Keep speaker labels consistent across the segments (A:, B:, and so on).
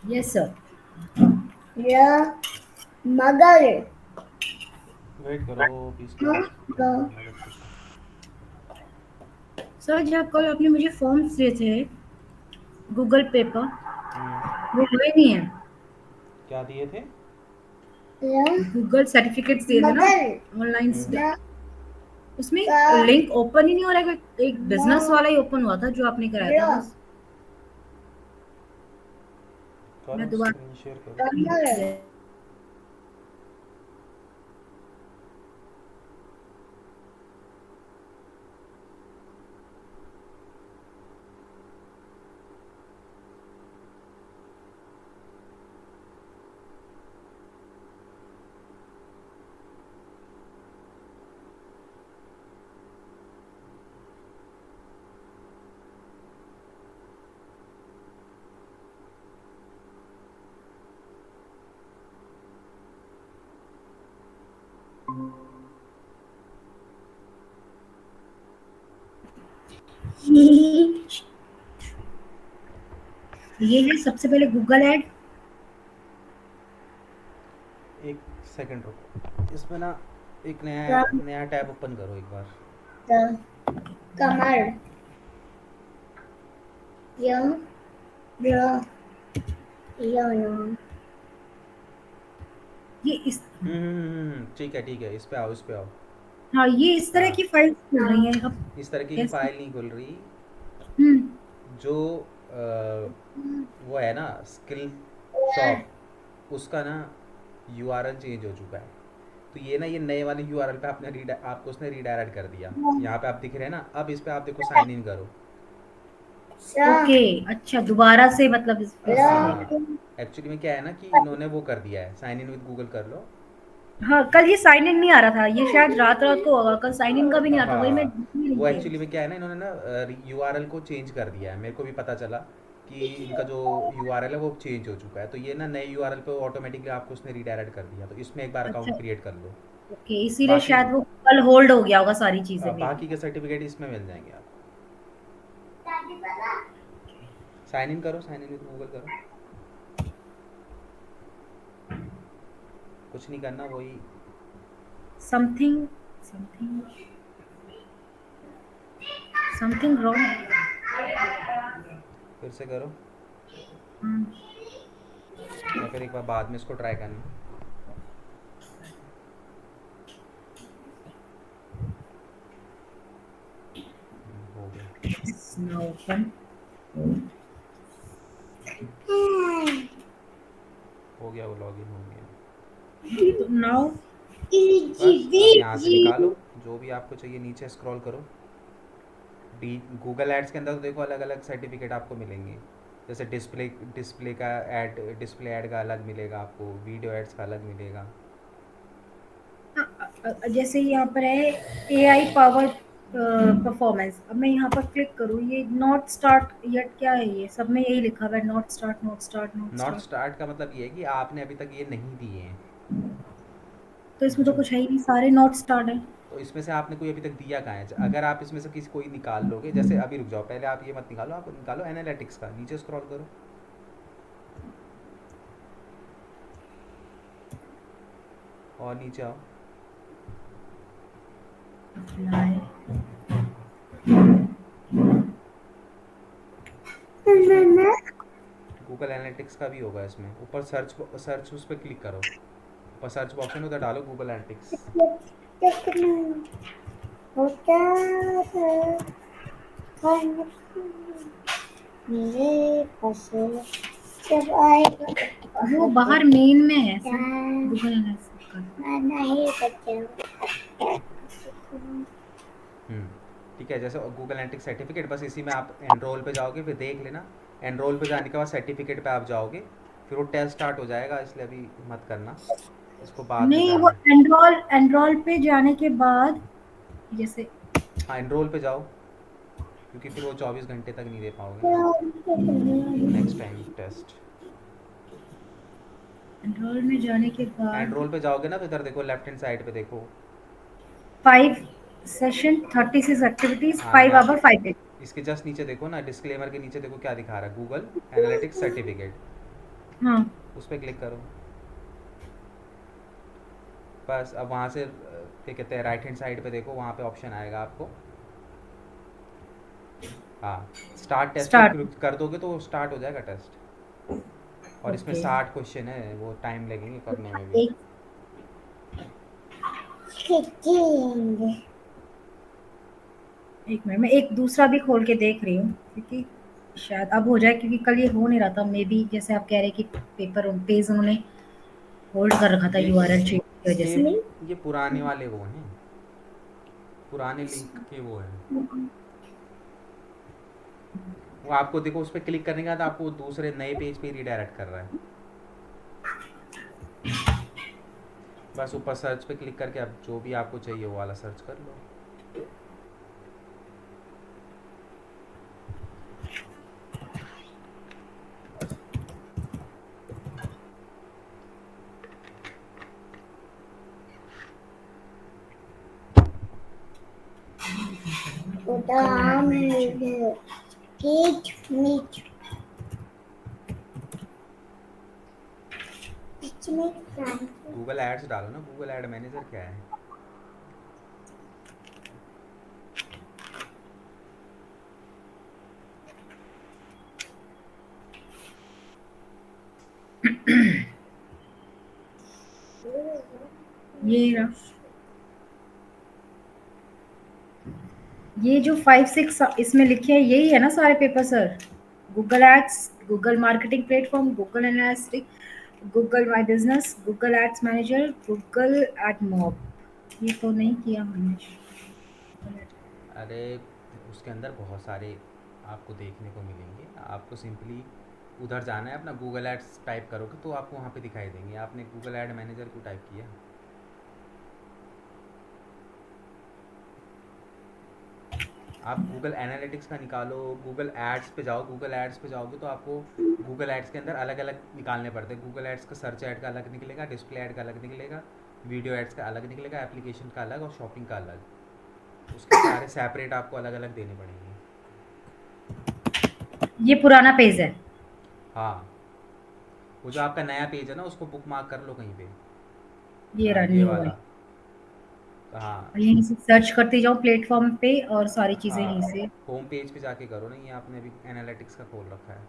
A: Yes sir.
B: मगर
C: wait करो, 20 के 20 मदद पूछो।
A: सर जब कल आपने मुझे फॉर्म्स दिए थे गूगल पे पर,
C: हम्म।
A: वो हुए नहीं है।
C: क्या दिए थे?
A: गूगल सर्टिफिकेट्स दिए थे ना ऑनलाइन।
C: हम्म।
A: उसमें लिंक ओपन ही नहीं हो रहा है। एक बिजनेस वाला ही ओपन हुआ था जो आपने कराया था बस। मैं
C: करो,
A: दोबारा
C: स्क्रीन शेयर करो।
A: ये है सबसे पहले गूगल ऐड।
C: एक सेकंड रुको, इसमें ना एक नया नया टैब ओपन करो एक बार।
B: कमर यम र यम
A: ये इस
C: ठीक है, इस पे आओ, इस पे आओ।
A: हाँ, ये इस तरह
C: हाँ,
A: की फाइल्स खुल रही हैं अब।
C: इस तरह की
A: कैसे?
C: फाइल नहीं खुल रही।
A: हम्म।
C: जो वो है ना, स्किल शॉप, उसका ना यूआरएल चेंज हो चुका है। तो ये ना, ये नए वाले यूआरएल पे आपने आपको उसने रीडायरेक्ट कर दिया। यहाँ पे आप दिख रहे हैं ना, अब इस पे आप देखो, साइन इन करो।
A: ओके। अच्छा, दोबारा से मतलब इस फिर से
C: हाँ,
A: देखो।
C: एक्चुअली में क्या है ना कि इन्होंने वो कर दिया है, साइन इन विद गूगल कर लो।
A: हाँ, कल ये साइन इन नहीं आ रहा था। ये शायद रात रात को होगा। कल साइन इन का भी नहीं आता। वही मैं
C: हाँ,
A: नहीं रही
C: वो
A: थी।
C: एक्चुअली में क्या है ना, इन्होंने ना यूआरएल को चेंज कर दिया है। मेरे को भी पता चला कि इनका जो यूआरएल है वो चेंज हो चुका है। तो ये ना नए यूआरएल पे ऑटोमेटिकली आपको उसने रीडायरेक्ट कर दिया। तो इसमें एक बार
A: अच्छा।
C: अकाउंट क्रिएट कर लो।
A: ओके, इसीलिए
C: बाकी
A: शायद वो कल होल्ड हो गया होगा सारी चीजें मेरी।
C: बाकी के सर्टिफिकेट इसमें मिल जाएंगे आपको। साइन इन करो, साइन इन विद गूगल करो। कुछ नहीं करना, वही।
A: Something something something wrong.
C: फिर से करो,
A: हम्म।
C: या फिर एक बार बाद में इसको ट्राई करना। हो गया।
A: Now open.
C: हो गया, वो लॉगिन हो गया।
A: नाउ
C: बस अब यहाँ से निकालो जो भी आपको चाहिए, नीचे स्क्रॉल करो। डी गूगल एड्स के अंदर तो देखो, अलग अलग सर्टिफिकेट आपको मिलेंगे। जैसे डिस्प्ले डिस्प्ले का ऐड, डिस्प्ले ऐड का अलग मिलेगा आपको, वीडियो एड्स का अलग मिलेगा।
A: जैसे यहाँ पर है एआई पावर परफॉर्मेंस। अब मैं यहाँ पर क्लिक करूँ, ये नॉट स्टार्ट यट क्या है? ये सब में यही लिखा हुआ है, not start not start not
C: not
A: start.
C: Start का मतलब ये है कि आपने अभी तक ये नहीं दिए हैं।
A: तो इसमें तो
C: जो
A: कुछ है ही नहीं, सारे नॉट स्टार्ट है।
C: तो इसमें से आपने कोई अभी तक दिया कहाँ है? अगर आप इसमें से किसी कोई निकाल लोगे, जैसे अभी रुक जाओ, पहले आप ये मत निकालो, आप निकालो एनालिटिक्स का, नीचे स्क्रॉल करो। और नीचे आओ। उसमें गूगल एनालिटिक्स का भी होगा। इसमें ऊपर सर्च सर्च उस पर क्लिक करो। ऊपर सर्च बॉक्स है ना, उधर डालो गूगल एनालिटिक्स।
B: होता है मेरे पास जब आएगा
A: वो बाहर मेन में है सर, गूगल एनालिसिस का।
B: नहीं बच्चे
C: हम्म, ठीक है। जैसे गूगल एनालिटिक्स सर्टिफिकेट, बस इसी में आप एनरोल पे जाओगे, फिर देख लेना। एनरोल पे जाने के बाद सर्टिफिकेट पे आप जाओगे, फिर वो टेस्ट स्टार्ट हो जाएगा, इसलिए अभी मत करना, इसको बाद में
A: नहीं, वो
C: करना।
A: एनरोल एनरोल पे जाने के बाद जैसे
C: हाँ, एनरोल पे जाओ, क्योंकि फिर वो 24 घंटे तक नहीं दे पाओगे ना। Next time test.
A: एनरोल में जाने के बाद
C: एनरोल पे जाओगे ना तो इधर देखो, लेफ्ट हैंड साइड पे देखो।
A: 5 सेशन 36 एक्टिविटीज
C: हाँ
A: 5
C: यहाँ
A: आवर 5 पेज।
C: इसके जस्ट नीचे देखो ना, डिस्क्लेमर के नीचे देखो क्या दिखा रहा है, गूगल एनालिटिक्स सर्टिफिकेट।
A: हाँ
C: उस पर क्लिक करो। बस अब वहाँ से क्या कहते हैं, राइट हैंड साइड पे देखो, वहाँ पे ऑप्शन आएगा आपको। हाँ, स्टार्ट टेस्ट पे
A: स्टार्ट।
C: कर दोगे तो स्टार्ट हो जाएगा टेस्ट। और इसमें
A: ओके
C: 60 क्वेश्चन है, वो टाइम लगेंगे करने में भी।
A: एक
B: Clicking.
A: एक मिनट मैं एक दूसरा भी खोल के देख रही हूँ क्योंकि शायद अब हो जाए, क्योंकि कल ये हो नहीं रहा था मे बी, जैसे आप कह रहे हैं कि पेपर पेज उन्होंने होल्ड कर रखा था
C: ये
A: यूआरएल चेंज की वजह
C: ये
A: से।
C: ये पुराने वाले वो हैं, पुराने लिंक के वो हैं। वो आपको देखो, उस पर क्लिक करने के बाद आपको दूसरे नए पेज पे रिडायरेक्ट कर रहा है। बस ऊपर सर्च पे क्लिक करके अब जो भी आपको चाहिए वो वाला सर्च कर लो।
B: Udam Eat meat. Picnic Frankie.
C: Google ads डालो ना, गूगल एड मैनेजर क्या है?
A: ये रहा। ये जो 5 6 इसमें लिखे हैं यही है ना सारे paper sir? Google ads, Google marketing platform, Google analytics, Google my business, Google ads manager, Google ad mob. ये तो नहीं किया मैंने।
C: अरे उसके अंदर बहुत सारे आपको देखने को मिलेंगे। आपको सिंपली उधर जाना है, अपना गूगल एड्स टाइप करोगे तो आपको वहाँ पे दिखाई देंगे। आपने गूगल एड मैनेजर क्यों टाइप किया? आप गूगल एनालिटिक्स का निकालो, गूगल एड्स पे जाओ। गूगल एड्स पे जाओगे तो आपको गूगल एड्स के अंदर अलग अलग निकालने पड़ते हैं। गूगल एड्स का सर्च ऐड का अलग निकलेगा, डिस्प्ले ऐड का अलग निकलेगा, वीडियो एड्स का अलग निकलेगा, एप्लीकेशन का अलग और शॉपिंग का अलग। उसके सारे सेपरेट आपको अलग अलग देने पड़ेंगे।
A: ये पुराना पेज है।
C: हाँ, वो जो आपका नया पेज है ना, उसको बुक मार्क कर लो कहीं पे।
A: ये
C: हाँ
A: रहा
C: ये
A: न्यू है।
C: वाला। हाँ
A: और यहीं से सर्च करती जाऊँ प्लेटफॉर्म पे और सारी चीजें
C: हाँ,
A: यहीं से।
C: होम पेज पे जाके करो ना, ये आपने अभी एनालिटिक्स का खोल रखा है।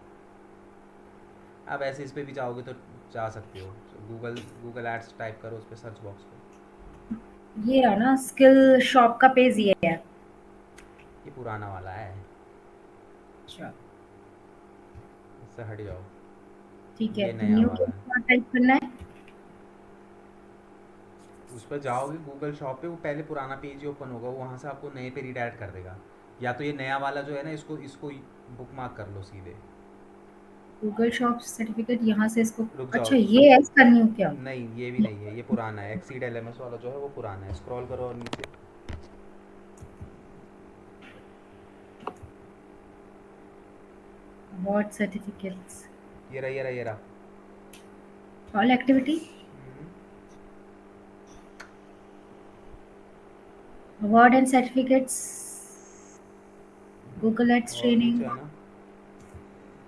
C: आप ऐसे इस पे भी जाओगे तो जा सकते हो। गूगल गूगल एड्स टाइप करो उस पर सर्च बॉक्स पे।
A: ये रहा ना स्किल शॉप का पेज, ये है।
C: ये पुराना वाला है,
A: अच्छा
C: इससे हट जाओ।
A: ठीक है,
C: ये
A: तो
C: नया
A: न्यू
C: वाला है।
A: क्या टाइप करना है?
C: उस पर जाओगे गूगल शॉप पे, वो पहले पुराना पेज ही ओपन होगा, वहाँ से आपको नए पे रिडायरेक्ट कर देगा। या तो ये नया वाला जो है ना, इसको इसको बुक मार्क कर लो सीधे।
A: गूगल शॉप सर्टिफिकेट यहाँ से इसको।
C: रुक जाओ।
A: अच्छा ये है इसका न्यू क्या?
C: नहीं ये भी नहीं है, ये पुराना है। एक्सीड एल वाला जो है वो पुराना है। स्क्रॉल करो और नीचे।
A: अवार्ड सर्टिफिकेट्स,
C: ये रहा ये रहा ये रहा।
A: All activity, award and certificates, Google ads
C: और
A: ट्रेनिंग।
C: नीचे है ना,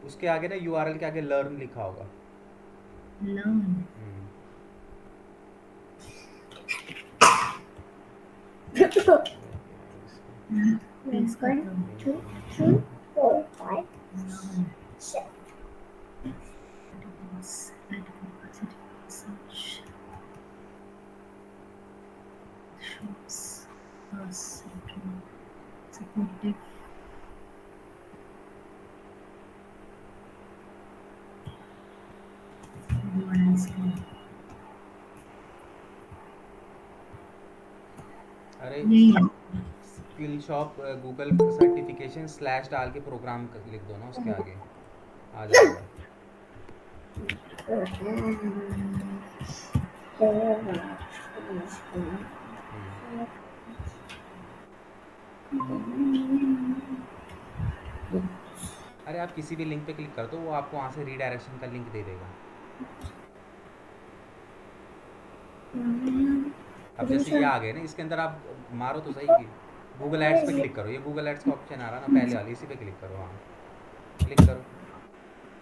C: उसके आगे ना यूआरएल के आगे लर्न लिखा होगा।
A: लर्न।
C: हम्म,
A: पेज
B: One,
A: करता हूँ।
B: two, three, 4, 5, 6.
A: Search, shops, supportive.
C: अरे
A: यही है।
C: Skill shop Google certification slash डाल के प्रोग्राम लिख दो ना उसके आगे, आ जाएगा। हम्म, अरे आप किसी भी लिंक पे क्लिक कर दो, वो आपको वहाँ से रीडायरेक्शन का लिंक दे देगा। अब जैसे ये आ गए ना, इसके अंदर आप मारो तो सही कि गूगल एड्स पे क्लिक करो, ये गूगल एड्स का ऑप्शन आ रहा है ना पहले वाले, इसी पे क्लिक करो। हाँ, क्लिक करो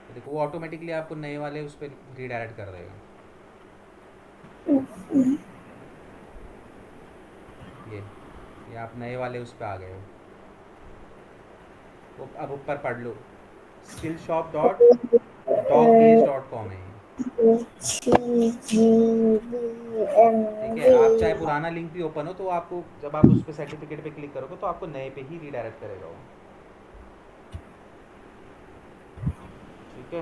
C: तो देखो वो ऑटोमेटिकली आपको नए वाले उस पर रीडायरेक्ट कर देगा। ये आप नए वाले उस पर आ गए हो। वो अब ऊपर पढ़ लो, skill shop dot dog days dot com है ये। ठीक है, आप चाहे पुराना लिंक भी ओपन हो तो आपको जब आप उस पर सर्टिफिकेट पे क्लिक करोगे तो आपको नए पे ही रीडायरेक्ट करेगा वो। ठीक है,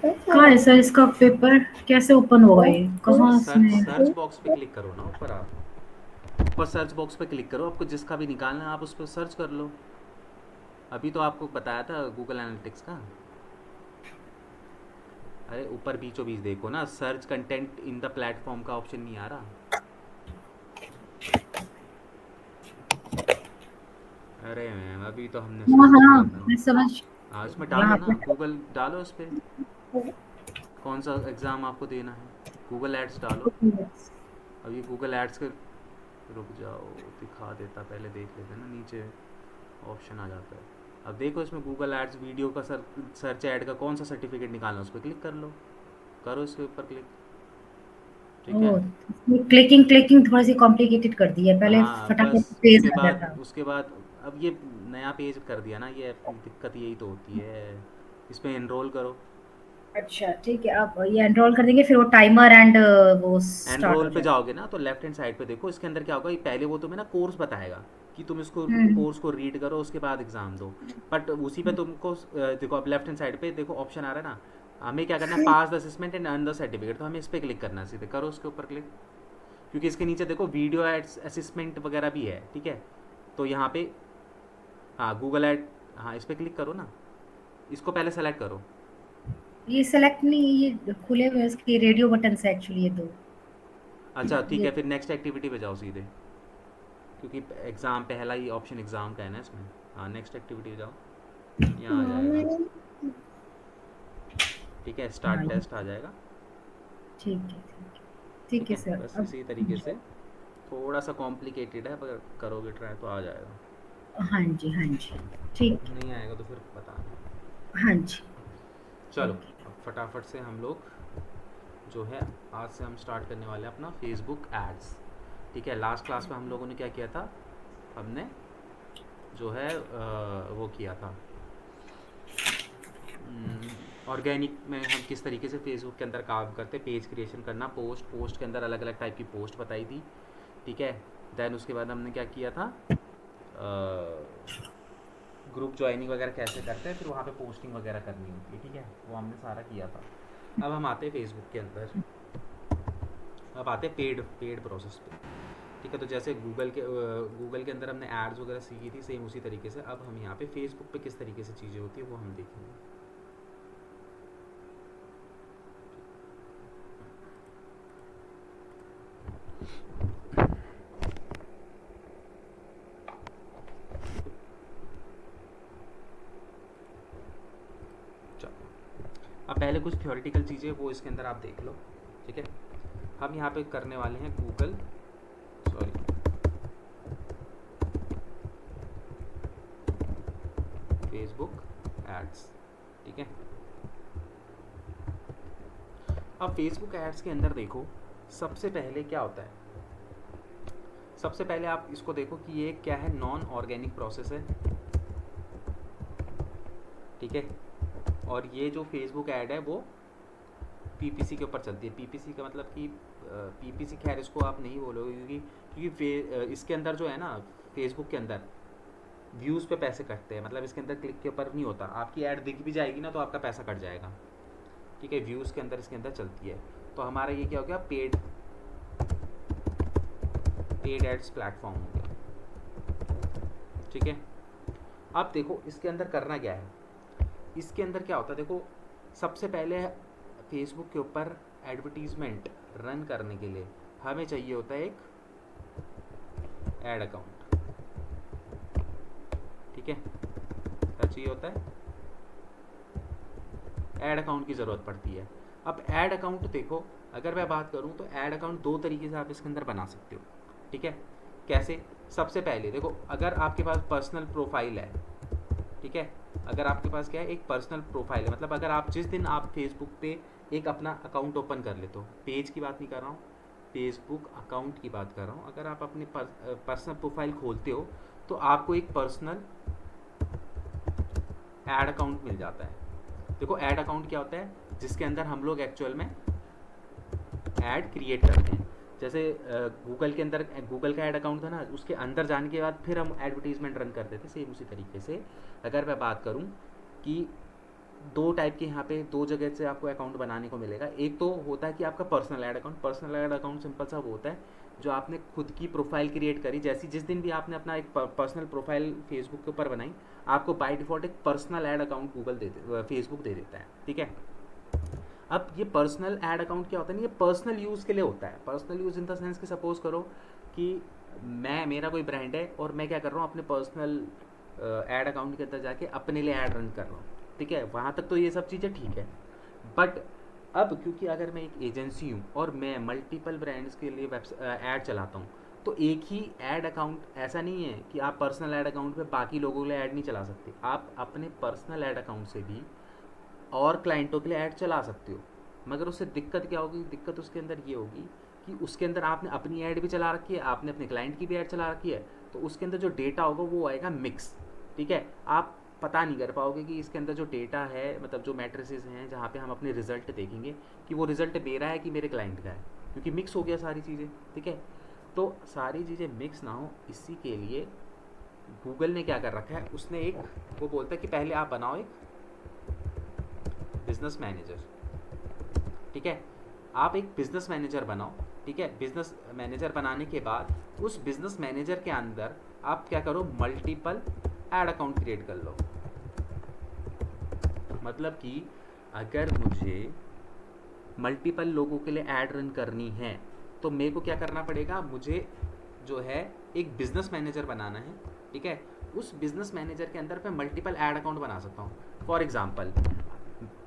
A: कहाँ है सर इसका पेपर? कैसे ओपन होगा ये? कहाँ
C: सर्च
A: इसमें?
C: सर्च बॉक्स पे क्लिक करो ना ऊपर, आप ऊपर सर्च बॉक्स पे क्लिक करो, आपको जिसका भी निकालना है आप उस पर सर्च कर लो। अभी तो आपको बताया था गूगल एनालिटिक्स का। अरे ऊपर बीचों बीच देखो ना, search content in the platform का ऑप्शन नहीं आ रहा? अरे मैम अभी तो हमने
A: हाँ
C: सर्च
A: हाँ,
C: किया था।
A: मैं समझ।
C: हाँ, उसमें डालो
A: यहाँ
C: ना,
A: पे
C: गूगल डालो उस पर, कौन सा एग्ज़ाम आपको देना है, गूगल एड्स डालो। अब ये गूगल एड्स के, रुक जाओ दिखा देता, पहले देख लेते ना, नीचे ऑप्शन आ जाता है। अब देखो इसमें गूगल एड्स वीडियो का सर्च ऐड का कौन सा सर्टिफिकेट निकालना है, उस पर क्लिक कर लो, करो इसके ऊपर क्लिक। ठीक है,
A: ओह! क्लिकिंग क्लिकिंग थोड़ी-सी कॉम्प्लिकेटेड कर दी है, पहले
C: हाँ
A: फटाफट
C: बस
A: पेज आ जाता।
C: उसके बाद अब ये नया पेज कर दिया ना, ये दिक्कत यही तो होती है। इसमें एनरोल करो,
A: अच्छा ठीक है, अब ये एनरोल कर देंगे, फिर वो टाइमर एंड वो स्टार्ट
C: एनरोल
A: हो
C: पे
A: जाएगा।
C: जाओगे ना तो लेफ्ट हैंड साइड पे देखो, इसके अंदर क्या होगा, ये पहले वो तुम्हें ना कोर्स बताएगा कि तुम इसको
A: हुँ,
C: कोर्स को रीड करो उसके बाद एग्ज़ाम दो। बट उसी पे तुमको देखो, अब लेफ्ट हैंड साइड पे देखो ऑप्शन आ रहा है ना, हमें क्या करना है, pass the assessment and earn the certificate, तो हमें इस पर क्लिक करना है सीधे, करो उसके ऊपर क्लिक। क्योंकि इसके नीचे देखो वीडियो एड्स असिस्मेंट वगैरह भी है। ठीक है, तो यहाँ पे हाँ गूगल एड, हाँ इस पर क्लिक करो ना, इसको पहले सेलेक्ट करो।
A: ये सेलेक्ट नहीं, ये खुले हुए हैं इसके रेडियो बटन्स है एक्चुअली ये 2।
C: अच्छा ठीक
A: ये
C: है, फिर नेक्स्ट एक्टिविटी पे जाओ सीधे, क्योंकि एग्ज़ाम पहला ही ऑप्शन एग्ज़ाम का है ना इसमें। हाँ नेक्स्ट एक्टिविटी पे जाओ, यहाँ आ जाएगा। ठीक है,
A: हाँ,
C: स्टार्ट
A: ये
C: टेस्ट आ जाएगा।
A: ठीक है, ठीक है। ठीक
C: ठीक
A: है
C: है,
A: सर,
C: बस
A: अब
C: इसी तरीके से, थोड़ा सा कॉम्प्लिकेटेड है पर करोगे ट्राई तो आ जाएगा।
A: हाँ जी, हाँ जी। ठीक है।
C: नहीं आएगा तो फिर बताना।
A: हाँ जी,
C: चलो,
A: ओके।
C: अब फटाफट से हम लोग जो है, आज से हम स्टार्ट करने वाले हैं अपना फेसबुक एड्स। ठीक है, लास्ट क्लास में हम लोगों ने क्या किया था, हमने जो है वो किया था ऑर्गेनिक में हम किस तरीके से फेसबुक के अंदर काम करते, पेज क्रिएशन करना, पोस्ट के अंदर अलग अलग टाइप की पोस्ट बताई थी। ठीक है, देन उसके बाद हमने क्या किया था, ग्रुप ज्वाइनिंग वगैरह कैसे करते हैं, फिर वहाँ पे पोस्टिंग वगैरह करनी होती है। ठीक है, वो हमने सारा किया था। अब हम आते हैं फेसबुक के अंदर, अब आते हैं पेड पेड प्रोसेस पे। ठीक है, तो जैसे गूगल के अंदर हमने एड्स वगैरह सीखी थी, सेम उसी तरीके से अब हम यहाँ पे फेसबुक पे किस तरीके से चीज़ें होती है वो हम देखेंगे। अब पहले कुछ थ्योरेटिकल चीज़ें वो इसके अंदर आप देख लो। ठीक है, हम यहाँ पे करने वाले हैं गूगल, सॉरी, फेसबुक एड्स। ठीक है, अब फेसबुक एड्स के अंदर देखो, सबसे पहले क्या होता है, सबसे पहले आप इसको देखो कि ये क्या है, नॉन ऑर्गेनिक प्रोसेस है। ठीक है, और ये जो फेसबुक ऐड है वो पीपीसी के ऊपर चलती है। पीपीसी का मतलब कि पीपीसी, खैर इसको आप नहीं बोलोगे क्योंकि इसके अंदर जो है ना, फेसबुक के अंदर व्यूज़ पे पैसे कटते हैं, मतलब इसके अंदर क्लिक के ऊपर नहीं होता, आपकी ऐड दिख भी जाएगी ना तो आपका पैसा कट जाएगा। ठीक है, व्यूज़ के अंदर इसके अंदर चलती है। तो हमारा ये क्या हो गया, पेड पेड एड्स प्लेटफॉर्म हो गया। ठीक है, अब देखो इसके अंदर करना क्या है, इसके अंदर क्या होता है देखो, सबसे पहले फेसबुक के ऊपर एडवर्टीज़मेंट रन करने के लिए हमें चाहिए होता है एक ऐड अकाउंट, ठीक है, क्या चाहिए होता है, ऐड अकाउंट की ज़रूरत पड़ती है। अब ऐड अकाउंट देखो, अगर मैं बात करूं तो ऐड अकाउंट दो तरीके से आप इसके अंदर बना सकते हो, ठीक है। कैसे? सबसे पहले देखो, अगर आपके पास पर्सनल प्रोफाइल है, ठीक है, अगर आपके पास क्या है, एक पर्सनल प्रोफाइल है, मतलब अगर आप जिस दिन आप फेसबुक पे एक अपना अकाउंट ओपन कर लेते हो, पेज की बात नहीं कर रहा हूँ, फेसबुक अकाउंट की बात कर रहा हूँ, अगर आप अपनी पर्सनल प्रोफाइल खोलते हो तो आपको एक पर्सनल ऐड अकाउंट मिल जाता है। देखो ऐड अकाउंट क्या होता है, जिसके अंदर हम लोग एक्चुअल में ऐड क्रिएट करते हैं। जैसे गूगल के अंदर गूगल का ऐड अकाउंट था ना, उसके अंदर जाने के बाद फिर हम एडवर्टीजमेंट रन करते थे, सेम उसी तरीके से अगर मैं बात करूं कि दो टाइप के यहाँ पे दो जगह से आपको अकाउंट बनाने को मिलेगा। एक तो होता है कि आपका personal ad account, personal ad account simple सा वो होता है जो आपने खुद की प्रोफाइल क्रिएट करी, जैसी जिस दिन भी आपने अपना एक पर्सनल प्रोफाइल फेसबुक के ऊपर बनाई, आपको बाय डिफॉल्ट एक personal ad account Google Facebook दे देता है, ठीक है। अब ये पर्सनल ऐड अकाउंट क्या होता है ना, ये पर्सनल यूज़ के लिए होता है। Personal use in the sense कि सपोज करो कि मेरा कोई ब्रांड है और मैं क्या कर रहा हूँ, अपने पर्सनल ऐड अकाउंट के अंदर जाके अपने लिए ऐड रन कर रहा हूँ, ठीक है, वहाँ तक तो ये सब चीज़ें ठीक है। बट अब क्योंकि अगर मैं एक एजेंसी हूँ और मैं मल्टीपल ब्रांड्स के लिए ऐड चलाता हूँ, तो एक ही ऐड अकाउंट ऐसा नहीं है कि आप पर्सनल ऐड अकाउंट पे बाकी लोगों के लिए ऐड नहीं चला सकते। आप अपने पर्सनल ऐड अकाउंट से भी और क्लाइंटों के लिए ऐड चला सकते हो, मगर उससे दिक्कत क्या होगी, दिक्कत उसके अंदर ये होगी कि उसके अंदर आपने अपनी ऐड भी चला रखी है, आपने अपने क्लाइंट की भी ऐड चला रखी है, तो उसके अंदर जो डेटा होगा वो आएगा मिक्स, ठीक है। आप पता नहीं कर पाओगे कि इसके अंदर जो डेटा है, मतलब जो मैट्रिसेस हैं जहाँ पे हम अपने रिजल्ट देखेंगे कि वो रिजल्ट मेरा है कि मेरे क्लाइंट का है, क्योंकि मिक्स हो गया सारी चीज़ें, ठीक है। तो सारी चीज़ें मिक्स ना हो, इसी के लिए गूगल ने क्या कर रखा है, उसने एक वो बोलता है कि पहले आप बनाओ एक बिजनेस मैनेजर, ठीक है, आप एक बिजनेस मैनेजर बनाओ, ठीक है। बिजनेस मैनेजर बनाने के बाद उस बिजनेस मैनेजर के अंदर आप क्या करो, मल्टीपल ऐड अकाउंट क्रिएट कर लो। मतलब कि अगर मुझे मल्टीपल लोगों के लिए ऐड रन करनी है तो मेरे को क्या करना पड़ेगा, मुझे जो है एक बिजनेस मैनेजर बनाना है, ठीक है। उस बिजनेस मैनेजर के अंदर मैं मल्टीपल ऐड अकाउंट बना सकता हूँ। फॉर एग्जांपल,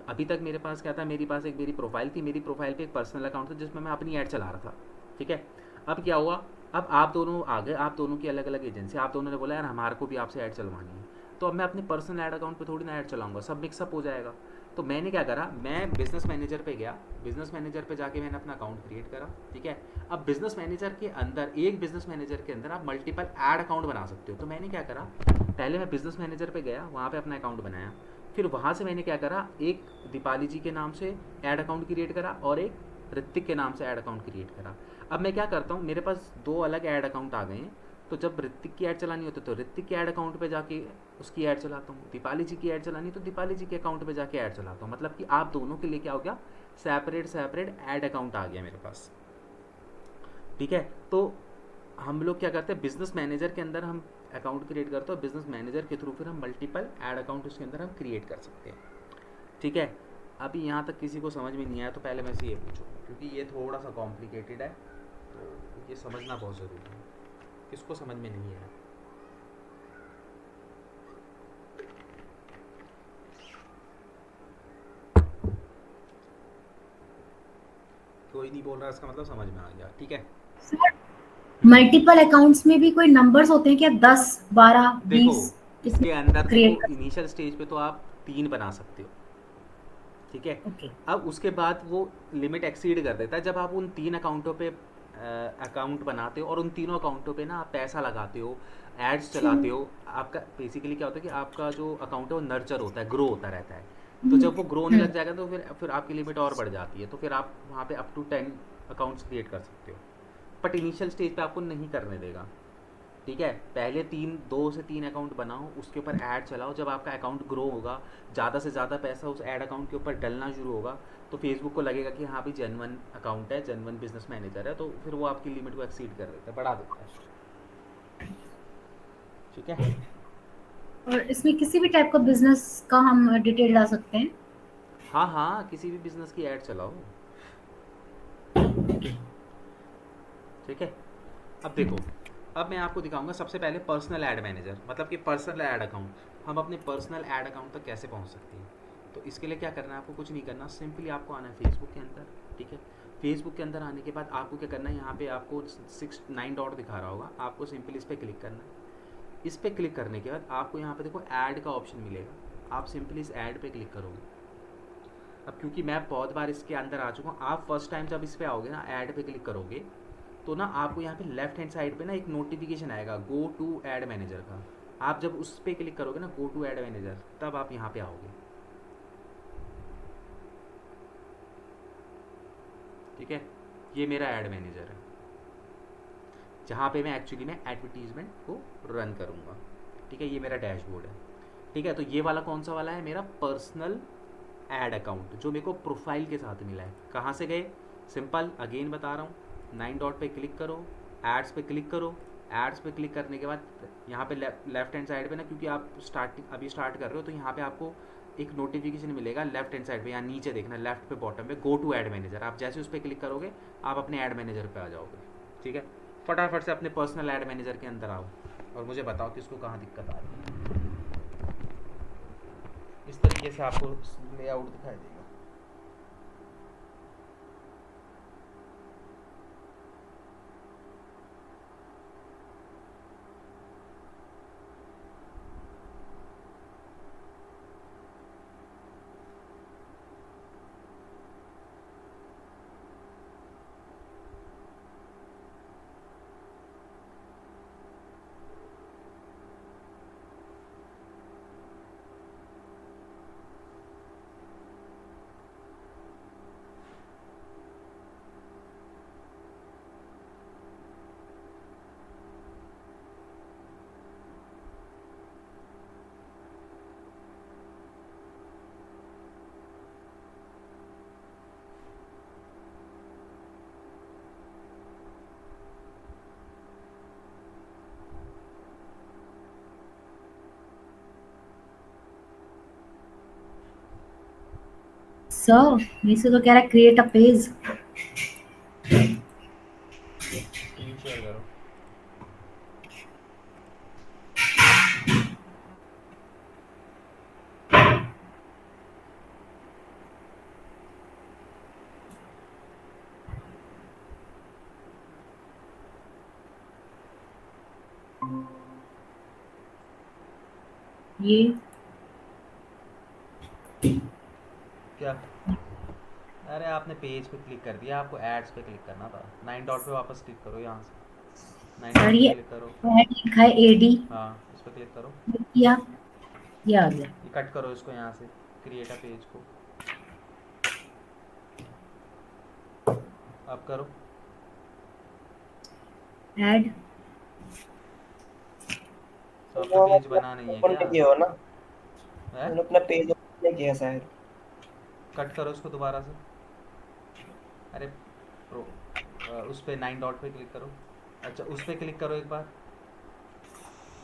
C: अभी तक मेरे पास क्या था, मेरी पास एक मेरी प्रोफाइल थी, मेरी प्रोफाइल पे एक पर्सनल अकाउंट था जिसमें मैं अपनी ऐड चला रहा था, ठीक है। अब क्या हुआ, अब आप दोनों आ गए, आप दोनों की अलग अलग एजेंसी, आप दोनों ने बोला यार हमारे को भी आपसे ऐड चलवानी है, तो अब मैं अपने पर्सनल ऐड अकाउंट पे थोड़ी ना ऐड चलाऊंगा, सब मिक्सअप हो जाएगा। तो मैंने क्या करा, मैं बिजनेस मैनेजर पे गया, बिजनेस मैनेजर पे जाके मैंने अपना अकाउंट क्रिएट करा, ठीक है। अब बिजनेस मैनेजर के अंदर, एक बिजनेस मैनेजर के अंदर आप मल्टीपल ऐड अकाउंट बना सकते हो। तो मैंने क्या करा, पहले मैं बिजनेस मैनेजर पे गया, वहाँ पे अपना अकाउंट बनाया, फिर वहाँ से मैंने क्या करा, एक दीपाली जी के नाम से ऐड अकाउंट क्रिएट करा और एक ऋतिक के नाम से ऐड अकाउंट क्रिएट करा। अब मैं क्या करता हूँ, मेरे पास दो अलग ऐड अकाउंट आ गए हैं, तो जब ऋतिक की ऐड चलानी होती है तो ऋतिक के ऐड अकाउंट पे जाके उसकी ऐड चलाता हूँ, दीपाली जी की ऐड चलानी तो दीपाली जी के अकाउंट पे जाके ऐड चलाता हूँ। मतलब कि आप दोनों के लिए क्या हो गया, सेपरेट सेपरेट ऐड अकाउंट आ गया मेरे पास, ठीक है। तो हम लोग क्या करते हैं, बिजनेस मैनेजर के अंदर हम अकाउंट क्रिएट करते हैं और बिजनेस मैनेजर के थ्रू फिर हम मल्टीपल ऐड अकाउंट उसके अंदर हम क्रिएट कर सकते हैं, ठीक है। अभी यहाँ तक किसी को समझ में नहीं आया तो पहले मैं से ये पूछो, क्योंकि ये थोड़ा सा कॉम्प्लिकेटेड है, तो ये समझना बहुत ज़रूरी है। किसको समझ में नहीं आया? कोई नहीं बोल रहा, इसका मतलब समझ में आ गया, ठीक है।
A: सर, मल्टीपल अकाउंट्स में भी कोई नंबर्स होते हैं क्या, 10 12
C: देखो
A: 20
C: इसके
A: कितने
C: अंदर देखो,
A: क्रिएट कर?
C: इनिशियल स्टेज पे तो आप 3 बना सकते हो, ठीक है।
A: ओके।
C: अब उसके बाद वो लिमिट एक्सीड कर देता है जब आप उन 3 अकाउंटों पे अकाउंट बनाते हो और उन तीनों अकाउंटों पे ना आप पैसा लगाते हो, एड्स चलाते हो। आपका बेसिकली क्या होता है कि आपका जो अकाउंट है वो नर्चर होता है, ग्रो होता रहता है। तो जब वो ग्रो होने लग जाएगा तो फिर आपकी लिमिट और बढ़ जाती है, तो फिर आप वहाँ पे अप टू 10 अकाउंट्स क्रिएट कर सकते हो। बट इनिशियल स्टेज पे आपको नहीं करने देगा, ठीक है। पहले 2 से 3 अकाउंट बनाओ, उसके ऊपर ऐड चलाओ। जब आपका अकाउंट ग्रो होगा, ज़्यादा से ज़्यादा पैसा उस ऐड अकाउंट के ऊपर डलना शुरू होगा, तो फेसबुक को लगेगा कि हाँ भाई जेन्युइन अकाउंट है, जेन्युइन बिजनेस मैनेजर है, तो फिर वो आपकी लिमिट को एक्सीड कर देता है, बढ़ा देता है, ठीक है।
A: और इसमें किसी भी टाइप का बिजनेस का हम डिटेल डाल सकते हैं?
C: हाँ हाँ, किसी भी बिजनेस की ऐड चलाओ, ठीक है। अब देखो, 3 तरीके के ऐड होते हैं, अब मैं आपको दिखाऊंगा सबसे पहले पर्सनल ऐड मैनेजर, मतलब कि पर्सनल ऐड अकाउंट। हम अपने पर्सनल ऐड अकाउंट तक कैसे पहुंच सकते हैं? तो इसके लिए क्या करना है, आपको कुछ नहीं करना, सिंपली आपको आना है फेसबुक के अंदर। ठीक है, फेसबुक के अंदर आने के बाद आपको क्या करना है, यहाँ पे आपको 6 9 डॉट दिखा रहा होगा, आपको सिंपली इस पर क्लिक करना है। इस पर क्लिक करने के बाद आपको यहाँ पे देखो ऐड का ऑप्शन मिलेगा, आप सिंपली इस ऐड पे क्लिक करोगे। अब क्योंकि मैं बहुत बार इसके अंदर आ चुका हूँ, आप फर्स्ट टाइम जब इस पे आओगे ना, ऐड पे क्लिक करोगे, तो ना आपको यहाँ पे लेफ्ट हैंड साइड पे ना एक नोटिफिकेशन आएगा गो टू ऐड मैनेजर का। आप जब उस पर क्लिक करोगे ना, गो टू ऐड मैनेजर, तब आप यहाँ पे आओगे। ठीक है, ये मेरा ऐड मैनेजर है, जहाँ पे मैं एक्चुअली में एडवर्टीजमेंट को रन करूँगा। ठीक है, ये मेरा डैशबोर्ड है। ठीक है, तो ये वाला कौन सा वाला है, मेरा पर्सनल ऐड अकाउंट, जो मेरे को प्रोफाइल के साथ मिला है। कहाँ से गए, सिंपल अगेन बता रहा हूँ, 9 डॉट पे क्लिक करो, एड्स पे क्लिक करो। एड्स पे क्लिक करने के बाद यहाँ पे लेफ्ट हैंड साइड पे ना, क्योंकि आप अभी स्टार्ट कर रहे हो, तो यहाँ पे आपको एक नोटिफिकेशन मिलेगा लेफ्ट हैंड साइड पे, यहाँ नीचे देखना लेफ्ट पे बॉटम पे गो टू ऐड मैनेजर, आप जैसे उस पर क्लिक करोगे आप अपने ऐड मैनेजर पे आ जाओगे। ठीक है, फटाफट से अपने पर्सनल ऐड मैनेजर के अंदर आओ और मुझे बताओ किसको कहाँ दिक्कत आ रही है। इस तरीके से आपको लेआउट दिखाई देगा।
A: सर मेरे से तो कह रहा है create a page.
C: Screen share करो।
A: ये
C: क्या, अरे आपने पेज पे क्लिक कर दिया, आपको एड्स पे क्लिक करना था। 9 डॉट पे वापस क्लिक करो, यहाँ से 9
A: सर
C: डॉट पे
A: ये
C: क्लिक करो।
A: ऐड लिखा है एडी
C: हाँ, इस पर क्लिक करो,
A: किया, ये आ गया।
C: ये कट करो इसको यहाँ से, क्रिएट अ पेज को अब करो।
A: ऐड
C: तो आपको पेज बना नहीं है
D: ओपन
C: क्या
D: नहीं किया हो ना,
C: है?
D: मैंने अपना पेज ओपन नहीं किया शायद।
C: कट करो इसको दोबारा से। अरे उस पर 9 डॉट पे क्लिक करो। अच्छा, उस पर क्लिक करो एक बार।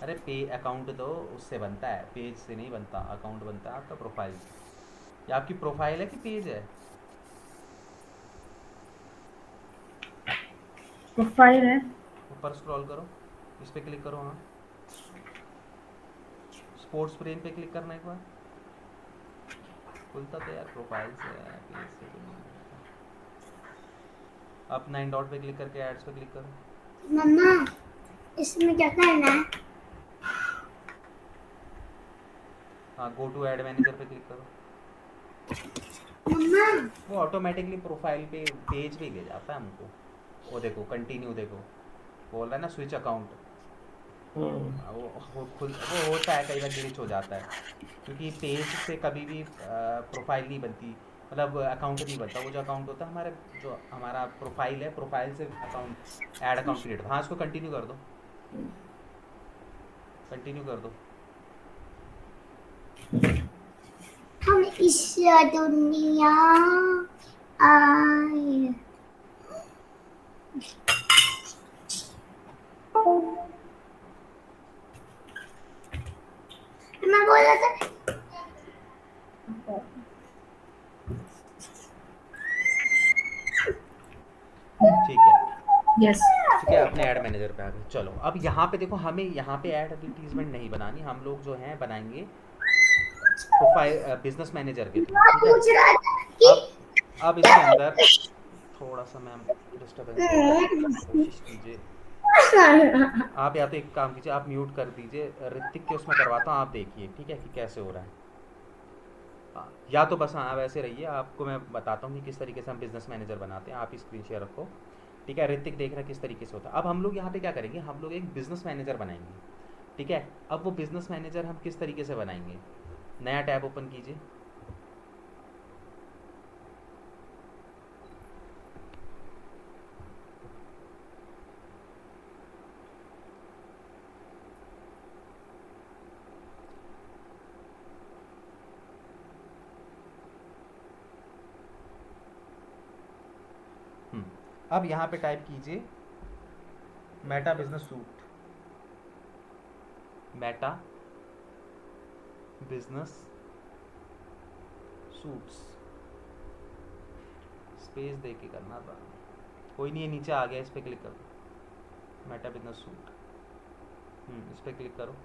C: अरे पे अकाउंट तो उससे बनता है, पेज से नहीं बनता, अकाउंट बनता है आपका प्रोफाइल से। ये आपकी प्रोफाइल है कि पेज है?
A: प्रोफाइल है।
C: ऊपर स्क्रॉल करो, इस पर क्लिक करो। हाँ, स्पोर्ट्स ब्रेन पे क्लिक करना एक बार, खुलता तो यार प्रोफाइल से है, पेज से तो नहीं खुलता। अब 9 डॉट पे क्लिक करके एड्स पे क्लिक करो।
B: मम्मा इसमें क्या करना है?
C: हाँ, गो टू ऐड मैनेजर पे क्लिक करो।
B: मम्मा
C: वो ऑटोमेटिकली प्रोफाइल पे पेज पे ले जाता है हमको। वो देखो कंटिन्यू, देखो बोल रहा है ना स्विच अकाउंट। वो खुद वो होता है, कई बार ग्लिच हो जाता है, क्योंकि पेज से कभी भी प्रोफाइल नहीं बनती, मतलब अकाउंट नहीं बनता। वो जो अकाउंट होता है हमारे, जो हमारा प्रोफाइल है, प्रोफाइल से अकाउंट ऐड अकाउंट क्रिएट। हाँ, इसको कंटिन्यू कर दो, कंटिन्यू कर दो।
B: हम इस दुनिया आए। मैं बोला था
C: ठीक है,
A: यस।
C: ठीक है, अपने ऐड मैनेजर पे आ गए। चलो अब यहाँ पे देखो, हमें यहाँ पे ऐड एडवर्टीजमेंट नहीं बनानी, हम लोग जो हैं बनाएंगे प्रोफाइल बिजनेस मैनेजर के थ्रू। ठीक है,
B: पूछ रहा था कि
C: अब अब इसके अंदर थोड़ा सा मैम डिस्टर्बेंस हो रहा है, कोशिश कीजिए। आप या तो एक काम कीजिए, आप म्यूट कर दीजिए, ऋतिक के उसमें करवाता हूँ, आप देखिए ठीक है कि कैसे हो रहा है। हाँ, या तो बस हाँ वैसे रहिए, आपको मैं बताता हूँ कि किस तरीके से हम बिजनेस मैनेजर बनाते हैं। आप स्क्रीन शेयर रखो। ठीक है, ऋतिक देख रहा है किस तरीके से होता है। अब हम लोग यहाँ पे क्या करेंगे, हम लोग एक बिजनेस मैनेजर बनाएंगे। ठीक है, अब वो बिजनेस मैनेजर हम किस तरीके से बनाएंगे, नया टैब ओपन कीजिए। अब यहाँ पे टाइप कीजिए Meta business suite, Meta business suites, space दे के करना था, कोई नहीं है, नीचे आ गया, इस पर क्लिक करो, मेटा बिजनेस सूट। इस पर क्लिक करो।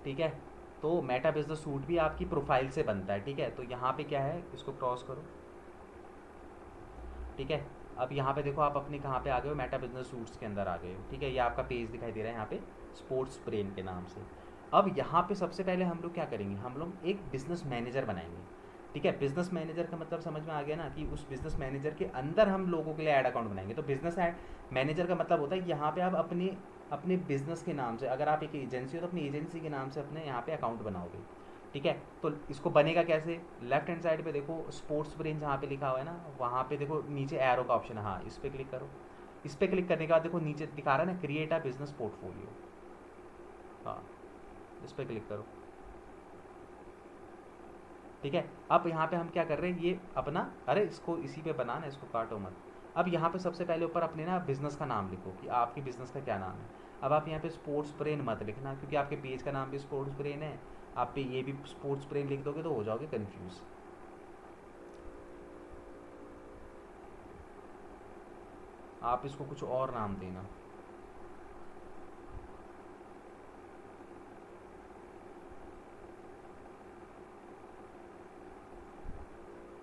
C: ठीक है, तो मेटा बिजनेस सूट भी आपकी प्रोफाइल से बनता है। ठीक है, तो यहाँ पे क्या है, इसको क्रॉस करो। ठीक है, अब यहाँ पे देखो, आप अपने कहाँ पे आ गए हो, मेटा बिजनेस सूट्स के अंदर आ गए हो। ठीक है, ये आपका पेज दिखाई दे रहा है यहाँ पे स्पोर्ट्स ब्रेन के नाम से। अब यहाँ पे सबसे पहले हम लोग क्या करेंगे, हम लोग एक बिजनेस मैनेजर बनाएंगे। ठीक है, बिजनेस मैनेजर का मतलब समझ में आ गया ना, कि उस बिजनेस मैनेजर के अंदर हम लोगों के लिए ऐड अकाउंट बनाएंगे। तो बिजनेस मैनेजर का मतलब होता है कि यहाँ पे आप अपने अपने बिजनेस के नाम से, अगर आप एक एजेंसी हो तो अपनी एजेंसी के नाम से अपने यहाँ पे अकाउंट बनाओगे। ठीक है, तो इसको बनेगा कैसे, लेफ्ट हैंड साइड पे देखो स्पोर्ट्स ब्रेन जहाँ पे लिखा हुआ है ना, वहाँ पे देखो नीचे एरो का ऑप्शन है, हाँ इस पर क्लिक करो। इस पर क्लिक करने के बाद देखो नीचे दिखा रहा है ना, क्रिएट अ बिजनेस पोर्टफोलियो, हाँ इस पर क्लिक करो। ठीक है, अब यहाँ पे हम क्या कर रहे हैं, ये अपना, अरे इसको इसी पे बनाना, इसको काटो मत। अब यहाँ पे सबसे पहले ऊपर अपने ना बिजनेस का नाम लिखो कि आपके बिजनेस का क्या नाम है। अब आप यहाँ पे स्पोर्ट्स ब्रेन मत लिखना, क्योंकि आपके पेज का नाम भी स्पोर्ट्स ब्रेन है, आप पे ये भी स्पोर्ट्स ब्रेन लिख दोगे तो हो जाओगे कंफ्यूज। आप इसको कुछ और नाम देना।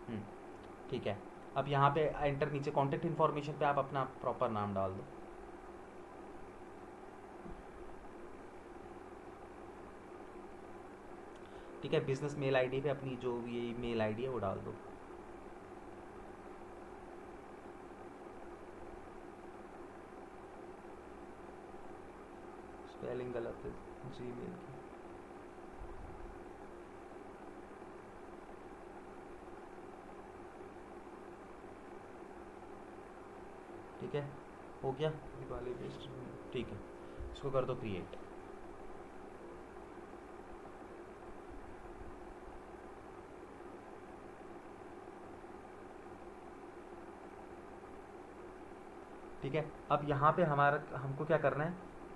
C: हम्म, ठीक है, अब यहाँ पे एंटर, नीचे कॉन्टेक्ट इन्फॉर्मेशन पे आप अपना प्रॉपर नाम डाल दो। ठीक है, बिजनेस मेल आईडी पे अपनी जो भी मेल आईडी है वो डाल दो। स्पेलिंग गलत है जीमेल की। ठीक है, हो गया दिवाली बेस्ड। ठीक है, इसको कर दो क्रिएट। ठीक है, अब यहाँ पे हमारा, हमको क्या करना है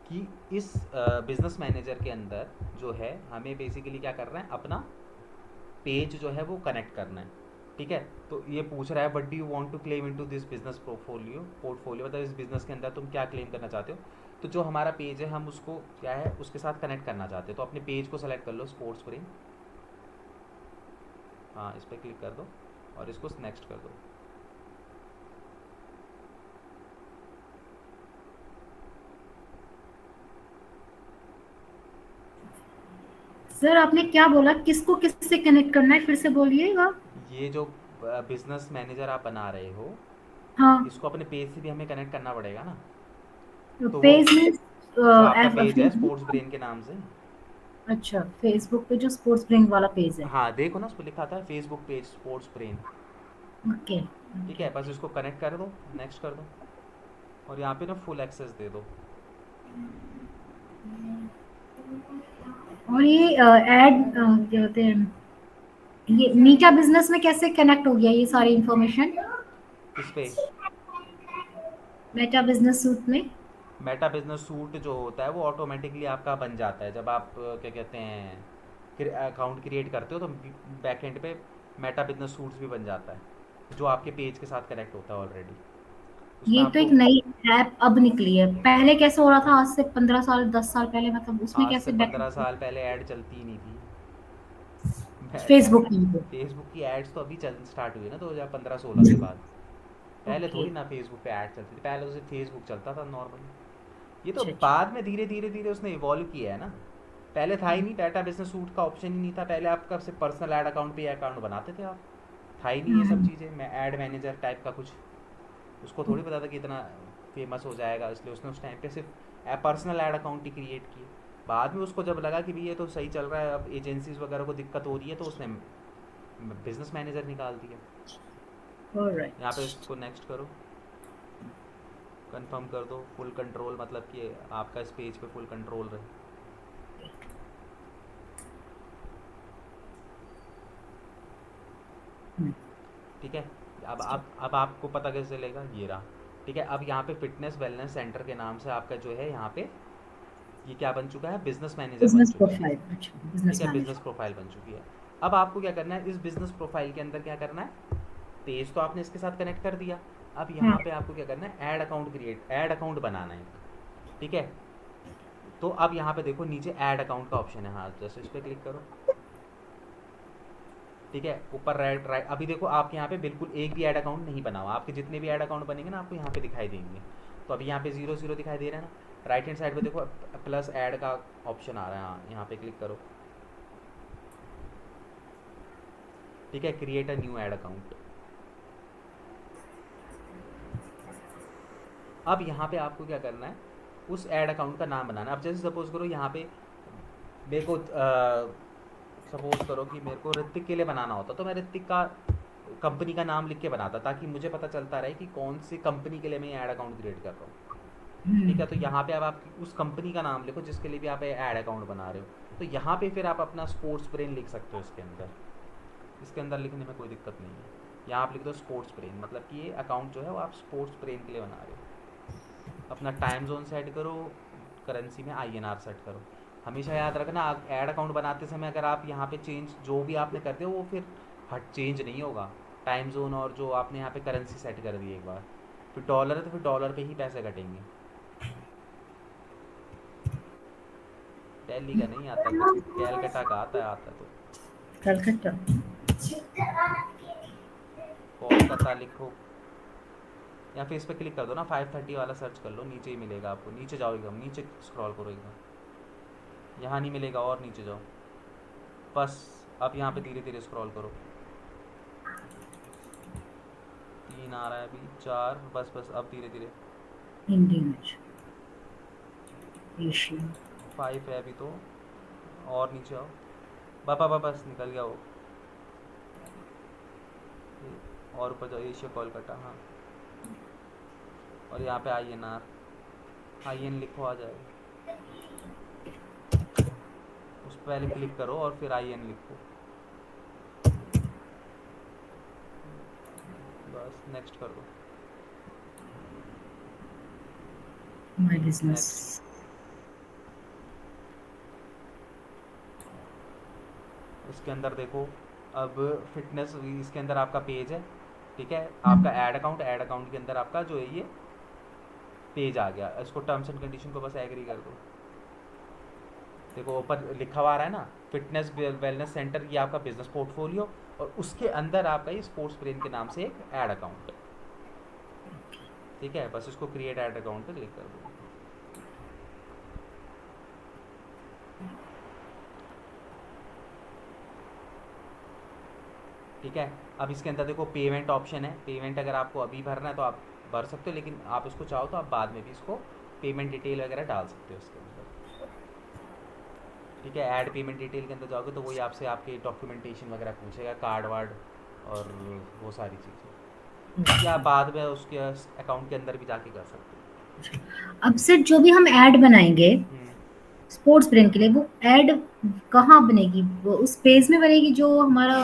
C: कि इस बिजनेस मैनेजर के अंदर जो है हमें बेसिकली क्या करना है, अपना पेज जो है वो कनेक्ट करना है। ठीक है, तो ये पूछ रहा है what do you want to claim into this business portfolio, मतलब इस बिजनेस के अंदर तुम क्या क्लेम करना चाहते हो। तो जो हमारा पेज है हम उसको क्या है उसके साथ कनेक्ट करना चाहते हो, तो अपने पेज को सेलेक्ट कर लो, स्पोर्ट्स ब्रेन, हाँ इस पर क्लिक कर दो और इसको नेक्स्ट कर दो।
A: सर आपने क्या बोला, किसको किससे कनेक्ट करना है, फिर से बोलिएगा।
C: ये जो बिजनेस मैनेजर आप बना रहे हो,
A: हाँ,
C: इसको अपने पेज से भी हमें कनेक्ट करना पड़ेगा ना।
A: तो
C: तो वो
A: पेज मीन्स
C: जो आपका पेज है
A: फेसबुक।
C: स्पोर्ट्स ब्रेन के नाम से,
A: अच्छा, फेसबुक पे जो स्पोर्ट्स ब्रिंग वाला पेज है।
C: हाँ देखो ना उस पर लिखा था Facebook page sports brain.
A: Okay.
C: ठीक
A: ओके।
C: है, बस इसको कनेक्ट कर दो, नेक्स्ट कर दो, और यहाँ पे ना फुल एक्सेस दे दो।
A: और ये ऐड क्या होते हैं, ये मीटा बिजनेस में कैसे कनेक्ट हो गया ये सारी इंफॉर्मेशन,
C: किस पे,
A: मेटा बिजनेस सूट में।
C: मेटा बिजनेस सूट जो होता है वो ऑटोमेटिकली आपका बन जाता है जब आप क्या कहते हैं अकाउंट क्रिएट करते हो, तो बैक एंड पे मेटा बिजनेस सूट्स भी बन जाता है। जो आपके पेज के साथ कनेक्ट होता है ऑलरेडी। उसमें
A: ये तो
C: आपको
A: एक नई ऐप अब निकली है, पहले कैसे हो रहा था आज से 15 साल 10 साल पहले, मतलब उसमें
C: आज से
A: कैसे बैक
C: 15 साल पहले ऐड चलती ही नहीं थी।
A: फेसबुक पे?
C: फेसबुक की एड्स तो अभी चल स्टार्ट हुई है ना 2015-16 के बाद। पहले
A: ओके।
C: थोड़ी ना फेसबुक पे ऐड चलती थी, पहले तो सिर्फ फेसबुक चलता था नॉर्मली। ये तो
A: अच्छा अच्छा।
C: बाद में धीरे धीरे धीरे उसने इवॉल्व किया है ना। पहले था ही नहीं, डाटा बिजनेस सूट का ऑप्शन ही नहीं था पहले। आपका सिर्फ पर्सनल ऐड अकाउंट पे अकाउंट बनाते थे आप। था ही नहीं ये सब
A: हम्म,
C: चीज़ें, मैं ऐड मैनेजर टाइप का कुछ। उसको थोड़ी पता था कि इतना फेमस हो जाएगा, इसलिए उसने उस टाइम पे सिर्फ पर्सनल ऐड अकाउंट ही क्रिएट किए। बाद में उसको जब लगा कि भाई ये तो सही चल रहा है, अब एजेंसीज वगैरह को दिक्कत हो रही है, तो उसने बिजनेस मैनेजर निकाल दिया। यहाँ पे
A: ऑलराइट।
C: इसको नेक्स्ट करो, कंफर्म कर दो, फुल कंट्रोल, मतलब कि आपका इस पेज पे फुल कंट्रोल रहे। ठीक है। अब आपको पता कैसे चलेगा, ये रहा। ठीक है, अब यहाँ पे फिटनेस वेलनेस सेंटर के नाम से आपका जो है यहाँ पे ये क्या बन चुका है, बिजनेस मैनेजर बन
A: बिजनेस
C: चुका है।
A: प्रोफाइल, अच्छा
C: ठीक
A: बिजनेस
C: है, बिजनेस
A: मैनेजर।
C: प्रोफाइल बन चुकी है। अब आपको क्या करना है, इस बिजनेस प्रोफाइल के अंदर क्या करना है, पेज तो आपने इसके साथ कनेक्ट कर दिया। अब
A: हाँ।
C: यहाँ पे आपको क्या करना है, ऐड अकाउंट बनाना है। ठीक है, तो अब यहाँ पे देखो नीचे ऐड अकाउंट का ऑप्शन है, हाँ जैसे इस पर क्लिक करो। ठीक है, ऊपर राइट राइट, अभी देखो आपके यहाँ पे बिल्कुल एक भी ऐड अकाउंट नहीं बना हुआ। आपके जितने भी ऐड अकाउंट बनेंगे ना आपको यहाँ पे दिखाई देंगे। तो अभी यहाँ पे 0 0 दिखाई दे रहा है ना। राइट हैंड साइड पे देखो प्लस ऐड का ऑप्शन आ रहा है, हाँ यहाँ पे क्लिक करो। ठीक है, create a new add account. अब यहाँ पे आपको क्या करना है, उस ऐड अकाउंट का नाम बनाना है। अब जैसे सपोज करो यहाँ पे मेरे को सपोज करो कि मेरे को ऋतिक के लिए बनाना होता, तो मैं ऋतिक का कंपनी का नाम लिख के बनाता, ताकि मुझे पता चलता रहे कि कौन सी कंपनी के लिए मैं ऐड अकाउंट क्रिएट कर रहा हूँ। ठीक है, तो यहाँ पे अब आप उस कंपनी का नाम लिखो जिसके लिए भी आप ऐड अकाउंट बना रहे हो। तो यहाँ पे फिर आप अपना स्पोर्ट्स ब्रेन लिख सकते हो इसके अंदर। इसके अंदर लिखने में कोई दिक्कत नहीं है। यहाँ आप लिख दो स्पोर्ट्स ब्रेन, मतलब कि ये अकाउंट जो है वो आप स्पोर्ट्स ब्रेन के लिए बना रहे हो। अपना टाइम जोन सेट करो, करेंसी में INR सेट करो। हमेशा याद रखना, ऐड अकाउंट बनाते समय अगर आप यहाँ पे चेंज जो भी आपने करते हो वो फिर हट चेंज नहीं होगा। टाइम जोन और जो आपने यहाँ पे करेंसी सेट कर दी एक बार, फिर डॉलर है तो फिर डॉलर पे ही पैसे कटेंगे। दिल्ली का नहीं आता कुछ, कैलकाटा का आता तो।
A: कलकत्ता।
C: कोलकाता लिखो, या फिर इस पर क्लिक कर दो ना, 530 वाला सर्च कर लो, नीचे ही मिलेगा आपको। नीचे जाओ एकदम नीचे, स्क्रॉल करो एकदम, यहाँ नहीं मिलेगा और नीचे जाओ बस। अब यहाँ पे धीरे धीरे स्क्रॉल करो, 3 आ रहा है अभी, 4, बस बस अब धीरे धीरे।
A: Indian, Asian.
C: 5 है अभी तो, और नीचे आओ, बाबा बस निकल गया वो। और ऊपर जाओ, एशिया कोलकाता, हाँ। और यहाँ पे IN लिखो, आ जाएगा। उस पर पहले क्लिक करो और फिर IN लिखो, बस नेक्स्ट कर दो।
A: My business.
C: नेक्स्ट, इसके अंदर देखो, अब फिटनेस, इसके अंदर आपका पेज है। ठीक है, आपका ऐड अकाउंट के अंदर आपका जो है ये पेज आ गया। इसको टर्म्स एंड कंडीशन को बस एग्री कर दो। देखो ऊपर लिखा हुआ आ रहा है ना, फिटनेस वेलनेस सेंटर, ये आपका बिजनेस पोर्टफोलियो, और उसके अंदर आपका ये स्पोर्ट्स ब्रेन के नाम से एक ऐड अकाउंट। ठीक है, बस इसको क्रिएट ऐड अकाउंट पे क्लिक कर दो। ठीक है, अब इसके अंदर देखो पेमेंट ऑप्शन है। पेमेंट अगर आपको अभी भरना है तो आप भर सकते हो, लेकिन आप इसको चाहो तो आप बाद में भी इसको पेमेंट डिटेल वगैरह डाल सकते हो इसके अंदर। ठीक है, ऐड पेमेंट डिटेल के अंदर जाओगे तो वही आपसे आपके डॉक्यूमेंटेशन वगैरह पूछेगा, कार्ड वार्ड और वो सारी चीज़ें, या बाद में उसके अकाउंट के अंदर भी जाके कर सकते
A: अब से जो भी हम ऐड बनाएंगे
C: हो।
A: स्पोर्ट्स ब्रेन के लिए, वो ऐड कहाँ बनेगी? वो उस पेज में बनेगी जो हमारा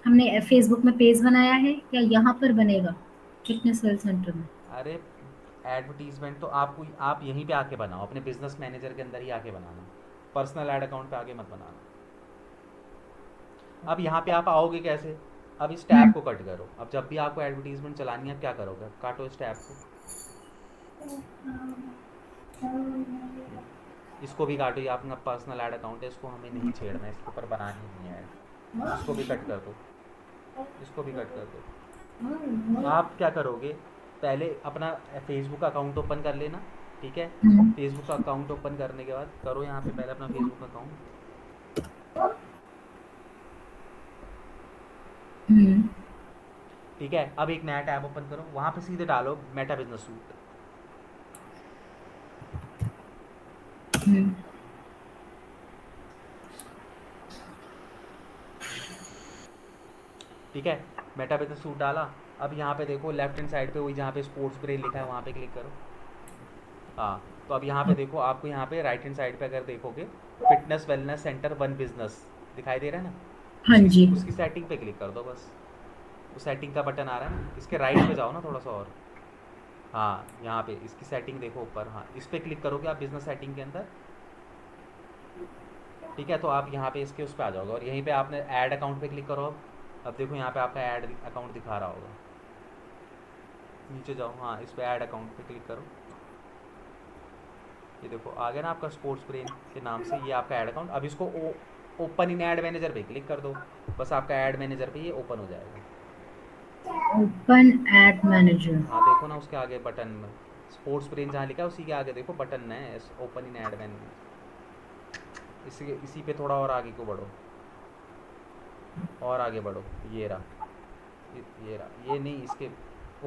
A: हमने फेसबुक में पेज बनाया है, या यहाँ पर बनेगा फिटनेस वेल सेंटर में?
C: अरे एडवर्टीजमेंट तो आपको, आप यहीं पे आके बनाओ, अपने बिजनेस मैनेजर के अंदर ही आके बनाना, पर्सनल ऐड अकाउंट पे आगे मत बनाना। अब यहाँ पे आप आओगे कैसे, अब इस टैब को कट करो। अब जब भी आपको एडवर्टीजमेंट चलानी है आप क्या करोगे, काटो इस टैब को, इसको भी काटो, ये अपना पर्सनल ऐड अकाउंट है, इसको हमें नहीं छेड़ना है, इसके ऊपर बनानी नहीं है ऐड। इसको भी कट कर दो, इसको भी कट कर दो। आप क्या करोगे, पहले अपना फेसबुक अकाउंट ओपन कर लेना, ठीक है। फेसबुक अकाउंट ओपन करने के बाद करो यहाँ पे पहले अपना फेसबुक अकाउंट, ठीक है। अब एक नया टैब ओपन करो, वहाँ पे सीधे डालो मेटा बिजनेस सूट, ठीक है। मेटा बिजनेस सूट डाला। अब यहाँ पे देखो लेफ्ट हैंड साइड पे वही जहाँ पे स्पोर्ट्स ब्रेल लिखा है वहाँ पे क्लिक करो। हाँ, तो अब यहाँ पे देखो, आपको यहाँ पे राइट हैंड साइड पे अगर देखोगे fitness wellness centre one business दिखाई दे रहा है ना,
A: हाँ जी।
C: उसकी सेटिंग पे क्लिक कर दो बस। वो सेटिंग का बटन आ रहा है ना, इसके राइट पे जाओ ना थोड़ा सा और, हाँ यहाँ पे इसकी सेटिंग देखो ऊपर, हाँ इस पर क्लिक करोगे आप बिजनेस सेटिंग के अंदर, ठीक है। तो आप यहाँ पे इसके उस पर आ जाओगे और यहीं पे आपने ऐड अकाउंट पे क्लिक करो। अब देखो यहाँ पे आपका ऐड अकाउंट दिखा रहा होगा, नीचे जाओ, हाँ इस पर ऐड अकाउंट पे क्लिक करो। ये देखो आ गया ना आपका स्पोर्ट्स ब्रेन के नाम से ये आपका ऐड अकाउंट। अब इसको ओपन इन ऐड मैनेजर पे क्लिक कर दो, बस आपका ऐड मैनेजर पे ये ओपन हो जाएगा।
A: Open add manager.
C: हाँ देखो ना उसके आगे बटन में स्पोर्ट्स ब्रेन जहाँ लिखा है उसी के आगे देखो बटन है ओपन इन ऐड मैनेजर, इसी पे थोड़ा और आगे को बढ़ो, और आगे बढ़ो, ये रहा, ये रहा, ये नहीं, इसके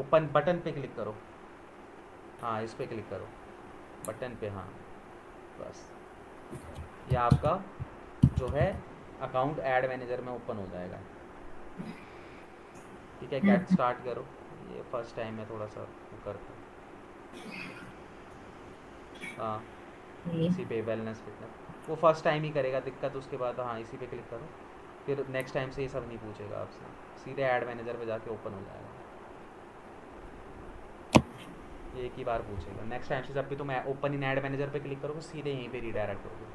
C: ओपन बटन पे क्लिक करो, हाँ इस पे क्लिक करो बटन पे, हाँ बस ये आपका जो है अकाउंट ऐड मैनेजर में ओपन हो जाएगा, ठीक है। गेट स्टार्ट करो, ये फर्स्ट टाइम है थोड़ा सा वो करता, हाँ इसी पे वेलनेस फिटनेस वो फर्स्ट टाइम ही करेगा दिक्कत, उसके बाद हाँ इसी पे क्लिक करो, फिर नेक्स्ट टाइम से ये सब नहीं पूछेगा आपसे, सीधे ऐड मैनेजर पे जाके ओपन हो जाएगा, ये एक ही बार पूछेगा। नेक्स्ट टाइम से जब भी तुम ओपन इन ऐड मैनेजर पे क्लिक करोगे सीधे यहीं पे रिडायरेक्ट होगे।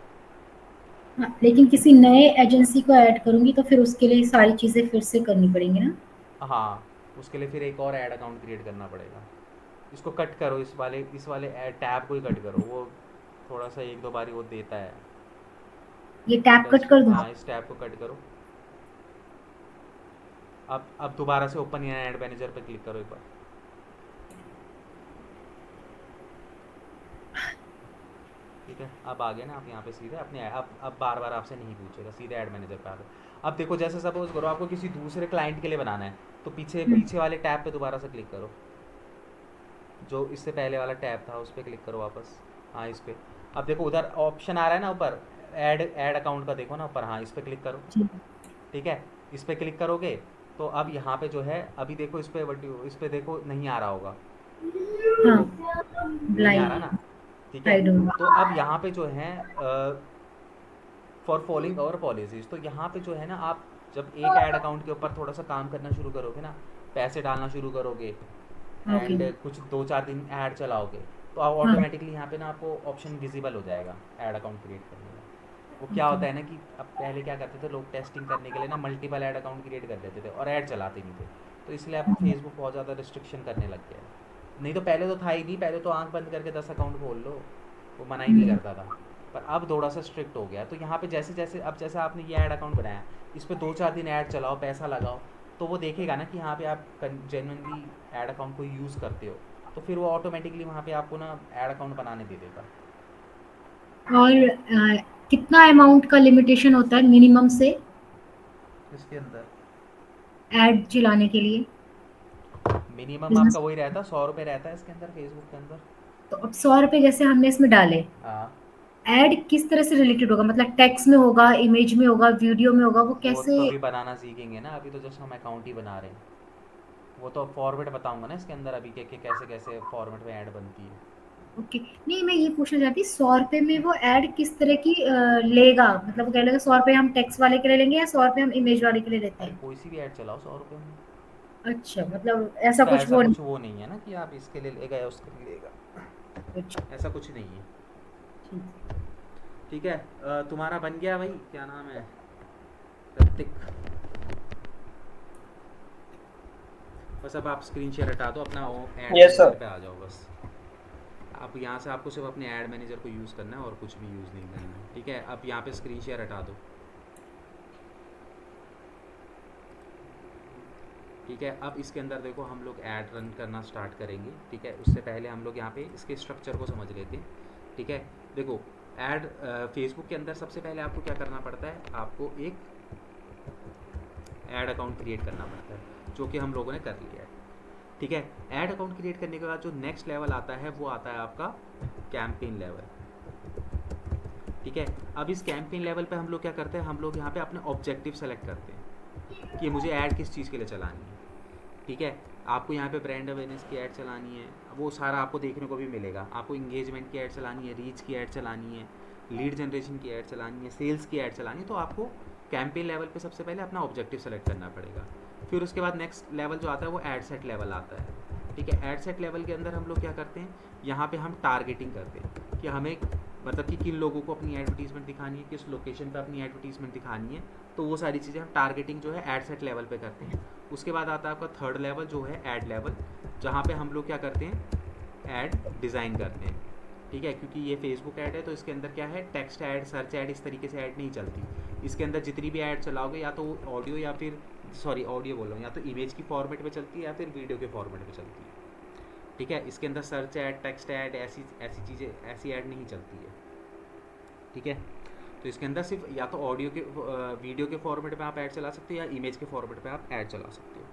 A: हाँ, लेकिन किसी नए एजेंसी को ऐड करूंगी तो फिर उसके लिए सारी चीजें फिर से करनी पड़ेंगी ना।
C: हाँ उसके लिए फिर एक और ऐड अकाउंट क्रिएट करना पड़ेगा। इसको कट करो, इस वाले टैब को ही कट करो, वो थोड़ा सा एक दो बारी वो देता है।
A: ये टैब कट कर दूं?
C: हाँ इस टैब को कट करो। अब दोबारा से ओपन इन ऐड मैनेजर पे क्लिक करो एक बार, ठीक है। अब आ गए ना आप यहाँ पे सीधे अपने, अब बार बार आपसे नहीं पूछेगा, सीधे ऐड मैनेजर पे आ गए। अब देखो जैसे सपोज करो आपको किसी दूसरे क्लाइंट के लिए बनाना है तो पीछे वाले टैब पे दोबारा से क्लिक करो, जो इससे पहले वाला टैब था उस पर क्लिक करो वापस, हाँ इस पर। अब देखो उधर ऑप्शन आ रहा है ना ऊपर ऐड अकाउंट का, देखो ना ऊपर, हाँ इस पर क्लिक करो, ठीक है। इस पर क्लिक करोगे तो अब यहाँ पे जो है अभी देखो इस पर देखो नहीं आ रहा होगा,
A: हाँ,
C: नहीं आ रहा ना, ठीक है। तो अब यहाँ पे जो है फॉर फॉलोइंग और पॉलिसीज, तो यहाँ पे जो है ना आप जब एक ऐड अकाउंट के ऊपर थोड़ा सा काम करना शुरू करोगे ना, पैसे डालना शुरू करोगे एंड कुछ 2-4 दिन ऐड चलाओगे तो ऑटोमेटिकली यहाँ पे ना आपको ऑप्शन विजिबल हो जाएगा ऐड अकाउंट क्रिएट करने का। वो क्या होता है ना कि अब पहले क्या करते थे लोग, टेस्टिंग करने के लिए ना मल्टीपल ऐड अकाउंट क्रिएट कर देते थे और ऐड चलाते नहीं थे, तो इसलिए अब फेसबुक बहुत ज़्यादा रिस्ट्रिक्शन करने लग गया है। नहीं तो पहले तो था ही नहीं, पहले तो आंख बंद करके 10 अकाउंट खोल लो, वो मना ही नहीं करता था। पर अब थोड़ा सा स्ट्रिक्ट हो गया, तो यहाँ पे जैसे जैसे अब जैसे आपने ये ऐड अकाउंट बनाया, इस पर 2-4 दिन ऐड चलाओ, पैसा लगाओ, तो वो देखेगा ना कि यहाँ पे आप जेन्युइनली ऐड अकाउंट को यूज़ करते हो, तो फिर वो ऑटोमेटिकली वहाँ पे आपको ना ऐड अकाउंट बनाने दे देगा।
A: और कितना अमाउंट का लिमिटेशन होता है मिनिमम से
C: इसके अंदर
A: ऐड चलाने के लिए?
C: मिनिमम
A: बिजनेस,
C: आपका वही रहता है, 100 रुपये रहता है इसके अंदर, फेसबुक के अंदर।
A: तो अब 100 रुपए जैसे हमने इसमें डाले,
C: हाँ
A: ऐड किस तरह से रिलेटेड होगा? मतलब टेक्स्ट में होगा, इमेज में होगा, वीडियो में होगा, वो
C: वो
A: कैसे?
C: तो अभी बनाना सीखेंगे ना, अभी तो जस्ट हम अकाउंट ही बना रहे हैं, वो तो फॉर्मेट बताऊंगा ना इसके अंदर अभी के कैसे कैसे फॉर्मेट में ऐड बनती है।
A: ओके, नहीं मैं ये पूछना चाहती, 100 रुपए में वो ऐड किस तरह की लेगा? मतलब वो कह लेगा 100 रुपए हम टेक्स्ट वाले के लिए लेंगे या 100 रुपए हम इमेज वाले के लिए लेते
C: अरे
A: हैं?
C: कोई सी भी ऐड चलाओ 100 रुपये में,
A: अच्छा, मतलब ऐसा
C: उसका
A: कुछ
C: ऐसा
A: वो
C: कुछ
A: नहीं।
C: वो नहीं है ना कि आप इसके लिए लेगा या उसके लिए लेगा,
A: अच्छा,
C: ऐसा कुछ नहीं है,
A: ठीक।
C: ठीक है। तुम्हारा बन गया भाई, क्या नाम है, ऋतिक, बस अब आप स्क्रीन शेयर हटा दो, अपना ऐड
D: Yes,
C: मैनेजर
D: sir.
C: पे आ जाओ बस। अब यहाँ से आपको सिर्फ अपने ऐड मैनेजर को यूज़ करना है और कुछ भी यूज़ नहीं करना है, ठीक है। अब यहाँ पे स्क्रीन शेयर हटा दो, ठीक है। अब इसके अंदर देखो हम लोग ऐड रन करना स्टार्ट करेंगे, ठीक है। उससे पहले हम लोग यहाँ पे इसके स्ट्रक्चर को समझ लेते हैं, ठीक है। देखो ऐड फेसबुक के अंदर सबसे पहले आपको क्या करना पड़ता है, आपको एक ऐड अकाउंट क्रिएट करना पड़ता है, जो कि हम लोगों ने कर लिया है, ठीक है। ऐड अकाउंट क्रिएट करने के बाद जो नेक्स्ट लेवल आता है वो आता है आपका कैंपेन लेवल, ठीक है। अब इस कैंपेन लेवल पे हम लोग क्या करते हैं, हम लोग यहाँ पे अपने ऑब्जेक्टिव सेलेक्ट करते हैं कि मुझे ऐड किस चीज़ के लिए चलानी है, ठीक है। आपको यहाँ पे ब्रांड अवेयरनेस की ऐड चलानी है, वो सारा आपको देखने को भी मिलेगा। आपको इंगेजमेंट की ऐड चलानी है, रीच की ऐड चलानी है, लीड जनरेशन की ऐड चलानी है, सेल्स की ऐड चलानी है। तो आपको कैंपेन लेवल पे सबसे पहले अपना ऑब्जेक्टिव सेलेक्ट करना पड़ेगा। फिर उसके बाद नेक्स्ट लेवल जो आता है वो एड सेट लेवल आता है, ठीक है। एड सेट लेवल के अंदर हम लोग क्या करते हैं, यहाँ पे हम टारगेटिंग करते हैं कि हमें मतलब कि किन लोगों को अपनी एडवर्टीजमेंट दिखानी है, किस लोकेशन पे अपनी एडवर्टीजमेंट दिखानी है। तो वो सारी चीज़ें हम टारगेटिंग जो है एड सेट लेवल पे करते हैं। उसके बाद आता है आपका थर्ड लेवल जो है ऐड लेवल, जहाँ पे हम लोग क्या करते हैं, ऐड डिज़ाइन करते हैं, ठीक है। क्योंकि ये फेसबुक ऐड है तो इसके अंदर क्या है, टेक्स्ट ऐड, सर्च ऐड, इस तरीके से ऐड नहीं चलती। इसके अंदर जितनी भी ऐड चलाओगे या तो ऑडियो या फिर सॉरी ऑडियो बोल रहा हूँ, या तो इमेज की फॉर्मेट में चलती है या फिर वीडियो के फॉर्मेट में चलती है, ठीक है। इसके अंदर सर्च ऐड, टेक्स्ट ऐड, ऐसी ऐसी चीज़ें, ऐसी ऐड नहीं चलती है, ठीक है। तो इसके अंदर सिर्फ या तो ऑडियो के वीडियो के फॉर्मेट में आप ऐड चला सकते हो या इमेज के फॉर्मेट में आप ऐड चला सकते हो,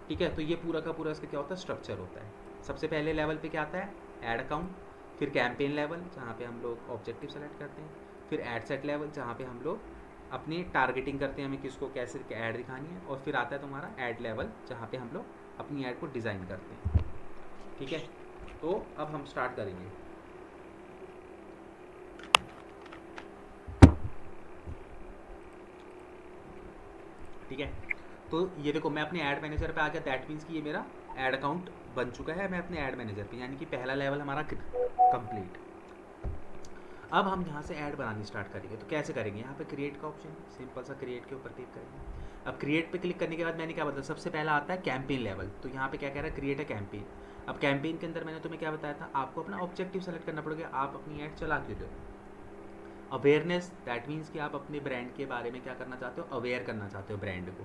C: ठीक है। तो ये पूरा का पूरा इसका क्या होता है, स्ट्रक्चर होता है। सबसे पहले लेवल पे क्या आता है, ऐड अकाउंट, फिर कैंपेन लेवल जहाँ पे हम लोग ऑब्जेक्टिव सेलेक्ट करते हैं, फिर ऐड सेट लेवल जहाँ पे हम लोग अपनी टारगेटिंग करते हैं, हमें किसको कैसे ऐड दिखानी है, और फिर आता है तुम्हारा ऐड लेवल जहाँ पे हम लोग अपनी ऐड को डिज़ाइन करते हैं, ठीक है। तो अब हम स्टार्ट करेंगे, ठीक है। तो ये देखो मैं अपने ऐड मैनेजर पे आ गया, दैट मीन्स कि ये मेरा ऐड अकाउंट बन चुका है, मैं अपने ऐड मैनेजर पे, यानी कि पहला लेवल हमारा कंप्लीट। अब हम यहाँ से ऐड बनानी स्टार्ट करेंगे। तो कैसे करेंगे, यहाँ पे क्रिएट का ऑप्शन, सिंपल सा क्रिएट के ऊपर क्लिक करेंगे। अब क्रिएट पे क्लिक करने के बाद मैंने क्या बताया, सबसे पहला आता है कैंपेन लेवल। तो यहाँ पे क्या कह रहा है, क्रिएट अ कैंपेन। अब कैंपेन के अंदर मैंने तुम्हें क्या बताया था, आपको अपना ऑब्जेक्टिव सेलेक्ट करना पड़ेगा, आप अपनी ऐड चला क्यों रहे हो। अवेयरनेस, दैट मीन्स कि आप अपने ब्रांड के बारे में क्या करना चाहते हो, अवेयर करना चाहते हो ब्रांड को,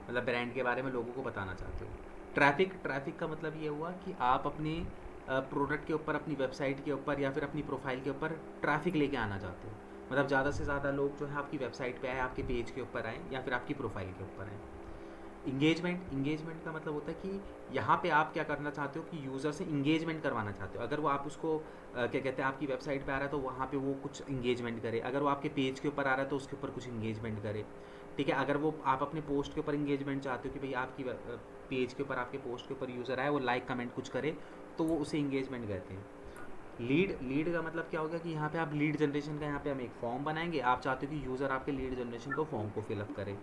C: मतलब ब्रांड के बारे में लोगों को बताना चाहते हो। ट्रैफिक, ट्रैफिक का मतलब ये हुआ कि आप अपने प्रोडक्ट के ऊपर, अपनी वेबसाइट के ऊपर या फिर अपनी प्रोफाइल के ऊपर ट्रैफिक लेके आना चाहते हो, मतलब ज़्यादा से ज़्यादा लोग जो है आपकी वेबसाइट पे आए, आपके पेज के ऊपर आए या फिर आपकी प्रोफाइल के ऊपर आए। इंगेजमेंट, इंगेजमेंट का मतलब होता है कि यहाँ पे आप क्या करना चाहते हो कि यूज़र से इंगेजमेंट करवाना चाहते हो। अगर वो आप उसको क्या कहते हैं, आपकी वेबसाइट पे आ रहा है तो वहाँ पे वो कुछ इंगेजमेंट करे, अगर वो आपके पेज के ऊपर आ रहा है तो उसके ऊपर कुछ इंगेजमेंट करे, ठीक है। अगर वो आप अपने पोस्ट के ऊपर इंगेजमेंट चाहते हो कि भाई आपकी पेज के ऊपर, आपके पोस्ट के ऊपर यूज़र आए, वो लाइक कमेंट कुछ करे, तो वो उसे इंगेजमेंट कहते हैं। लीड, लीड का मतलब क्या होगा कि यहाँ पे आप लीड जनरेशन का, यहाँ पे हम एक फॉर्म बनाएंगे, आप चाहते हो कि यूज़र आपके लीड जनरेशन को फॉर्म को फिलअप करे।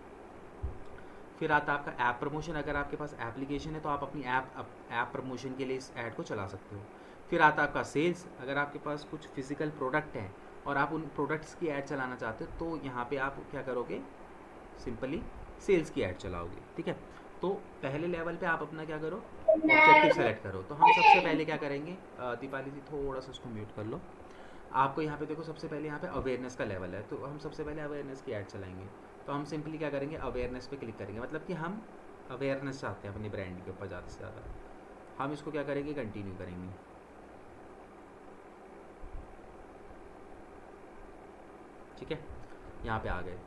C: फिर आता है आपका ऐप प्रमोशन, अगर आपके पास एप्लीकेशन है तो आप अपनी ऐप प्रमोशन के लिए इस ऐड को चला सकते हो। फिर आता है आपका सेल्स, अगर आपके पास कुछ फिजिकल प्रोडक्ट हैं और आप उन प्रोडक्ट्स की ऐड चलाना चाहते हो तो यहाँ पे आप क्या करोगे, सिंपली सेल्स की ऐड चलाओगे, ठीक है। तो पहले लेवल पे आप अपना क्या करो, ऑब्जेक्टिव सेलेक्ट करो। तो हम सबसे पहले क्या करेंगे, दीपाली जी थोड़ा सा उसको म्यूट कर लो। आपको यहाँ पे देखो सबसे पहले यहाँ पे अवेयरनेस का लेवल है, तो हम सबसे पहले अवेयरनेस की ऐड चलाएंगे। तो हम सिंपली क्या करेंगे, अवेयरनेस पे क्लिक करेंगे, मतलब कि हम अवेयरनेस चाहते हैं अपने ब्रांड के ऊपर ज़्यादा से ज़्यादा। हम इसको क्या करेंगे, कंटिन्यू करेंगे, ठीक है। यहाँ पे आ गए।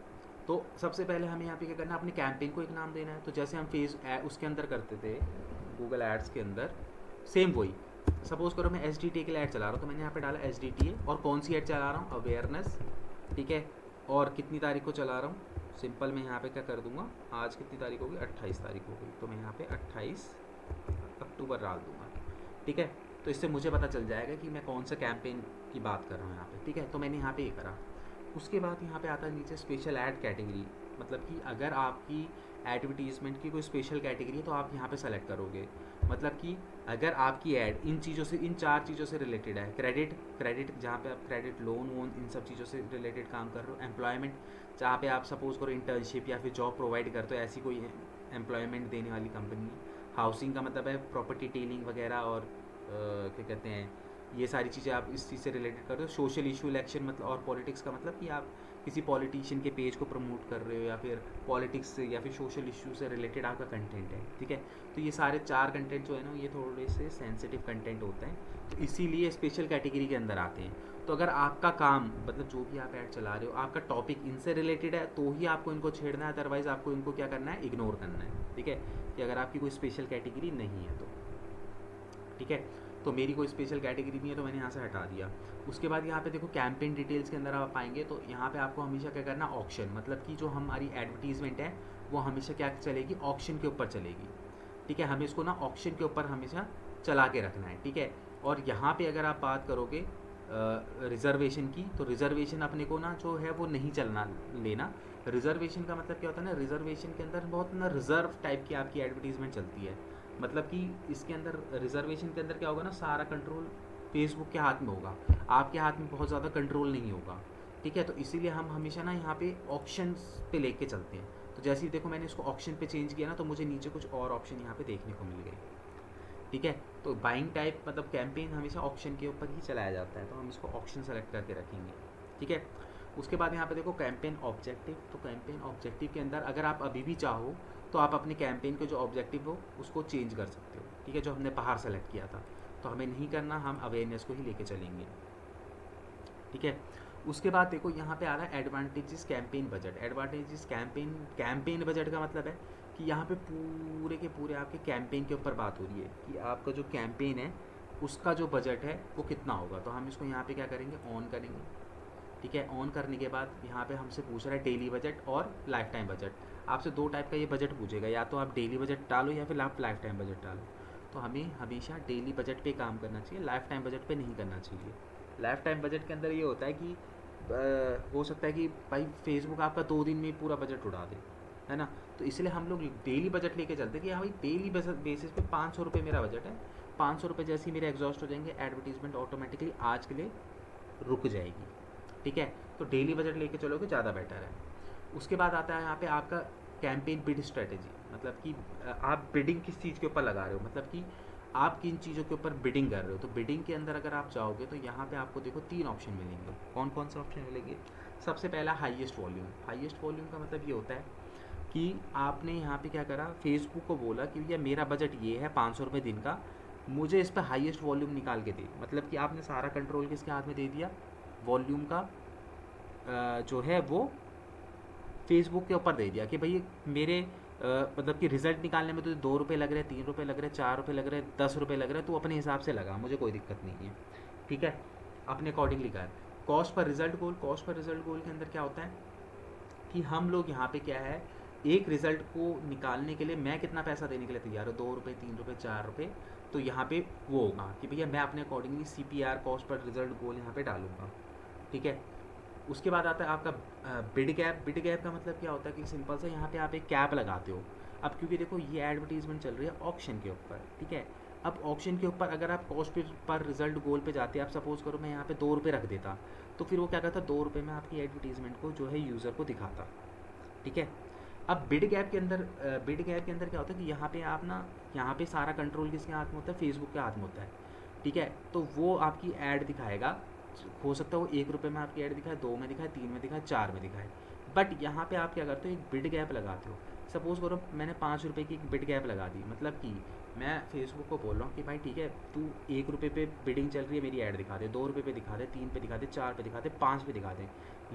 C: तो सबसे पहले हमें यहाँ पे क्या करना है, अपने कैंपेन को एक नाम देना है। तो जैसे हम उसके अंदर करते थे गूगल एड्स के अंदर, सेम वही। सपोज करो मैं एस डी टी के लिए ऐड चला रहा हूँ, तो मैंने यहाँ पे डाला एस डी टी ए, और कौन सी ऐड चला रहा हूँ, अवेयरनेस, ठीक है। और कितनी तारीख को चला रहा हूँ, सिंपल मैं यहाँ पे क्या कर दूँगा, आज कितनी तारीख होगी, 28 तारीख हो गई, तो मैं यहाँ पे 28 अक्टूबर डाल दूँगा, ठीक है। तो इससे मुझे पता चल जाएगा कि मैं कौन सा कैंपेन की बात कर रहा हूँ यहाँ पे, ठीक है। तो मैंने यहाँ पे ये करा। उसके बाद यहाँ पे आता है नीचे स्पेशल ऐड कैटेगरी, मतलब कि अगर आपकी एडवर्टीज़मेंट की कोई स्पेशल कैटेगरी है तो आप यहाँ पे सेलेक्ट करोगे। मतलब कि अगर आपकी ऐड इन चीज़ों से, इन 4 चीज़ों से रिलेटेड है, क्रेडिट, क्रेडिट जहाँ पे आप क्रेडिट, लोन वोन, इन सब चीज़ों से रिलेटेड काम कर रहे हो। एम्प्लॉयमेंट, जहाँ पे आप सपोज करो इंटर्नशिप या फिर जॉब प्रोवाइड करते हो, ऐसी कोई एम्प्लॉयमेंट देने वाली कंपनी है। हाउसिंग का मतलब है प्रॉपर्टी डीलिंग वगैरह, और क्या कहते हैं, ये सारी चीज़ें आप इस चीज़ से रिलेटेड कर रहे हो। सोशल इशू इलेक्शन मतलब, और पॉलिटिक्स का मतलब कि आप किसी पॉलिटिशियन के पेज को प्रमोट कर रहे हो, या फिर पॉलिटिक्स से या फिर सोशल इशू से रिलेटेड आपका कंटेंट है, ठीक है। तो ये सारे 4 कंटेंट जो है ना, ये थोड़े से सेंसिटिव कंटेंट होते हैं, तो इसीलिए स्पेशल कैटेगरी के अंदर आते हैं। तो अगर आपका काम मतलब जो भी आप ऐड चला रहे हो, आपका टॉपिक इनसे रिलेटेड है, तो ही आपको इनको छेड़ना है, अदरवाइज़ आपको इनको क्या करना है, इग्नोर करना है, ठीक है। कि अगर आपकी कोई स्पेशल कैटेगरी नहीं है तो, ठीक है। तो मेरी कोई स्पेशल कैटेगरी नहीं है तो मैंने यहाँ से हटा दिया। उसके बाद यहाँ पे देखो कैंपेन डिटेल्स के अंदर आप पाएंगे, तो यहाँ पे आपको हमेशा क्या करना, ऑक्शन, मतलब कि जो हमारी एडवर्टीजमेंट है वो हमेशा क्या चलेगी, ऑक्शन के ऊपर चलेगी, ठीक है। हमें इसको ना ऑक्शन के ऊपर हमेशा चला के रखना है, ठीक है। और यहाँ पे अगर आप बात करोगे रिजर्वेशन की, तो रिजर्वेशन अपने को ना जो है वो नहीं चलना लेना। रिजर्वेशन का मतलब क्या होता है ना, रिजर्वेशन के अंदर बहुत ना रिजर्व टाइप की आपकी एडवर्टीजमेंट चलती है। मतलब कि इसके अंदर रिजर्वेशन के अंदर क्या होगा ना, सारा कंट्रोल फेसबुक के हाथ में होगा, आपके हाथ में बहुत ज़्यादा कंट्रोल नहीं होगा, ठीक है। तो इसीलिए हम हमेशा ना यहाँ पे ऑप्शंस पे लेके चलते हैं। तो जैसे ही देखो मैंने इसको ऑप्शन पे चेंज किया ना, तो मुझे नीचे कुछ और ऑप्शन यहाँ पे देखने को मिल गए, ठीक है। तो बाइंग टाइप मतलब कैंपेन हमेशा ऑप्शन के ऊपर ही चलाया जाता है, तो हम इसको ऑप्शन सेलेक्ट करके रखेंगे, ठीक है। उसके बाद यहाँ पे देखो कैंपेन ऑब्जेक्टिव, तो कैंपेन ऑब्जेक्टिव के अंदर अगर आप अभी भी चाहो तो आप अपने कैंपेन के जो ऑब्जेक्टिव हो उसको चेंज कर सकते हो, ठीक है, जो हमने बाहर सेलेक्ट किया था। तो हमें नहीं करना, हम अवेयरनेस को ही लेके चलेंगे, ठीक है। उसके बाद देखो यहाँ पे आ रहा है advantages campaign budget. Advantages campaign budget का मतलब है कि यहाँ पे पूरे के पूरे आपके कैंपेन के ऊपर बात हो रही है कि आपका जो कैंपेन है उसका जो बजट है वो कितना होगा। तो हम इसको यहाँ पे क्या करेंगे, ऑन करेंगे, ठीक है। ऑन करने के बाद यहाँ पे हमसे पूछ रहा है डेली बजट और लाइफ टाइम बजट। आपसे 2 टाइप का ये बजट पूछेगा, या तो आप डेली बजट डालो या फिर आप लाइफ टाइम बजट डालो। तो हमें हमेशा डेली बजट पे काम करना चाहिए, लाइफ टाइम बजट पे नहीं करना चाहिए। लाइफ टाइम बजट के अंदर ये होता है कि हो सकता है कि भाई फेसबुक आपका 2 दिन में पूरा बजट उड़ा दे, है ना। तो इसलिए हम लोग डेली बजट लेके चलते हैं कि हाँ भाई डेली बेसिस पे 500 रुपये मेरा बजट है, 500 रुपये जैसे ही मेरे एग्जॉस्ट हो जाएंगे, एडवर्टीजमेंट ऑटोमेटिकली आज के लिए रुक जाएगी, ठीक है। तो डेली बजट लेके चलोगे ज़्यादा बेटर है। उसके बाद आता है यहाँ पे आपका कैंपेन बिड स्ट्रेटेजी, मतलब कि आप बिडिंग किस चीज़ के ऊपर लगा रहे हो, मतलब कि आप किन चीज़ों के ऊपर बिडिंग कर रहे हो। तो बिडिंग के अंदर अगर आप जाओगे तो यहाँ पे आपको देखो 3 ऑप्शन मिलेंगे। कौन कौन से ऑप्शन मिलेंगे, सबसे पहला हाईएस्ट वॉल्यूम। हाईएस्ट वॉल्यूम का मतलब ये होता है कि आपने यहाँ पे क्या करा, फेसबुक को बोला कि भैया मेरा बजट ये है 500 रुपये दिन का, मुझे इस पर हाईएस्ट वॉल्यूम निकाल के दे। मतलब कि आपने सारा कंट्रोल किसके हाथ में दे दिया, वॉल्यूम का जो है वो फेसबुक के ऊपर दे दिया कि भाई मेरे मतलब कि रिजल्ट निकालने में तुझे 2 रुपये लग रहे हैं, 3 रुपये लग रहे हैं, 4 रुपये लग रहे हैं, 10 रुपये लग रहे हैं, तो अपने हिसाब से लगा, मुझे कोई दिक्कत नहीं है, ठीक है। अपने अकॉर्डिंगली कर। कॉस्ट पर रिजल्ट गोल, कॉस्ट पर रिजल्ट गोल के अंदर क्या होता है कि हम लोग यहाँ पे क्या है, एक रिज़ल्ट को निकालने के लिए मैं कितना पैसा देने के लिए तैयार हूँ, 2 रुपये, 3 रुपये, 4 रुपये। तो यहाँ पे वो होगा कि भैया मैं अपने accordingly CPR, cost per result goal यहाँ पे डालूंगा, ठीक है। उसके बाद आता है आपका बिड गैप। बिड गैप का मतलब क्या होता है कि सिंपल सा यहाँ पे आप एक कैप लगाते हो। अब क्योंकि देखो ये एडवर्टीजमेंट चल रही है ऑक्शन के ऊपर, ठीक है। अब ऑक्शन के ऊपर अगर आप कॉस्ट पर रिजल्ट गोल पे जाते हैं, आप सपोज करो मैं यहाँ पे 2 रुपये रख देता, तो फिर वो क्या करता, 2 रुपये में आपकी एडवर्टीजमेंट को जो है यूज़र को दिखाता, ठीक है। अब बिड गैप के अंदर क्या होता है कि यहाँ पे आप ना, यहाँ पे सारा कंट्रोल किसके हाथ में होता है, फेसबुक के हाथ में होता है, ठीक है। तो वो आपकी ऐड दिखाएगा, हो सकता है वो 1 रुपये में आपकी ऐड दिखाए, 2 में दिखाए, 3 में दिखाए, 4 में दिखाए। बट यहाँ पे आप क्या करते हो, एक बिड गैप लगाते हो। सपोज़ करो मैंने 5 रुपये की एक बिड गैप लगा दी, मतलब कि मैं फेसबुक को बोल रहा हूँ कि भाई ठीक है, तू 1 रुपये पे बिडिंग चल रही है, मेरी ऐड दिखा दे, 2 रुपये पे दिखा दे, 3 पे दिखा दे, 4 पे दिखा दे, 5 पे दिखा दे।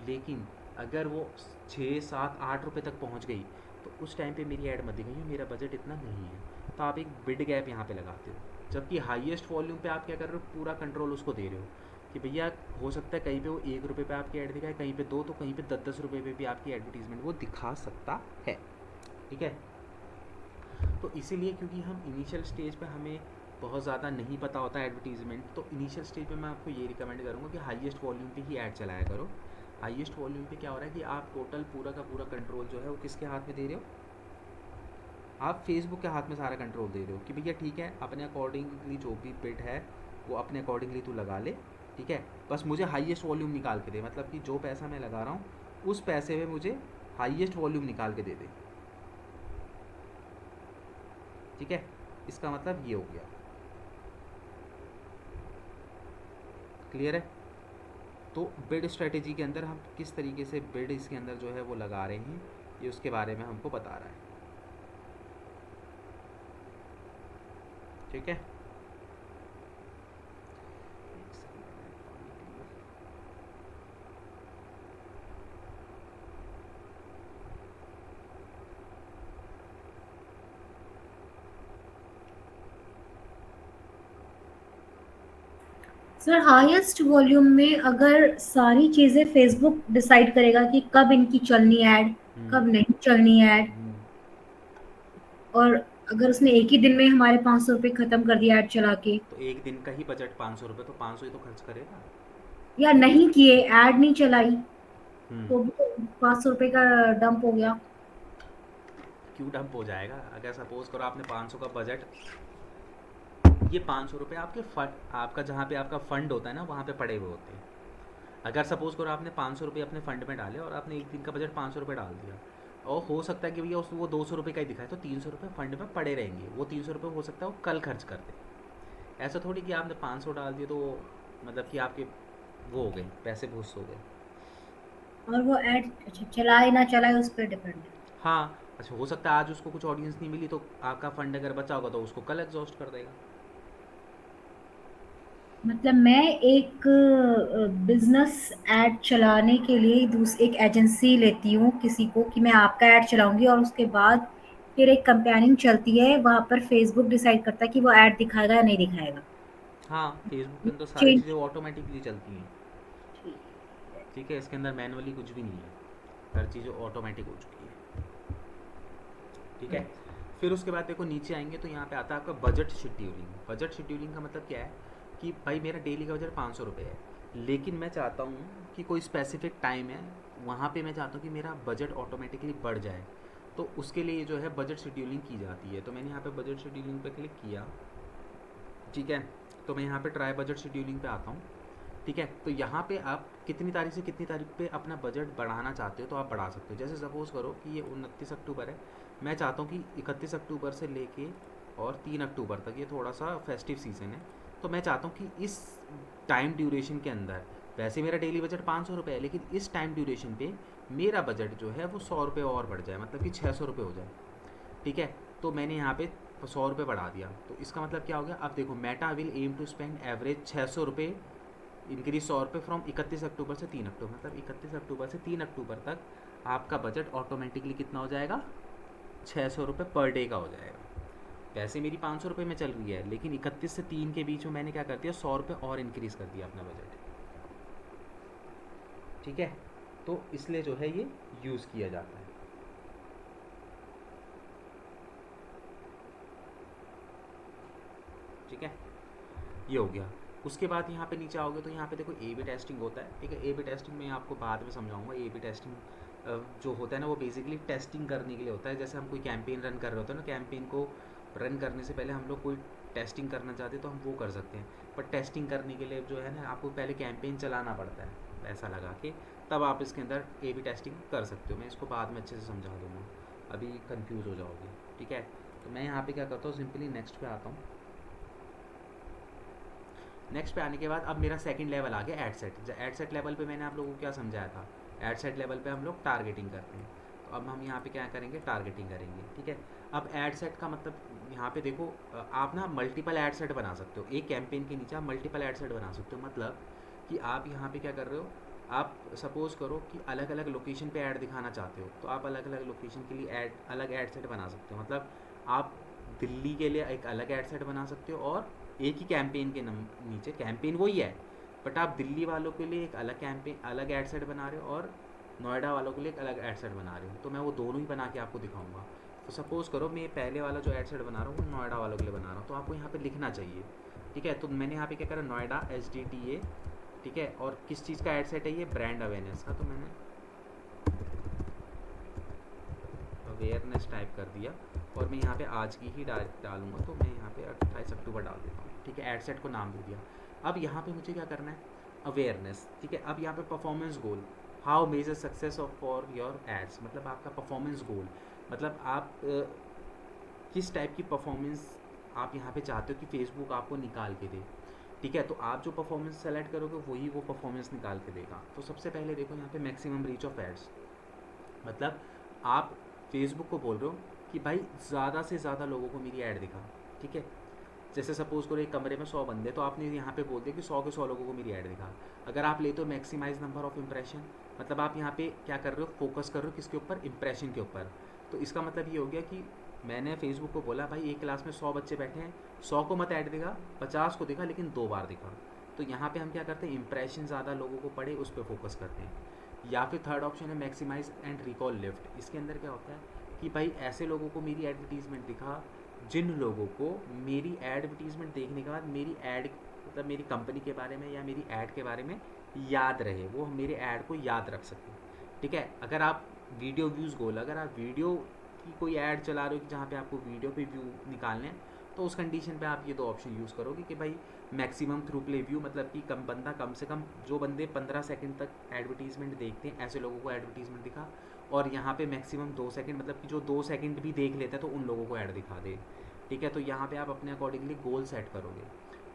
C: लेकिन अगर वो 6, 7, 8 रुपये तक पहुँच गई, तो उस टाइम पे मेरी ऐड मत दिखाइए, मेरा बजट इतना नहीं है। तो आप एक बिड गैप यहाँ पे लगाते हो। जबकि हाईएस्ट वॉल्यूम पे आप क्या कर रहे हो, पूरा कंट्रोल उसको दे रहे हो कि भैया हो सकता है कहीं पे वो 1 रुपये पे आपकी ऐड दिखाए, कहीं पे 2, तो कहीं पे 10-10 रुपये पे भी आपकी एडवर्टीजमेंट वो दिखा सकता है, ठीक है। तो इसीलिए क्योंकि हम इनिशियल स्टेज पे हमें बहुत ज़्यादा नहीं पता होता एडवर्टीजमेंट, तो इनिशियल स्टेज पे मैं आपको ये रिकमेंड करूँगा कि हाईएस्ट वॉल्यूम पे ही ऐड चलाया करो। हाईएस्ट वॉल्यूम पे क्या हो रहा है कि आप टोटल पूरा का पूरा कंट्रोल जो है वो किसके हाथ में दे रहे हो, आप फेसबुक के हाथ में सारा कंट्रोल दे रहे हो कि भैया ठीक है, अपने अकॉर्डिंगली जो भी बिड है वो अपने अकॉर्डिंगली तू लगा ले, ठीक है। बस मुझे हाईएस्ट वॉल्यूम निकाल के दे, मतलब कि जो पैसा मैं लगा रहा हूँ उस पैसे में मुझे हाईएस्ट वॉल्यूम निकाल के दे दे, ठीक है। इसका मतलब ये हो गया। क्लियर है? तो बिड स्ट्रेटेजी के अंदर हम किस तरीके से बिड इसके अंदर जो है वो लगा रहे हैं, ये उसके बारे में हमको बता रहा है। ठीक है, एक सेकंड में पानी पी लूं।
A: सर हाईएस्ट वॉल्यूम में अगर सारी चीजें फेसबुक डिसाइड करेगा कि कब इनकी चलनी ऐड, कब नहीं चलनी ऐड,
C: हम्म,
A: और अगर उसने एक ही दिन में हमारे 500 रुपये खत्म कर दिया ऐड चला के,
C: तो एक दिन का ही बजट 500 रुपये, तो 500 ही तो खर्च करेगा।
A: या नहीं किए, ऐड नहीं चलाई,
C: हम्म,
A: तो भी 500 रुपये का डंप हो गया।
C: क्यों डंप हो जाएगा? अगर सपोज करो आपने 500 का बजट, ये 500 रुपये आपके फंड, आपका जहाँ पे आपका फंड होता है ना वहाँ पे पड़े हुए होते हैं। अगर सपोज करो आपने 500 रुपये अपने फंड में डाले और आपने एक दिन का बजट 500 रुपये डाल दिया, और हो सकता है कि भैया वो 200 रुपये का ही दिखाए, तो 300 रुपये फंड में पड़े रहेंगे। वो 300 रुपये हो सकता है वो कल खर्च कर दे। ऐसा थोड़ी कि आपने 500 डाल दिए तो मतलब कि आपके वो हो गए, पैसे भूस हो गए।
A: और वो ऐड चलाए ना चलाए उस पर डिपेंड है।
C: हाँ, अच्छा हो सकता है आज उसको कुछ ऑडियंस नहीं मिली, तो आपका फंड अगर बचा होगा तो उसको कल एग्जॉस्ट कर देगा।
A: मतलब मैं एक बिजनेस ऐड चलाने के लिए एक एजेंसी लेती हूँ किसी को कि मैं आपका ऐड चलाऊंगी, और उसके बाद फिर एक कंपेयरिंग चलती है, वहां पर फेसबुक डिसाइड करता है कि वो ऐड दिखाएगा या नहीं दिखाएगा।
C: हाँ, फेसबुक के अंदर सारी
A: चेंज।
C: चीज़ें ऑटोमेटिकली चलती हैं। ठीक है, इसके अंदर मैनुअली कुछ भी नहीं है, हर चीज़ें ऑटोमेटिक हो चुकी है। ठीक है, फिर उसके बाद देखो नीचे आएंगे तो यहाँ पे आता है आपका बजट शेड्यूलिंग। बजट शेड्यूलिंग का मतलब क्या है कि भाई मेरा डेली का बजट 500 रुपये है, लेकिन मैं चाहता हूँ कि कोई स्पेसिफिक टाइम है वहाँ पे मैं चाहता हूँ कि मेरा बजट ऑटोमेटिकली बढ़ जाए। तो उसके लिए जो है बजट शेड्यूलिंग की जाती है। तो मैंने यहाँ पे बजट शेड्यूलिंग पे क्लिक किया। ठीक है, तो मैं यहाँ पे ट्राई बजट शेड्यूलिंग पे आता हूँ। ठीक है, तो यहाँ पे आप कितनी तारीख से कितनी तारीख पे अपना बजट बढ़ाना चाहते हो तो आप बढ़ा सकते हो। जैसे सपोज़ करो कि ये 29 अक्टूबर है, मैं चाहता हूँ कि 31 अक्टूबर से लेके और 3 अक्टूबर तक, ये थोड़ा सा फेस्टिव सीज़न है, तो मैं चाहता हूँ कि इस टाइम ड्यूरेशन के अंदर, वैसे मेरा डेली बजट 500 रुपये है, लेकिन इस टाइम ड्यूरेशन पे मेरा बजट जो है वो 100 रुपये और बढ़ जाए, मतलब कि 600 रुपये हो जाए। ठीक है, तो मैंने यहाँ पे 100 रुपये बढ़ा दिया। तो इसका मतलब क्या हो गया? अब देखो, Meta will aim to spend average 600 रुपये, इंक्रीज 100 रुपये फ्रॉम 31 अक्टूबर से 3 अक्टूबर, मतलब 31 अक्टूबर से 3 अक्टूबर तक आपका बजट ऑटोमेटिकली कितना हो जाएगा? 600 रुपये पर डे का हो जाएगा। वैसे मेरी 500 रुपये में चल रही है, लेकिन 31 से 3 के बीच में मैंने क्या कर दिया, 100 रुपये और इंक्रीज़ कर दिया अपना बजट। ठीक है, तो इसलिए जो है ये यूज़ किया जाता है। ठीक है, ये हो गया। उसके बाद यहाँ पे नीचे आओगे तो यहाँ पे देखो ए बी टेस्टिंग होता है। ठीक है, ए बी टेस्टिंग मैं आपको बाद में समझाऊंगा। ए बी टेस्टिंग जो होता है ना, वो बेसिकली टेस्टिंग करने के लिए होता है। जैसे हम कोई कैंपेन रन कर रहे होते हैं ना, कैंपेन को रन करने से पहले हम लोग कोई टेस्टिंग करना चाहते हैं तो हम वो कर सकते हैं। पर टेस्टिंग करने के लिए जो है ना, आपको पहले कैंपेन चलाना पड़ता है पैसा लगा के, तब आप इसके अंदर ए बी टेस्टिंग कर सकते हो। मैं इसको बाद में अच्छे से समझा दूँगा, अभी कन्फ्यूज़ हो जाओगे। ठीक है, तो मैं यहाँ पे क्या करता हूँ, सिंपली नेक्स्ट पे आता हूँ। नेक्स्ट पे आने के बाद अब मेरा सेकंड लेवल आ गया ad set. Ad set level पे मैंने आप लोगों को क्या समझाया था, एड सेट लेवल पे हम लोग टारगेटिंग करते हैं। तो अब हम यहाँ पे क्या करेंगे, टारगेटिंग करेंगे। ठीक है, अब एड सेट का मतलब यहाँ पे देखो, आप ना मल्टीपल एड सेट बना सकते हो। एक कैंपेन के नीचे आप मल्टीपल एड सेट बना सकते हो। मतलब कि आप यहाँ पे क्या कर रहे हो, आप सपोज़ करो कि अलग अलग लोकेशन पे ऐड दिखाना चाहते हो, तो आप अलग अलग लोकेशन के लिए अलग ऐड सेट बना सकते हो। मतलब आप दिल्ली के लिए एक अलग ऐड सेट बना सकते हो, और एक ही कैंपेन के नीचे, कैंपेन वही है बट आप दिल्ली वालों के लिए एक अलग कैंपेन, अलग ऐड सेट बना रहे हो, और नोएडा वालों के लिए एक अलग ऐड सेट बना रहे हो। तो मैं वो दोनों ही बना के आपको दिखाऊंगा। तो सपोज़ करो मैं पहले वाला जो ऐड सेट बना रहा हूँ वो नोएडा वालों के लिए बना रहा हूँ, तो आपको यहाँ पे लिखना चाहिए। ठीक है, तो मैंने यहाँ पे क्या करा, नोएडा SDTA। ठीक है, और किस चीज़ का ऐड सेट है ये, ब्रांड अवेयरनेस का। तो मैंने अवेयरनेस टाइप कर दिया, और मैं यहाँ पे आज की ही डालूंगा। तो मैं यहाँ पे 28 अक्टूबर डाल देता हूँ। ठीक है, एड सेट को नाम दे दिया। अब यहाँ पे मुझे क्या करना है, अवेयरनेस। ठीक है, अब यहाँ पे performance goal, how measure success of for your ads, मतलब आपका परफॉर्मेंस गोल, मतलब आप किस टाइप की परफॉर्मेंस आप यहाँ पे चाहते हो कि फेसबुक आपको निकाल के दे, ठीक है, तो आप जो परफॉर्मेंस सेलेक्ट करोगे वही वो परफॉर्मेंस निकाल के देगा। तो सबसे पहले देखो यहाँ पे मैक्सिमम रीच ऑफ एड्स, मतलब आप फेसबुक को बोल रहे हो कि भाई ज़्यादा से ज़्यादा लोगों को मेरी ऐड दिखा, ठीक है। जैसे सपोज करो एक कमरे में 100 बंदे, तो आपने यहाँ पे बोल दिया कि 100 के 100 लोगों को मेरी ऐड दिखा। अगर आप लेते हो मैक्सिमाइज नंबर ऑफ इंप्रेशन, मतलब आप यहाँ पे क्या कर रहे हो, फोकस कर रहे हो किसके ऊपर, इंप्रेशन के ऊपर। तो इसका मतलब ये हो गया कि मैंने फेसबुक को बोला भाई एक क्लास में 100 बच्चे बैठे हैं, 100 को मत ऐड दिखा, 50 को दिखा, लेकिन 2 बार दिखा। तो यहाँ पे हम क्या करते हैं, इंप्रेशन ज़्यादा लोगों को पड़े उस पर फोकस करते हैं। या फिर थर्ड ऑप्शन है मैक्सिमाइज एंड रिकॉल लिफ्ट। इसके अंदर क्या होता है कि भाई ऐसे लोगों को मेरी एडवर्टीज़मेंट दिखा जिन लोगों को मेरी एडवर्टीज़मेंट देखने के बाद मेरी ऐड, मतलब मेरी कंपनी के बारे में या मेरी ऐड के बारे में याद रहे, वो मेरे ऐड को याद रख सकें, ठीक है। अगर आप वीडियो व्यूज़ गोल, अगर आप वीडियो की कोई ऐड चला रहे हो कि जहाँ पे आपको वीडियो पे व्यू निकालने हैं, तो उस कंडीशन पे आप ये 2 ऑप्शन यूज़ करोगे कि भाई मैक्सिमम थ्रू प्ले व्यू, मतलब कि कम से कम जो बंदे 15 सेकंड तक एडवर्टीज़मेंट देखते हैं ऐसे लोगों को एडवर्टीज़मेंट दिखा, और यहाँ पे मैक्सिमम 2 सेकंड, मतलब कि जो 2 सेकंड भी देख लेते हैं तो उन लोगों को ऐड दिखा दे, ठीक है। तो यहाँ पे आप अपने अकॉर्डिंगली गोल सेट करोगे,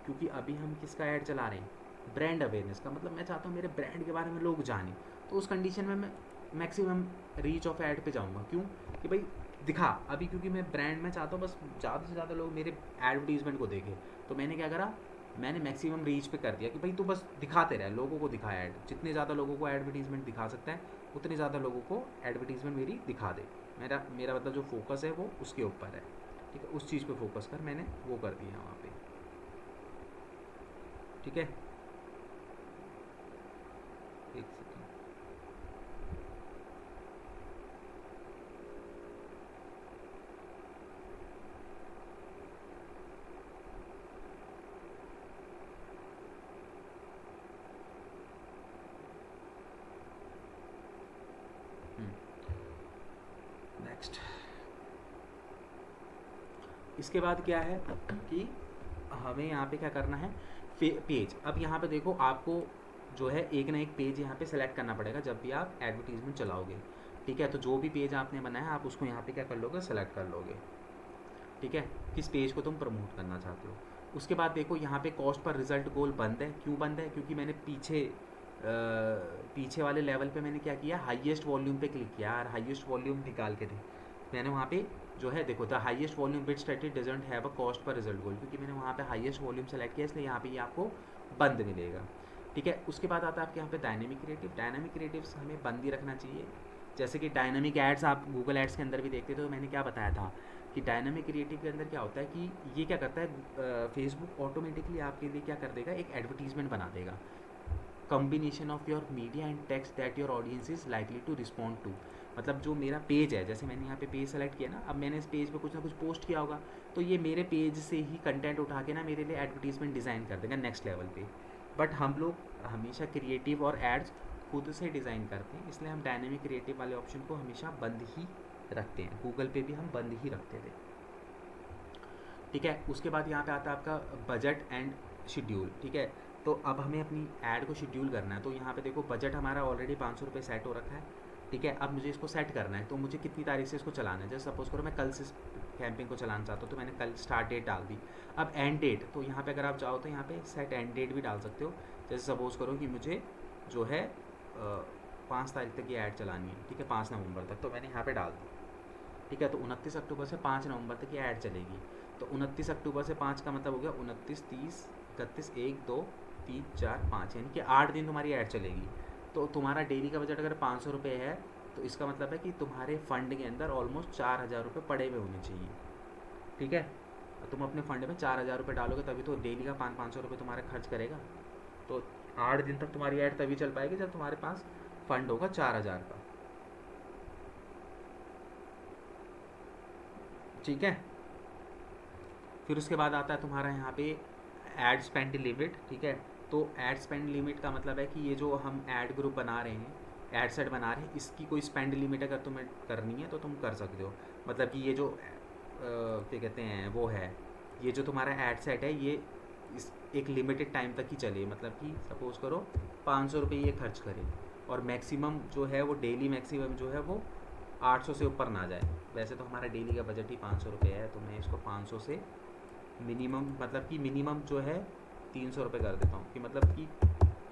C: क्योंकि अभी हम किसका ऐड चला रहे हैं, ब्रांड अवेयरनेस का, मतलब मैं चाहता हूँ मेरे ब्रांड के बारे में लोग जानें। तो उस कंडीशन में मैं मैक्सिमम रीच ऑफ ऐड पे जाऊँगा, क्यों कि भाई दिखा अभी, क्योंकि मैं ब्रांड में चाहता हूँ बस ज़्यादा से ज़्यादा लोग मेरे एडवर्टीज़मेंट को देखें। तो मैंने क्या करा, मैंने मैक्सिमम रीच पे कर दिया कि भाई तू बस दिखाते रहे, लोगों को दिखा ऐड, जितने ज़्यादा लोगों को एडवर्टीज़मेंट दिखा सकता है उतने ज़्यादा लोगों को एडवर्टीज़मेंट मेरी दिखा दे। मेरा मेरा मतलब जो फोकस है वो उसके ऊपर है, ठीक है, उस चीज़ पे फोकस कर, मैंने वो कर दिया वहाँ पे, ठीक है। एक सेकेंड, नेक्स्ट। इसके बाद क्या है कि हमें यहाँ पे क्या करना है, पेज। अब यहाँ पे देखो आपको जो है एक ना एक पेज यहाँ पे सेलेक्ट करना पड़ेगा जब भी आप एडवर्टीजमेंट चलाओगे, ठीक है। तो जो भी पेज आपने बनाया आप उसको यहाँ पे क्या कर लोगे, सेलेक्ट कर लोगे, ठीक है, किस पेज को तुम प्रमोट करना चाहते हो। उसके बाद देखो यहाँ पे कॉस्ट पर रिजल्ट गोल बंद है, क्यों बंद है, क्योंकि मैंने पीछे वाले लेवल पे मैंने क्या किया, हाईएस्ट वॉल्यूम पे क्लिक किया और हाईएस्ट वॉल्यूम निकाल के थे मैंने वहाँ पे जो है, देखो the highest volume bit stated doesn't have a cost per result goal, क्योंकि मैंने वहाँ पे हाईएस्ट वॉल्यूम सेलेक्ट किया, इसलिए यहाँ पे ये आपको बंद मिलेगा, ठीक है। उसके बाद आता है आपके यहाँ पे डायनेमिक क्रिएटिव। डायनेमिक क्रिएटिव्स हमें बंद ही रखना चाहिए, जैसे कि डायनेमिक एड्स आप गूगल एड्स के अंदर भी देखते थे। तो मैंने क्या बताया था कि डायनेमिक क्रिएटिव के अंदर क्या होता है कि ये क्या करता है, फेसबुक ऑटोमेटिकली आपके लिए क्या कर देगा, एक एडवर्टीजमेंट बना देगा, combination of your media and text that your audience is likely to respond to. मतलब जो मेरा पेज है, जैसे मैंने यहाँ पे पेज सेलेक्ट किया ना, अब मैंने इस पेज पे कुछ ना कुछ पोस्ट किया होगा, तो ये मेरे पेज से ही कंटेंट उठा के ना मेरे लिए एडवर्टीजमेंट डिज़ाइन कर देगा नेक्स्ट लेवल पे। बट हम लोग हमेशा क्रिएटिव और एड्स खुद से डिज़ाइन करते हैं, इसलिए हम डायनेमिक क्रिएटिव वाले ऑप्शन को हमेशा बंद ही रखते हैं। गूगल पे भी हम बंद ही रखते थे, ठीक है। उसके बाद यहाँ पे आता है आपका बजट एंड शेड्यूल, ठीक है। तो अब हमें अपनी ऐड को शेड्यूल करना है। तो यहाँ पे देखो बजट हमारा ऑलरेडी 500 रुपये सेट हो रखा है, ठीक है। अब मुझे इसको सेट करना है, तो मुझे कितनी तारीख से इसको चलाना है। जैसे सपोज करो मैं कल से कैंपिंग को चलाना चाहता हूँ, तो मैंने कल स्टार्ट डेट डाल दी। अब एंड डेट, तो यहाँ पे अगर आप चाहो तो यहाँ पे सेट एंड डेट भी डाल सकते हो। जैसे सपोज करो कि मुझे जो है 5 तारीख तक ये ऐड चलानी है, ठीक है, 5 नवंबर तक, तो मैंने यहाँ पे डाल दी, ठीक है। तो 29 अक्टूबर से 5 नवंबर तक ये ऐड चलेगी। तो 29 अक्टूबर से 5 का मतलब हो गया 29, 30, 31, 1, 2, 3, 4, 5, यानी कि 8 दिन तुम्हारी ऐड चलेगी। तो तुम्हारा डेली का बजट अगर 500 रुपये है, तो इसका मतलब है कि तुम्हारे फंड के अंदर ऑलमोस्ट 4000 रुपये पड़े हुए होने चाहिए, ठीक है। तुम अपने फंड में 4000 रुपये डालोगे तभी तो डेली का 500 रुपये तुम्हारा खर्च करेगा। तो 8 दिन तक तुम्हारी ऐड तभी चल पाएगी जब तुम्हारे पास फंड होगा 4000 का, ठीक है। फिर उसके बाद आता है तुम्हारा यहाँ पे एड स्पेंड लिमिट, ठीक है। तो एड स्पेंड लिमिट का मतलब है कि ये जो हम ऐड ग्रुप बना रहे हैं, एड सेट बना रहे हैं, इसकी कोई स्पेंड लिमिट अगर तुम्हें करनी है तो तुम कर सकते हो। मतलब कि ये जो क्या कहते हैं वो है, ये जो तुम्हारा ऐड सेट है ये इस एक लिमिटेड टाइम तक ही चले। मतलब कि सपोज़ करो 500 रुपये ये खर्च करे, और मैक्सिमम जो है वो डेली मैक्सिमम जो है वो 800 से ऊपर ना जाए। वैसे तो हमारा डेली का बजट ही 500 रुपये है, तो मैं इसको 500 से मिनिमम मतलब कि मिनिमम जो है 300 रुपये कर देता हूँ कि मतलब कि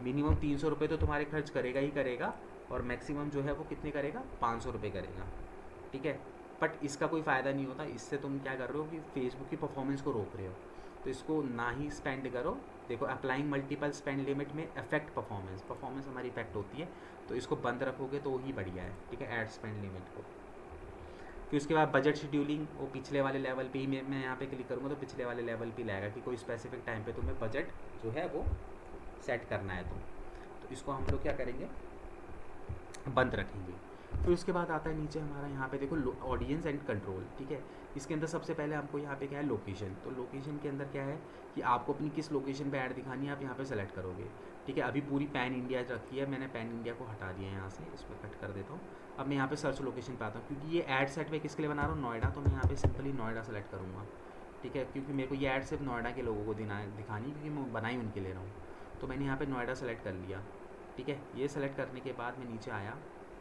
C: मिनिमम 300 रुपये तो तुम्हारे खर्च करेगा ही करेगा, और मैक्सिमम जो है वो कितने करेगा, 500 रुपये करेगा। ठीक है, बट इसका कोई फ़ायदा नहीं होता, इससे तुम क्या कर रहे हो कि फेसबुक की परफॉर्मेंस को रोक रहे हो। तो इसको ना ही स्पेंड करो। देखो, अप्लाइंग मल्टीपल स्पेंड लिमिट में अफेक्ट परफॉर्मेंस हमारी इफेक्ट होती है, तो इसको बंद रखोगे तो ही बढ़िया है। ठीक है, ऐड स्पेंड लिमिट को। फिर उसके बाद बजट शेड्यूलिंग, वो पिछले वाले लेवल पे ही मैं यहाँ पे क्लिक करूँगा तो पिछले वाले लेवल पे लाएगा कि कोई स्पेसिफिक टाइम पे तुम्हें बजट जो है वो सेट करना है। तो इसको हम लोग क्या करेंगे, बंद रखेंगे। फिर उसके बाद आता है नीचे हमारा यहाँ पे देखो ऑडियंस एंड कंट्रोल। ठीक है, इसके अंदर सबसे पहले हमको यहाँ पे क्या है, लोकेशन। तो लोकेशन के अंदर क्या है कि आपको अपनी किस लोकेशन पे ऐड दिखानी है, आप यहाँ पे सेलेक्ट करोगे। ठीक है, अभी पूरी पैन इंडिया रखी है, मैंने पैन इंडिया को हटा दिया है यहाँ से, इस पर कट कर देता हूँ। अब मैं यहाँ पे सर्च लोकेशन पे आता हूँ, क्योंकि ये ऐड सेट में किसके लिए बना रहा हूँ, नोएडा, तो मैं यहाँ पे सिंपली नोएडा सेलेक्ट करूँगा। ठीक है, क्योंकि मेरे को ये ऐड सिर्फ नोएडा के लोगों को दिखानी, क्योंकि मैं बनाई उनके ले रहा हूँ। तो मैंने यहाँ पे नोएडा सेलेक्ट कर लिया। ठीक है, ये सेलेक्ट करने के बाद मैं नीचे आया।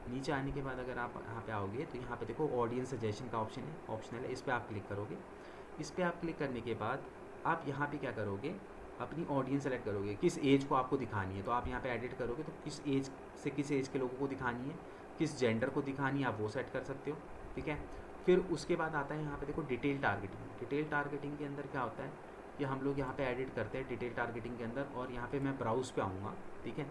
C: नीचे आने के बाद अगर आप यहाँ पे आओगे तो यहाँ पे देखो ऑडियंस सजेशन का ऑप्शनल है, इस पर आप क्लिक करोगे। इस पर आप क्लिक करने के बाद आप यहाँ पे क्या करोगे, अपनी ऑडियंस सेलेक्ट करोगे, किस एज को आपको दिखानी है। तो आप यहाँ पे एडिट करोगे तो किस एज से किस एज के लोगों को दिखानी है, किस जेंडर को दिखानी है, आप वो सेट कर सकते हो। ठीक है, फिर उसके बाद आता है यहाँ पे देखो डिटेल टारगेटिंग। डिटेल टारगेटिंग के अंदर क्या होता है कि हम लोग यहाँ पे एडिट करते हैं डिटेल टारगेटिंग के अंदर, और यहाँ पे मैं ब्राउज पे आऊँगा। ठीक है,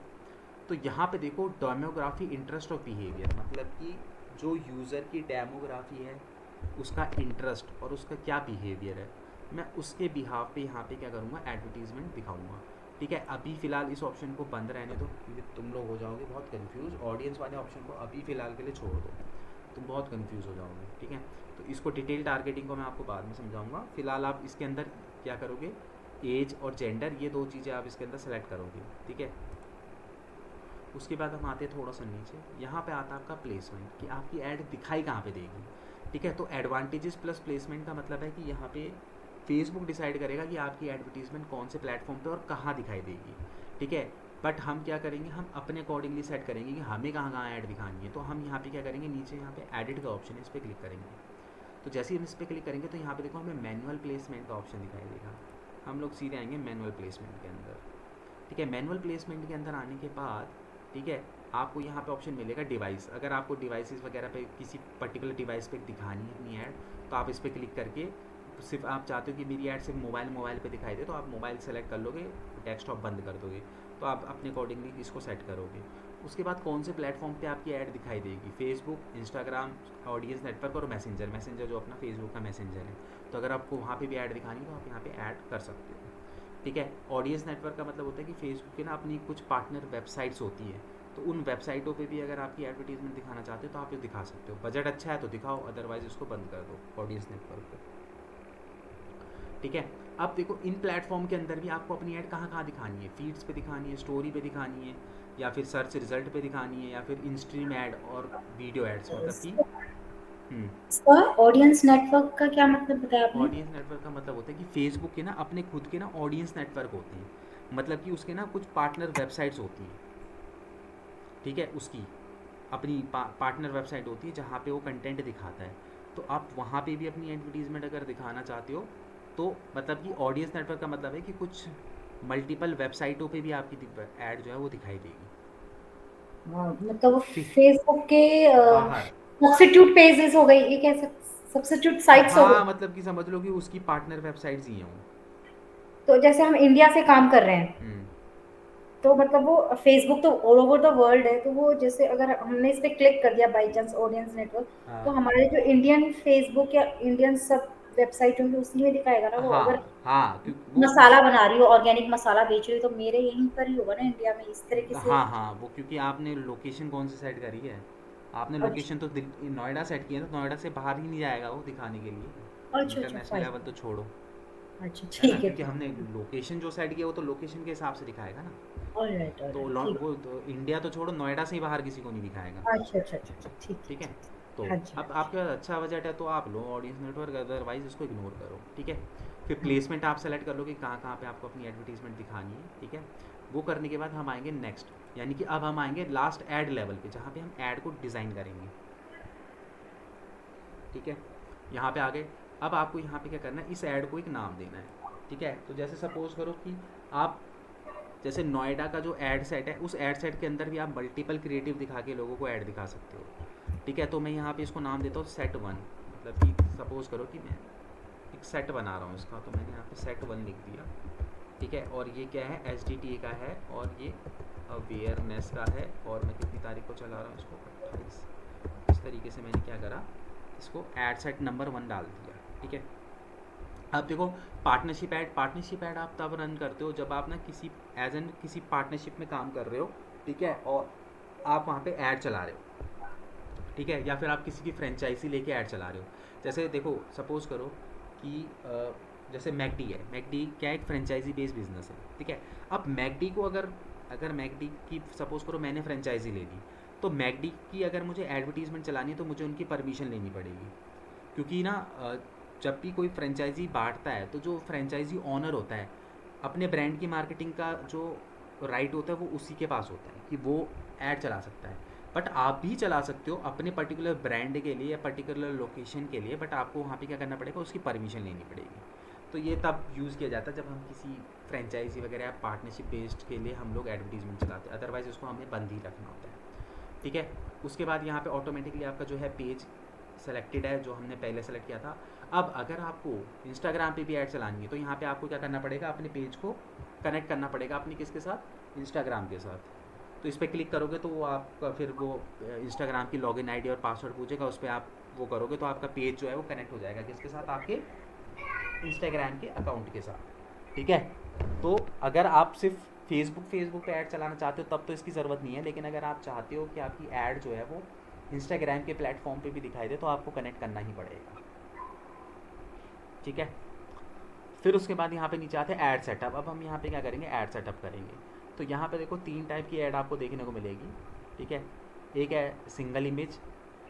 C: तो यहाँ पे देखो डेमोग्राफी, इंटरेस्ट ऑफ बिहेवियर, मतलब कि जो यूज़र की डेमोग्राफी है, उसका इंटरेस्ट और उसका क्या बिहेवियर है, मैं उसके बिहाफ पे यहाँ पे क्या करूँगा, एडवर्टीजमेंट दिखाऊंगा। ठीक है, अभी फ़िलहाल इस ऑप्शन को बंद रहने दो, क्योंकि तुम लोग हो जाओगे बहुत कंफ्यूज। ऑडियंस वाले ऑप्शन को अभी फ़िलहाल के लिए छोड़ दो, तुम बहुत कंफ्यूज हो जाओगे। ठीक है, तो इसको डिटेल टारगेटिंग को मैं आपको बाद में समझाऊंगा। फ़िलहाल आप इसके अंदर क्या करोगे, एज और जेंडर, ये दो चीज़ें आप इसके अंदर सेलेक्ट करोगे। ठीक है, उसके बाद हम आते हैं थोड़ा सा नीचे, यहाँ पे आता है आपका प्लेसमेंट, कि आपकी ऐड दिखाई कहाँ पे देगी। ठीक है, तो एडवांटेजेस प्लस प्लेसमेंट का मतलब है कि यहाँ पे फेसबुक डिसाइड करेगा कि आपकी एडवर्टीजमेंट कौन से प्लेटफॉर्म पे और कहाँ दिखाई देगी। ठीक है, बट हम क्या करेंगे, हम अपने अकॉर्डिंगली सेट करेंगे कि हमें कहाँ कहाँ ऐड दिखानी है। तो हम यहाँ पे क्या करेंगे, नीचे यहाँ पे एडिट का ऑप्शन है, इस पर क्लिक करेंगे। तो जैसे ही हम इस पर क्लिक करेंगे तो यहाँ पे देखो हमें मैनुअल प्लेसमेंट का ऑप्शन दिखाई देगा। हम लोग सीधे आएंगे मैनुअल प्लेसमेंट के अंदर। ठीक है, मैनुअल प्लेसमेंट के अंदर आने के बाद, ठीक है, आपको यहाँ पे ऑप्शन मिलेगा डिवाइस। अगर आपको डिवाइसेस वगैरह पे किसी पर्टिकुलर डिवाइस पे दिखानी है अपनी ऐड, तो आप इस पर क्लिक करके, सिर्फ आप चाहते हो कि मेरी ऐड सिर्फ मोबाइल पे दिखाई दे, तो आप मोबाइल सेलेक्ट कर लोगे, डेस्कटॉप बंद कर दोगे। तो आप अपने अकॉर्डिंगली इसको सेट करोगे। उसके बाद कौन से प्लेटफॉर्म पे आपकी ऐड दिखाई देगी, फेसबुक, इंस्टाग्राम, ऑडियंस नेटवर्क और मैसेंजर जो अपना फेसबुक का मैसेंजर है। तो अगर आपको वहाँ पे भी ऐड दिखानी है तो आप यहाँ पे ऐड कर सकते हो। ठीक है, ऑडियंस नेटवर्क का मतलब होता है कि फेसबुक की ना अपनी कुछ पार्टनर वेबसाइट्स होती है, तो उन वेबसाइटों पे भी अगर आपकी एडवर्टीजमेंट दिखाना चाहते हो तो आप ये दिखा सकते हो। बजट अच्छा है तो दिखाओ, अदरवाइज इसको बंद कर दो ऑडियंस नेटवर्क पे। ठीक है, अब देखो इन प्लेटफॉर्म के अंदर भी आपको अपनी ऐड कहाँ कहाँ दिखानी है, फीड्स पे दिखानी है, स्टोरी पे दिखानी है, या फिर सर्च रिजल्ट पे दिखानी है, या फिर इन स्ट्रीम ऐड और वीडियो एड्स, मतलब कि
A: सर ऑडियंस नेटवर्क का क्या मतलब बताया आपने?
C: ऑडियंस नेटवर्क का मतलब होता है कि फेसबुक के ना अपने खुद के ना ऑडियंस नेटवर्क होते हैं, मतलब कि उसके ना कुछ पार्टनर वेबसाइट्स होती हैं। ठीक है, उसकी अपनी पार्टनर वेबसाइट होती है जहाँ पे वो कंटेंट दिखाता है। तो आप वहाँ पे भी अपनी एडवर्टीजमेंट अगर दिखाना चाहते हो तो मतलब कि ऑडियंस नेटवर्क का मतलब है कि कुछ मल्टीपल वेबसाइटों पे भी आपकी ऐड जो है वो दिखाई देगी।
A: मतलब
C: फिर
A: फेसबुक के
C: बाहर,
A: सब्स्टिट्यूट पेजेस हो गई, ये कैसे सब्स्टिट्यूट साइट्स हो
C: हाँ,
A: गई।
C: मतलब कि समझ लो कि उसकी पार्टनर वेबसाइट्स ही हैं वो।
A: तो जैसे हम इंडिया से काम कर रहे हैं,
C: हम्म,
A: तो मतलब वो फेसबुक तो ऑल ओवर द वर्ल्ड है, तो वो जैसे अगर हमने इस पे क्लिक कर दिया बाय चांस ऑडियंस नेटवर्क, तो
C: हाँ
A: हमारे जो इंडियन फेसबुक या इंडियन सब वेबसाइट होंगी उसी में दिखाएगा ना। वो अगर
C: हाँ हाँ, क्योंकि वो
A: मसाला बना रही हो, ऑर्गेनिक मसाला बेच रही हो, तो मेरे यहीं पर ही होगा ना इंडिया में, इस तरीके से।
C: हाँ हाँ, वो क्योंकि आपने लोकेशन कौन सी सेट करी है, आपने
A: अच्छा
C: लोकेशन तो नोएडा सेट की है, तो नोएडा से बाहर ही नहीं जाएगा वो दिखाने के लिए।
A: अच्छा अच्छा
C: इंटरनेशनल
A: फाइन।
C: लेवल तो छोड़ो,
A: अच्छा
C: है ना,
A: ठीक है
C: क्योंकि
A: ठीक
C: हमने
A: है।
C: लोकेशन जो सेट किया वो तो लोकेशन के हिसाब से दिखाएगा ना। तो
A: ऑलराइट ठीक।
C: वो तो इंडिया तो छोड़ो, नोएडा से ही बाहर किसी को नहीं दिखाएगा।
A: अच्छा अच्छा अच्छा अच्छा, ठीक
C: ठीक है,
A: ठीक
C: तो
A: ठीक। हाँ जी
C: अब
A: हाँ जी।
C: आपका अच्छा बजट है तो आप लो ऑडियंस नेटवर्क, अदरवाइज इसको इग्नोर करो। ठीक है, फिर प्लेसमेंट आप सेलेक्ट कर लो कि कहाँ कहाँ पे आपको अपनी एडवर्टीजमेंट दिखानी है। ठीक है, वो करने के बाद हम आएंगे नेक्स्ट, यानी कि अब हम आएंगे लास्ट ऐड लेवल पे, जहाँ पे हम ऐड को डिज़ाइन करेंगे। ठीक है, यहाँ पे आ गए। अब आपको यहाँ पे क्या करना है, इस ऐड को एक नाम देना है। ठीक है। तो जैसे सपोज़ करो कि आप जैसे नोएडा का जो एड सेट है, उस एड सेट के अंदर भी आप मल्टीपल क्रिएटिव दिखा के लोगों को ऐड दिखा सकते हो, ठीक है। तो मैं यहाँ पे इसको नाम देता हूँ सेट वन, मतलब कि सपोज़ करो कि मैं एक सेट बना रहा हूँ इसका, तो मैंने यहाँ पे सेट वन लिख दिया, ठीक है। और ये क्या है, एच का है, और ये अवेयरनेस का है, और मैं कितनी तारीख को चला रहा हूँ इसको, 28। इस तरीके से मैंने क्या करा, इसको एड सेट नंबर 1 डाल दिया, ठीक है। अब देखो पार्टनरशिप ऐड आप तब रन करते हो जब आप ना किसी पार्टनरशिप में काम कर रहे हो, ठीक है, और आप वहाँ पे ऐड चला रहे हो, ठीक है, या फिर आप किसी की फ्रेंचाइजी लेके ऐड चला रहे हो। जैसे देखो सपोज़ करो कि जैसे मैकडी है, मैकडी क्या एक फ्रेंचाइजी बेस्ड बिजनेस है, ठीक है। अब मैकडी को अगर मैकडी की सपोज़ करो मैंने फ्रेंचाइजी ले ली, तो मैकडी की अगर मुझे एडवर्टीज़मेंट चलानी है तो मुझे उनकी परमिशन लेनी पड़ेगी, क्योंकि ना जब भी कोई फ्रेंचाइजी बांटता है तो जो फ्रेंचाइजी ऑनर होता है, अपने ब्रांड की मार्केटिंग का जो राइट होता है वो उसी के पास होता है कि वो ऐड चला सकता है। बट आप भी चला सकते हो अपने पर्टिकुलर ब्रांड के लिए या पर्टिकुलर लोकेशन के लिए, बट आपको वहाँ पे क्या करना पड़ेगा, उसकी परमिशन लेनी पड़ेगी। तो ये तब यूज़ किया जाता है जब हम किसी फ्रेंचाइजी वगैरह या पार्टनरशिप बेस्ड के लिए हम लोग एडवर्टीजमेंट चलाते हैं, अदरवाइज़ उसको हमें बंद ही रखना होता है, ठीक है। उसके बाद यहाँ पे ऑटोमेटिकली आपका जो है पेज सेलेक्टेड है, जो हमने पहले सेलेक्ट किया था। अब अगर आपको इंस्टाग्राम पे भी ऐड चलानी है तो यहाँ पे आपको क्या करना पड़ेगा, अपने पेज को कनेक्ट करना पड़ेगा अपने किसके साथ, इंस्टाग्राम के साथ। तो इस पर क्लिक करोगे तो वो आपका फिर वो इंस्टाग्राम की लॉगिन आईडी और पासवर्ड पूछेगा, उस पर आप वो करोगे तो आपका पेज जो है वो कनेक्ट हो जाएगा किसके साथ, आपके इंस्टाग्राम के अकाउंट के साथ, ठीक है। तो अगर आप सिर्फ फेसबुक पे ऐड चलाना चाहते हो तब तो इसकी ज़रूरत नहीं है, लेकिन अगर आप चाहते हो कि आपकी ऐड जो है वो इंस्टाग्राम के प्लेटफॉर्म पे भी दिखाई दे तो आपको कनेक्ट करना ही पड़ेगा, ठीक है। फिर उसके बाद यहाँ पे नीचे आते हैं ऐड सेटअप। अब हम यहाँ पे क्या करेंगे, ऐड सेटअप करेंगे। तो यहाँ पे देखो 3 टाइप की ऐड आपको देखने को मिलेगी, ठीक है। एक है सिंगल इमेज,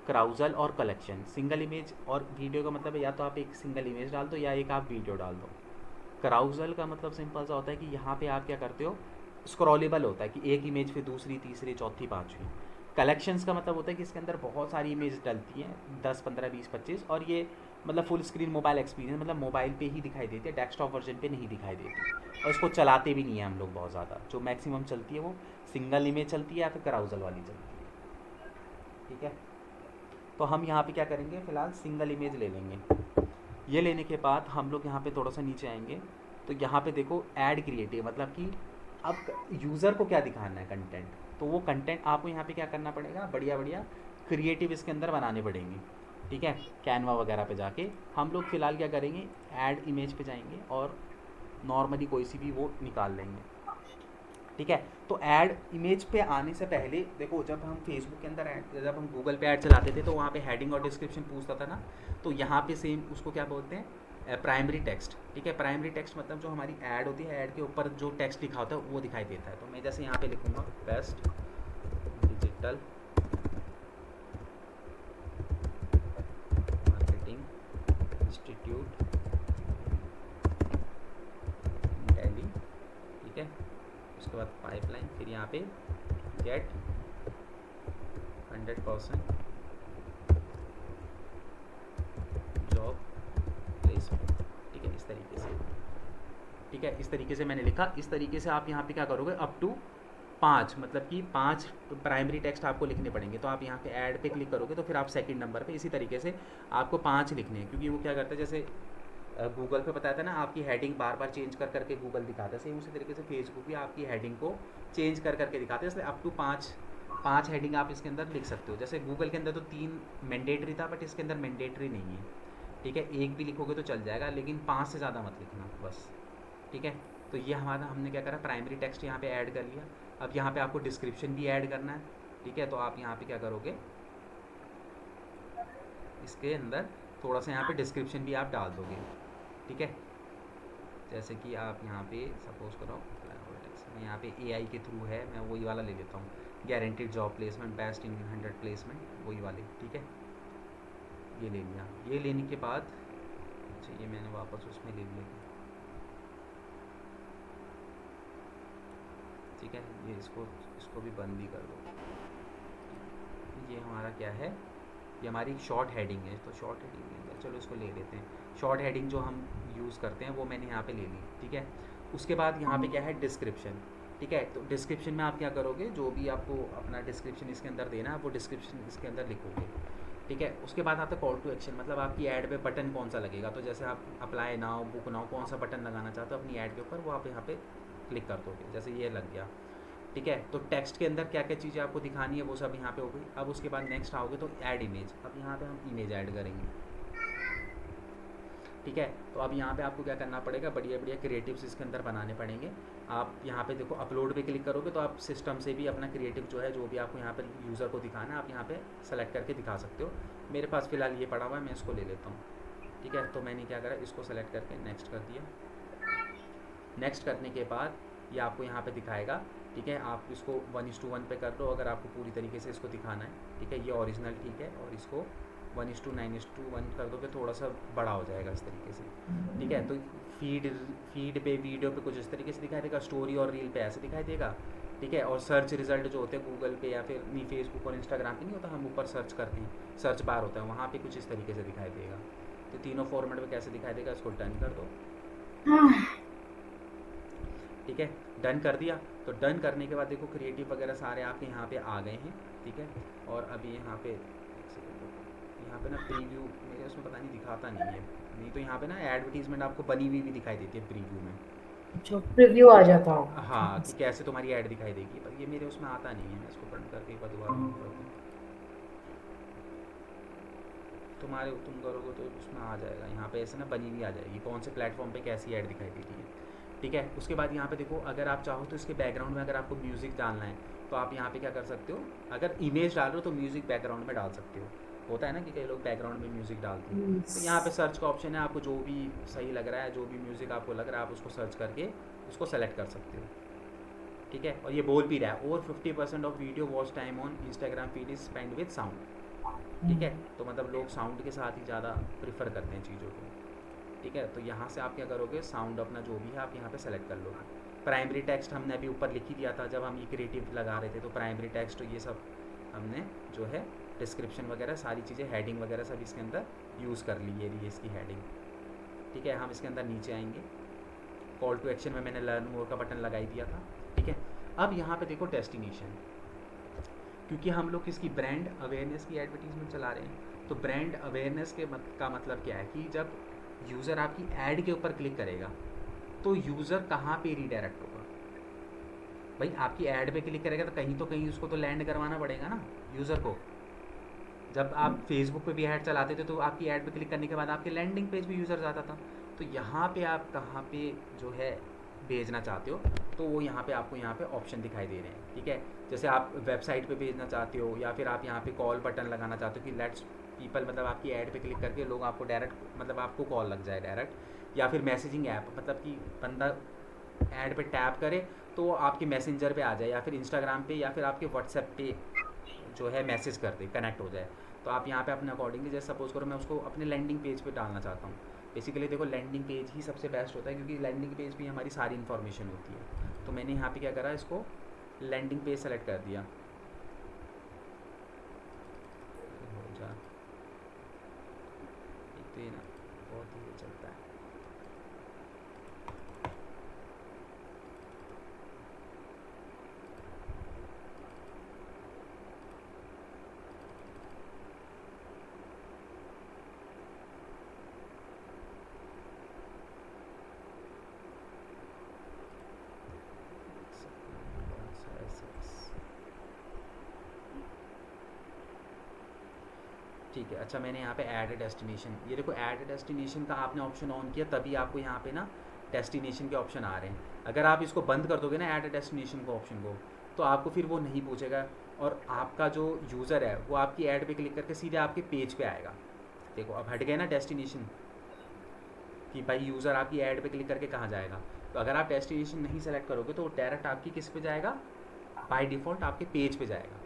C: क्राउजल और कलेक्शन। सिंगल इमेज और वीडियो का मतलब है या तो आप एक सिंगल इमेज डाल दो या एक आप वीडियो डाल दो। क्राउजल का मतलब सिंपल सा होता है कि यहाँ पे आप क्या करते हो, स्क्रॉलेबल होता है कि एक इमेज फिर दूसरी तीसरी चौथी पाँचवीं। कलेक्शंस का मतलब होता है कि इसके अंदर बहुत सारी इमेज डलती हैं, 10 15 20 25, और ये मतलब फुल स्क्रीन मोबाइल एक्सपीरियंस, मतलब मोबाइल पे ही दिखाई देती है, डेस्कटॉप वर्जन पे नहीं दिखाई देती, और इसको चलाते भी नहीं है हम लोग बहुत ज़्यादा। जो मैक्सिमम चलती है वो सिंगल इमेज चलती है या फिर क्राउजल वाली चलती है, ठीक है। तो हम यहाँ पे क्या करेंगे, फ़िलहाल सिंगल इमेज ले लेंगे। ये लेने के बाद हम लोग यहाँ पे थोड़ा सा नीचे आएंगे, तो यहाँ पे देखो ऐड क्रिएटिव, मतलब कि अब यूज़र को क्या दिखाना है कंटेंट, तो वो कंटेंट आपको यहाँ पे क्या करना पड़ेगा, बढ़िया बढ़िया क्रिएटिव इसके अंदर बनाने पड़ेंगे, ठीक है। कैनवा वगैरह पे जाके हम लोग फ़िलहाल क्या करेंगे, ऐड इमेज पे जाएंगे और नॉर्मली कोई सी भी वो निकाल लेंगे, ठीक है। तो ऐड इमेज पे आने से पहले देखो, जब हम फेसबुक के अंदर जब हम गूगल पे ऐड चलाते थे तो वहाँ पे हेडिंग और डिस्क्रिप्शन पूछता था ना, तो यहाँ पे सेम उसको क्या बोलते हैं, प्राइमरी टेक्स्ट, ठीक है। प्राइमरी टेक्स्ट मतलब जो हमारी ऐड होती है, ऐड के ऊपर जो टेक्स्ट लिखा होता है वो दिखाई देता है। तो मैं जैसे यहाँ पे लिखूँगा best digital marketing institute Delhi, ठीक है। उसके बाद पाइपलाइन, फिर यहाँ पे गेट 100% जॉब प्लेसमेंट, ठीक है, इस तरीके से, ठीक है। इस तरीके से मैंने लिखा। इस तरीके से आप यहाँ पे क्या करोगे, अप टू 5, मतलब कि 5 प्राइमरी टेक्स्ट आपको लिखने पड़ेंगे। तो आप यहाँ पे ऐड पे क्लिक करोगे तो फिर आप सेकंड नंबर पे इसी तरीके से आपको 5 लिखने हैं, क्योंकि वो क्या करता है, जैसे गूगल पे बताया था ना, आपकी हेडिंग बार बार चेंज कर करके गूगल दिखाता है, सेम उसी तरीके से फेसबुक भी आपकी हेडिंग को चेंज कर करके दिखाते हैं। इसलिए अप टू 5 हेडिंग आप इसके अंदर लिख सकते हो। जैसे गूगल के अंदर तो 3 मैंडेटरी था, बट इसके अंदर मैंडेटरी नहीं है, ठीक है। एक भी लिखोगे तो चल जाएगा, लेकिन 5 से ज़्यादा मत लिखना बस, ठीक है। तो ये हमारा हमने क्या करा, प्राइमरी टेक्स्ट यहाँ पे ऐड कर लिया। अब यहाँ पे आपको डिस्क्रिप्शन भी ऐड करना है, ठीक है। तो आप यहाँ पे क्या करोगे, इसके अंदर थोड़ा सा यहाँ पे डिस्क्रिप्शन भी आप डाल दोगे, ठीक है। जैसे कि आप यहाँ पे सपोज करो, मैं यहाँ पे AI के थ्रू है, मैं वही वाला ले लेता हूँ, guaranteed job placement, best in 100 placement, वही वाले, ठीक है। ये ले लिया। ये लेने के बाद अच्छा, ये मैंने वापस उसमें ले लिया, ठीक है। ये इसको भी बंद ही कर दो। ये हमारा क्या है, ये हमारी शॉर्ट हेडिंग है, तो शॉर्ट हेडिंग के अंदर चलो इसको ले लेते हैं। शॉर्ट हेडिंग जो हम यूज़ करते हैं वो मैंने यहाँ पे ले ली, ठीक है। उसके बाद यहाँ पे क्या है, डिस्क्रिप्शन, ठीक है। तो डिस्क्रिप्शन में आप क्या करोगे, जो भी आपको अपना डिस्क्रिप्शन इसके अंदर देना है वो डिस्क्रिप्शन इसके अंदर लिखोगे, ठीक है। उसके बाद आता है कॉल टू एक्शन, मतलब आपकी ऐड पे बटन कौन सा लगेगा। तो जैसे आप अप्लाई नाउ, बुक नाउ, कौन सा बटन लगाना चाहते हो अपनी ऐड के ऊपर, वो आप यहाँ पे क्लिक कर दोगे, जैसे ये लग गया, ठीक है। तो टेक्स्ट के अंदर क्या क्या चीज़ें आपको दिखानी है वो सब यहाँ पे हो गई। अब उसके बाद नेक्स्ट आओगे तो ऐड इमेज, अब यहाँ पे हम इमेज ऐड करेंगे, ठीक है। तो अब यहाँ पे आपको क्या करना पड़ेगा, बढ़िया बढ़िया क्रिएटिव्स इसके अंदर बनाने पड़ेंगे। आप यहाँ पे देखो अपलोड पे क्लिक करोगे तो आप सिस्टम से भी अपना क्रिएटिव जो है, जो भी आपको यहाँ पर यूज़र को दिखाना है, आप यहाँ पे सेलेक्ट करके दिखा सकते हो। मेरे पास फ़िलहाल ये पड़ा हुआ है, मैं इसको ले लेता हूँ, ठीक है। तो मैंने क्या करा, इसको सेलेक्ट करके नेक्स्ट कर दिया। नेक्स्ट करने के बाद ये आपको यहाँ पे दिखाएगा, ठीक है। आप इसको 1:1 पे कर लो अगर आपको पूरी तरीके से इसको दिखाना है, ठीक है। ये ओरिजिनल, ठीक है। और इसको 1:9:1 कर दोगे, थोड़ा सा बड़ा हो जाएगा इस तरीके से, ठीक है। तो फीड पे वीडियो पे कुछ इस तरीके से दिखाई देगा, स्टोरी और रील पे ऐसे दिखाई देगा, ठीक है। और सर्च रिजल्ट जो होते हैं गूगल पे या फिर नहीं, फेसबुक और इंस्टाग्राम पे नहीं होता, हम ऊपर सर्च करते हैं, सर्च बार होता है, वहाँ पे कुछ इस तरीके से दिखाई देगा। तो तीनों फॉर्मेट में कैसे दिखाई देगा, इसको डन कर दो, ठीक है। डन कर दिया। तो डन करने के बाद देखो क्रिएटिव वगैरह सारे आपके यहाँ पे आ गए हैं, ठीक है। और अभी यहाँ पे एक सेकंड रुको, यहाँ पे ना प्रीव्यू मेरे उसमें पता नहीं दिखाता नहीं है, नहीं तो यहाँ पे ना एडवर्टीजमेंट आपको बनी हुई भी दिखाई देती है प्रीव्यू में,
A: जो प्रीव्यू आ जाता होगा।
C: हाँ, कि कैसे तुम्हारी ऐड दिखाई देगी, पर ये मेरे उसमें आता नहीं है। मैं इसको बंद करके एक बार दोबारा ऑन कर दूँ, तुम्हारे तुम करोगे तो उसमें आ जाएगा, यहाँ पे ऐसे ना बनी हुई आ जाएगी, कौन से प्लेटफॉर्म पे कैसी ऐड दिखाई देती है, ठीक है। उसके बाद यहाँ पे देखो, अगर आप चाहो तो इसके बैकग्राउंड में अगर आपको म्यूज़िक डालना है तो आप यहाँ पे क्या कर सकते हो, अगर इमेज डाल रहे हो तो म्यूज़िक बैकग्राउंड में डाल सकते हो। होता है ना कि कई लोग बैकग्राउंड में म्यूज़िक डालते हैं, तो यहाँ पे सर्च का ऑप्शन है, आपको जो भी सही लग रहा है, जो भी म्यूज़िक आपको लग रहा है, आप उसको सर्च करके उसको सेलेक्ट कर सकते हो, ठीक है। और ये बोल भी रहा है, over 50% of video watch time on Instagram feed is spend with sound, ठीक है। तो मतलब लोग साउंड के साथ ही ज़्यादा प्रीफर करते हैं चीज़ों को, ठीक है। तो यहाँ से आप क्या करोगे, साउंड अपना जो भी है आप यहाँ पे सेलेक्ट कर लोगे। प्राइमरी टेक्स्ट हमने अभी ऊपर लिख ही दिया था जब हम ये क्रिएटिव लगा रहे थे, तो प्राइमरी टेक्स्ट ये सब हमने जो है डिस्क्रिप्शन वगैरह सारी चीज़ें, हेडिंग वगैरह सब इसके अंदर यूज़ कर ली, ये इसकी हेडिंग, ठीक है। हम इसके अंदर नीचे आएंगे, कॉल टू एक्शन में मैंने लर्न मोर का बटन लगाई दिया था, ठीक है। अब यहाँ पे देखो डेस्टिनेशन, क्योंकि हम लोग इसकी ब्रांड अवेयरनेस की एडवर्टीजमेंट चला रहे हैं, तो ब्रांड अवेयरनेस का मतलब क्या है कि जब यूज़र आपकी ऐड के ऊपर क्लिक करेगा तो यूज़र कहाँ पे रीडायरेक्ट होगा। भाई आपकी ऐड पे क्लिक करेगा तो कहीं उसको तो लैंड करवाना पड़ेगा ना यूज़र को। जब आप फेसबुक पे भी ऐड चलाते थे तो आपकी ऐड पे क्लिक करने के बाद आपके लैंडिंग पेज पे यूज़र जाता था। तो यहाँ पे आप कहाँ पे जो है भेजना चाहते हो, तो वो यहाँ पे आपको यहाँ पे ऑप्शन दिखाई दे रहे हैं, ठीक है। जैसे आप वेबसाइट पे भेजना चाहते हो या फिर आप यहाँ पे कॉल बटन लगाना चाहते हो कि लेट्स पीपल, मतलब आपकी ऐड पे क्लिक करके लोग आपको डायरेक्ट, मतलब आपको कॉल लग जाए डायरेक्ट, या फिर मैसेजिंग ऐप, मतलब कि बंदा ऐड पे टैप करे तो वो आपके मैसेंजर पे आ जाए या फिर इंस्टाग्राम पे या फिर आपके व्हाट्सएप पे जो है मैसेज कर दे, कनेक्ट हो जाए। तो आप यहाँ पे अपने अकॉर्डिंगली, जैसे सपोज़ करो मैं उसको अपने लैंडिंग पेज पे डालना चाहता हूँ। बेसिकली देखो लैंडिंग पेज ही सबसे बेस्ट होता है क्योंकि लैंडिंग पेज पे हमारी सारी इन्फॉर्मेशन होती है। तो मैंने यहाँ पे क्या करा, इसको लैंडिंग पेज सेलेक्ट कर दिया, हो जा एक तो ये ना बहुत ही चलता है। ठीक है, अच्छा मैंने यहाँ पे ऐड डेस्टिनेशन, ये देखो ऐड डेस्टिनेशन का आपने ऑप्शन ऑन किया तभी आपको यहाँ पे ना डेस्टिनेशन के ऑप्शन आ रहे हैं। अगर आप इसको बंद कर दोगे ना ऐड डेस्टिनेशन को ऑप्शन को, तो आपको फिर वो नहीं पूछेगा और आपका जो यूज़र है वो आपकी ऐड पे क्लिक करके सीधे आपके पेज पे आएगा। देखो अब हट गए ना डेस्टिनेशन कि भाई यूज़र आपकी ऐड पे क्लिक करके कहाँ जाएगा। तो अगर आप डेस्टिनेशन नहीं सेलेक्ट करोगे तो वो डायरेक्ट आपकी किस पे जाएगा, बाय डिफ़ॉल्ट आपके पेज पे जाएगा।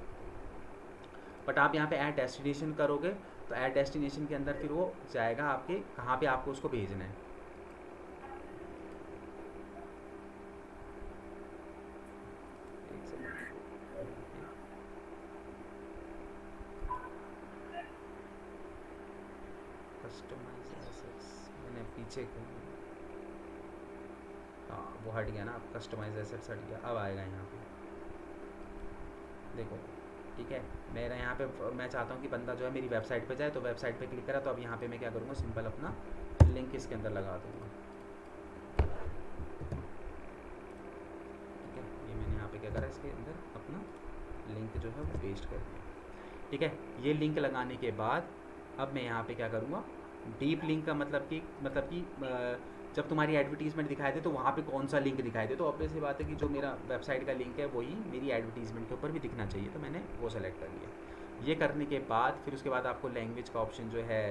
C: बट आप यहाँ पे ऐड डेस्टिनेशन करोगे तो ऐड डेस्टिनेशन के अंदर फिर वो जाएगा आपके कहाँ पे आपको उसको भेजना है। कस्टमाइज एसेट्स मैंने पीछे वो हट गया ना, अब कस्टमाइज एसेट्स हट गया, अब आएगा यहाँ पे देखो। ठीक है, मेरा यहाँ पे मैं चाहता हूँ कि बंदा जो है मेरी वेबसाइट पे जाए, तो वेबसाइट पे क्लिक करा, तो अब यहाँ पे मैं क्या करूँगा, सिंपल अपना लिंक इसके अंदर लगा दूँगा। ठीक है, ये मैंने यहाँ पे क्या करा, इसके अंदर अपना लिंक जो है वो पेस्ट कर दिया। ठीक है, ये लिंक लगाने के बाद अब मैं यहाँ पे क्या करूँगा, डीप लिंक का मतलब कि जब तुम्हारी एडवर्टीज़मेंट दिखाई दे तो वहाँ पे कौन सा लिंक दिखाई दे, तो ऑब्वियस सी बात है कि जो मेरा वेबसाइट का लिंक है वही मेरी एडवर्टीज़मेंट के ऊपर भी दिखना चाहिए, तो मैंने वो सेलेक्ट कर लिया। ये करने के बाद फिर उसके बाद आपको लैंग्वेज का ऑप्शन जो है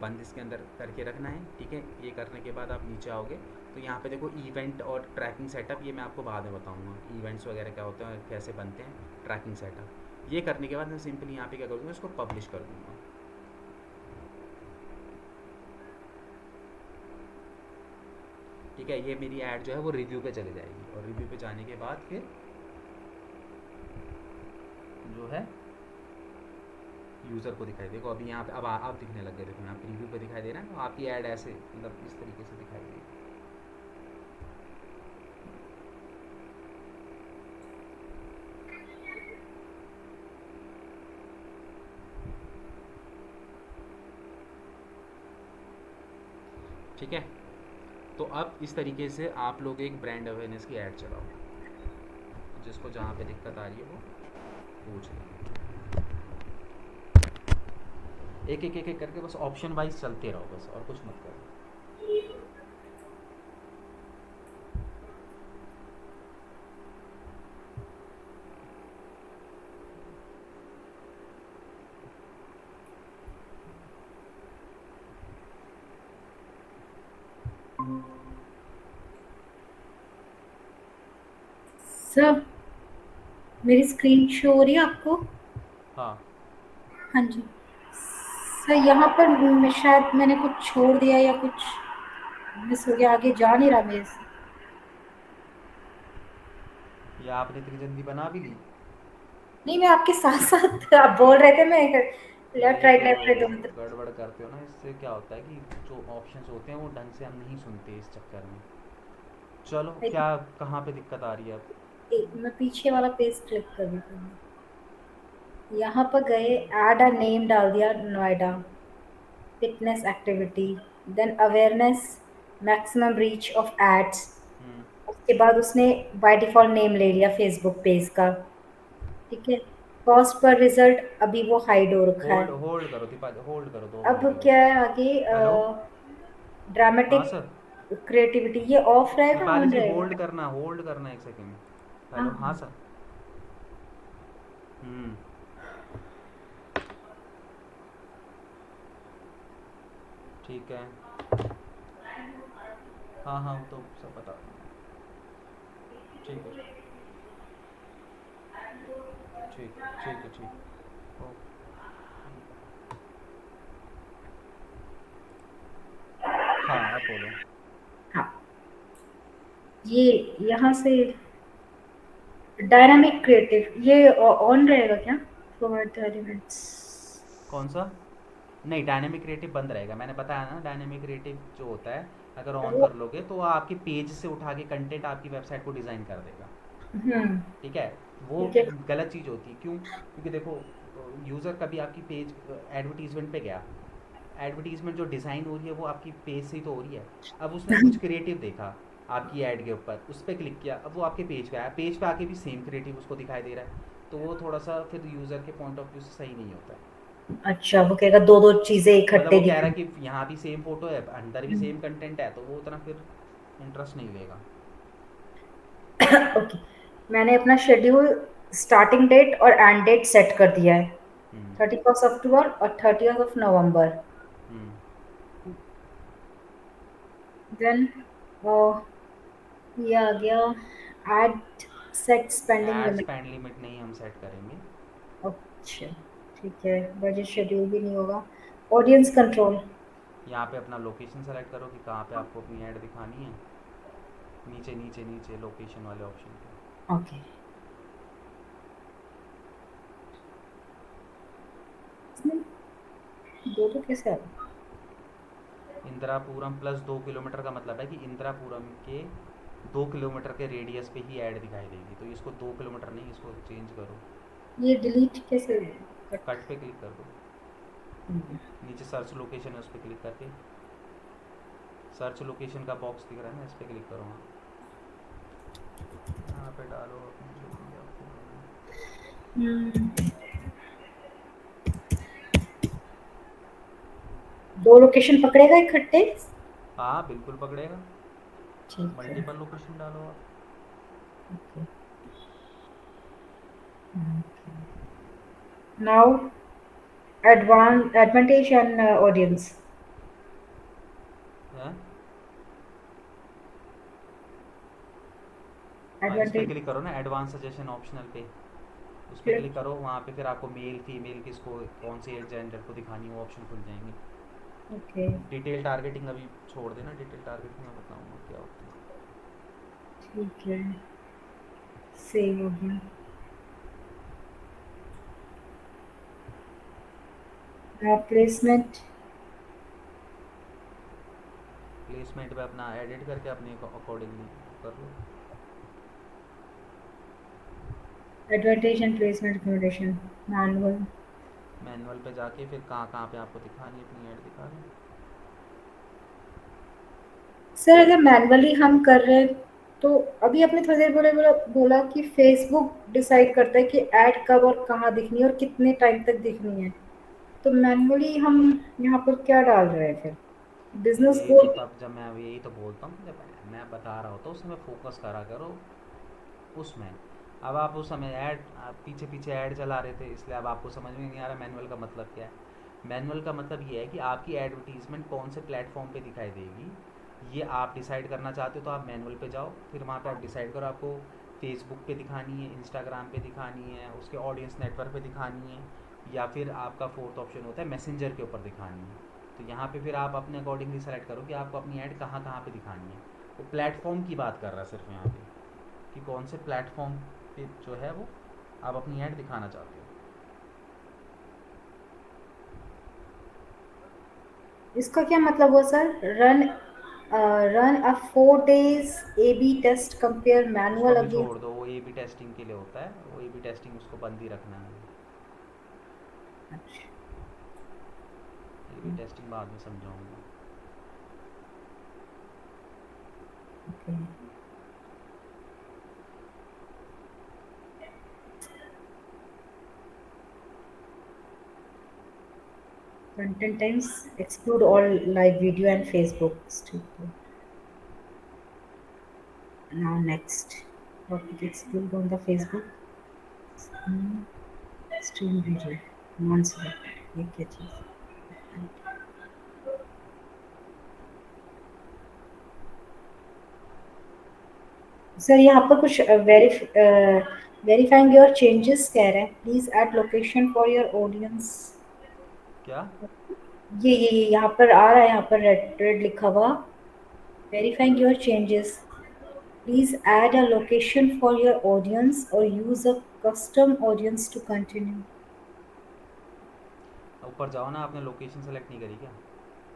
C: बंद इसके अंदर करके रखना है। ठीक है, ये करने के बाद आप नीचे आओगे तो यहाँ पे देखो इवेंट और ट्रैकिंग सेटअप, ये मैं आपको बाद में बताऊँगा इवेंट्स वगैरह क्या होते हैं, कैसे बनते हैं, ट्रैकिंग सेटअप। ये करने के बाद मैं सिंपली यहाँ पे क्या करूँगा, इसको पब्लिश कर दूँगा। ठीक है, ये मेरी ऐड जो है वो रिव्यू पे चले जाएगी, और रिव्यू पे जाने के बाद फिर जो है यूज़र को दिखाई देगा। अभी यहाँ पे अब दिखने लग गए, देखो यहाँ पे रिव्यू पे दिखाई दे रहा है, तो आपकी ऐड ऐसे मतलब इस तरीके से दिखाई देगी। ठीक है, तो अब इस तरीके से आप लोग एक ब्रांड अवेयरनेस की ऐड चलाओ, जिसको जहाँ पे दिक्कत आ रही है वो पूछ लें। एक करके बस ऑप्शन वाइज चलते रहो बस, और कुछ मत करो।
A: सर, मेरी स्क्रीन शो हो रही है आपको?
C: हाँ,
A: हाँ जी। सर, यहाँ पर शायद मैंने कुछ छोड़ दिया या कुछ मिस हो गया, आगे जा नहीं रहा मेरे से।
C: या आपने इतनी जल्दी बना भी ली?
A: नहीं, मैं आपके साथ साथ आप बोल रहे थे, मैं
C: ये तो
A: लेफ्ट राइट दोनों तरफ।
C: गड़बड़ करते हो ना, इससे क्या होता है कि जो ऑप्शंस होते हैं वो ढंग से हम नहीं सुनते इस चक्कर में। चलो, क्या कहाँ पे दिक्कत आ रही है अब?
A: मैं पीछे वाला पेज क्लिक कर देता हूँ। यहाँ पर गए, ऐड अ नेम डाल दिया, Noida fitness activity, then awareness, maximum reach of ads.
C: Hmm,
A: उसके बाद उसने बाय डिफ़ॉल्ट नेम ले लिया फेसबुक पेज का। ठीक है, कॉस्ट पर रिजल्ट अभी वो हाइड हो रखा
C: होल्ड
A: है।
C: होल्ड करो दीपा, होल्ड करो 2 मिनट
A: अब
C: के लिए।
A: क्या है आगे,
C: हेलो। हाँ
A: ड्रामेटिक
C: सर।
A: क्रिएटिविटी, ये ऑफ रहेगा
C: दीपाली
A: ऑन
C: जी
A: रहेगा?
C: होल्ड करना 1 सेकेंड।
A: हाँ
C: हेलो, हाँ
A: हाँ।
C: सर। हम्म। ठीक है, हाँ हाँ, वो तो सब बता दूँगा। ठीक है, ठीक। ओके। हाँ, अब बोलो।
A: हाँ, ये यहाँ से डायनामिक क्रिएटिव, ये ऑन रहेगा क्या? Provide elements.
C: कौन सा? नहीं, डायनेमिक क्रिएटिव बंद रहेगा, मैंने बताया ना। डायनेमिक क्रिएटिव जो होता है, अगर ऑन
A: वो
C: कर लोगे तो वो आपके पेज से उठा के कंटेंट आपकी वेबसाइट को डिज़ाइन कर देगा।
A: हम्म।
C: ठीक है, वो
A: ठीक है।
C: गलत चीज़ होती है। क्यों? क्योंकि देखो, यूज़र कभी आपकी पेज एडवर्टीजमेंट पे गया, एडवर्टीजमेंट जो डिज़ाइन हो रही है वो आपकी पेज से ही तो हो रही है। अब उसने कुछ क्रिएटिव देखा आपकी ऐड के ऊपर, उस पर क्लिक किया, अब वो आपके पेज पे आया, पेज पे आके भी सेम क्रिएटिव उसको दिखाई दे रहा है, तो वो थोड़ा सा फिर यूज़र के पॉइंट ऑफ व्यू से सही नहीं होता है।
A: अच्छा, वो कहेगा दो दो चीजें
C: मतलब
A: इकट्ठे
C: वो कह रहा
A: दिखाई।
C: है कि यहाँ भी सेम फोटो है, अंदर भी सेम कंटेंट है, तो वो उतना फिर इंटरेस्ट नहीं लेगा।
A: ओके, मैंने अपना शेड्यूल स्टार्टिंग डेट और एंड डेट सेट कर दिया है,
C: हम्म।
A: 31 अक्टूबर और 30 नवंबर।
C: हम्म।
A: देन ये आ गया, ad set spending
C: ad
A: limit.
C: Spend limit नहीं हम सेट करेंगे।
A: अच्छा, ठीक है, बजट शेड्यूल भी नहीं होगा। Audience control.
C: यहाँ पे अपना लोकेशन सेलेक्ट करो कि कहाँ पे आपको अपनी ऐड दिखानी है, नीचे नीचे नीचे लोकेशन वाले ऑप्शन पे।
A: ओके, इसमें दो तो कैसे आ गए?
C: इंदिरापुरम +2 किलोमीटर का मतलब है कि इंदिरापुरम के 2 किलोमीटर के रेडियस पे ही ऐड दिखाई देगी, तो इसको 2 किलोमीटर नहीं, इसको चेंज करो,
A: ये डिलीट कैसे कट?
C: कट पे क्लिक कर दो, नीचे सर्च लोकेशन है उस पर क्लिक करके, सर्च लोकेशन का बॉक्स दिख रहा है ना, इस पर क्लिक करो, हाँ यहाँ पे डालो अपनी जो भी आपको
A: हम्म, 2 लोकेशन पकड़ेगा इकट्ठे?
C: हाँ बिल्कुल पकड़ेगा,
A: ठीक है।
C: मल्टीपल लोकेशन डालो आप।
A: Okay. Now advantage and audience.
C: हैं, हाँ इस पर
A: Advantage
C: क्लिक करो ना, एडवांस सजेशन ऑप्शनल पे, उस पर
A: plus
C: क्लिक करो, वहाँ पे फिर आपको मेल फीमेल किसको कौन सी एज जेंडर को दिखानी है वो ऑप्शन खुल जाएंगे।
A: okay,
C: डिटेल टारगेटिंग अभी छोड़ देना, डिटेल टारगेटिंग मैं बताऊँगा क्या होता है।
A: ठीक है, सेव हो गया। प्लेसमेंट
C: प्लेसमेंट पे अपना एडिट करके अपने अकॉर्डिंगली कर लो।
A: Advertise and placement recommendation manual.
C: Manual पे जाके फिर कहाँ कहाँ पे आपको दिखानी है अपनी ऐड दिखा लो।
A: सर अगर मैनुअली हम कर रहे हैं तो अभी आपने थोड़ी देर बोला कि फेसबुक डिसाइड करता है कि ऐड कब और कहाँ दिखनी है और कितने टाइम तक दिखनी है। तो मैनुअली हम यहाँ पर क्या डाल रहे हैं फिर? बिजनेस
C: यही तो
A: गोल।
C: तब जब मैं यही तो बोलता हूँ, जब मैं बता रहा होता हूँ उस समय फोकस करा करो उसमें। अब आप उस समय ऐड पीछे पीछे ऐड चला रहे थे, इसलिए अब आपको समझ में नहीं आ रहा मैनुअल का मतलब क्या है। मैनुअल का मतलब ये है कि आपकी एडवर्टीज़मेंट कौन से प्लेटफॉर्म पे दिखाई देगी, ये आप डिसाइड करना चाहते हो तो आप मैनुअल पे जाओ, फिर वहाँ पे आप डिसाइड करो आपको फेसबुक पे दिखानी है, इंस्टाग्राम पे दिखानी है, उसके ऑडियंस नेटवर्क पे दिखानी है, या फिर आपका फोर्थ ऑप्शन होता है मैसेंजर के ऊपर दिखानी है। तो यहाँ पे फिर आप अपने अकॉर्डिंगली सेलेक्ट करो कि आपको अपनी ऐड कहाँ कहाँ पे दिखानी है। वो प्लेटफॉर्म की बात कर रहा है सिर्फ यहाँ पे, कि कौन से प्लेटफॉर्म पे जो है वो आप अपनी ऐड दिखाना चाहते हो।
A: इसका क्या मतलब हुआ sir? Run a 4 days A/B test compare
C: उसको
A: मैनुअल
C: अभी छोड़
A: अगेंस्ट।
C: दो, वो ए बी टेस्टिंग के लिए होता है, वो ए बी टेस्टिंग उसको बंद ही रखना है, ए बी टेस्टिंग बाद में समझाऊंगा।
A: Content times exclude all live video and Facebook. Stupid. Now next topic exclude on the Facebook. Hmm, stream video non selected. ये क्या चीज़? सर यहाँ पर कुछ वेरीफाइंग योर चेंजेस कह रहे हैं। Please add location for your audience.
C: क्या?
A: ये यहाँ पर आ रहा है, यहाँ पर रेड रेड लिखा हुआ verifying your changes. Please add a location for your audience or use a custom audience to continue.
C: ऊपर जाओ ना, आपने लोकेशन सेलेक्ट नहीं करी क्या?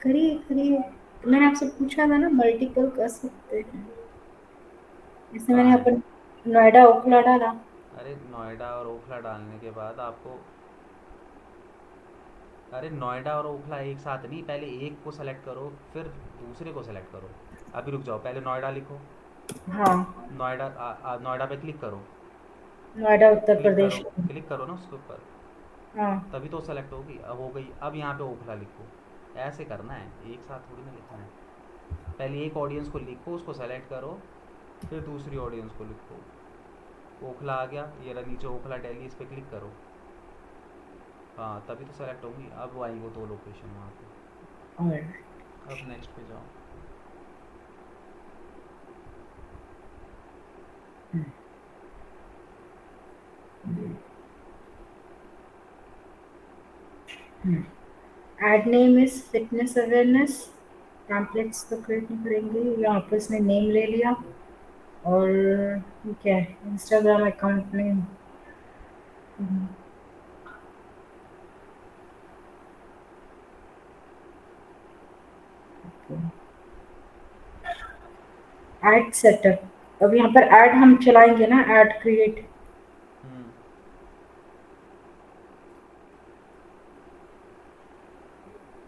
A: करिए करिए, मैंने आपसे पूछा था ना मल्टीपल कर सकते हैं, इसलिए मैंने
C: कहाँ
A: यहाँ
C: है?
A: पर नोएडा ओखला डाला।
C: अरे नोएडा और ओखला डालने के बाद आपको, अरे नोएडा और ओखला एक साथ नहीं, पहले एक को सेलेक्ट करो फिर दूसरे को सेलेक्ट करो। अभी रुक जाओ, पहले नोएडा लिखो,
A: हाँ,
C: नोएडा नोएडा पे क्लिक करो,
A: नोएडा उत्तर
C: क्लिक करो,
A: प्रदेश।
C: क्लिक करो ना उसके ऊपर,
A: हाँ,
C: तभी तो सेलेक्ट होगी। अब हो गई, अब यहाँ पे ओखला लिखो। ऐसे करना है, एक साथ थोड़ी ना लिखना है। पहले एक ऑडियंस को लिखो, उसको सेलेक्ट करो, फिर दूसरी ऑडियंस को लिखो। ओखला आ गया, ये रहा नीचे ओखला दिल्ली, इस पर क्लिक करो, हाँ तभी तो सेलेक्ट होंगी। अब वो आई वो 2 लोकेशन वहाँ पे।
A: और
C: अब नेक्स्ट पे जाओ।
A: Ad name is fitness awareness. Pamphlets तो क्रिएट नहीं करेंगे, यहाँ पर इसने नेम ले लिया। और ये क्या है? Instagram account name. Ad setup अब यहाँ पर ऐड हम चलाएंगे ना, ऐड क्रिएट,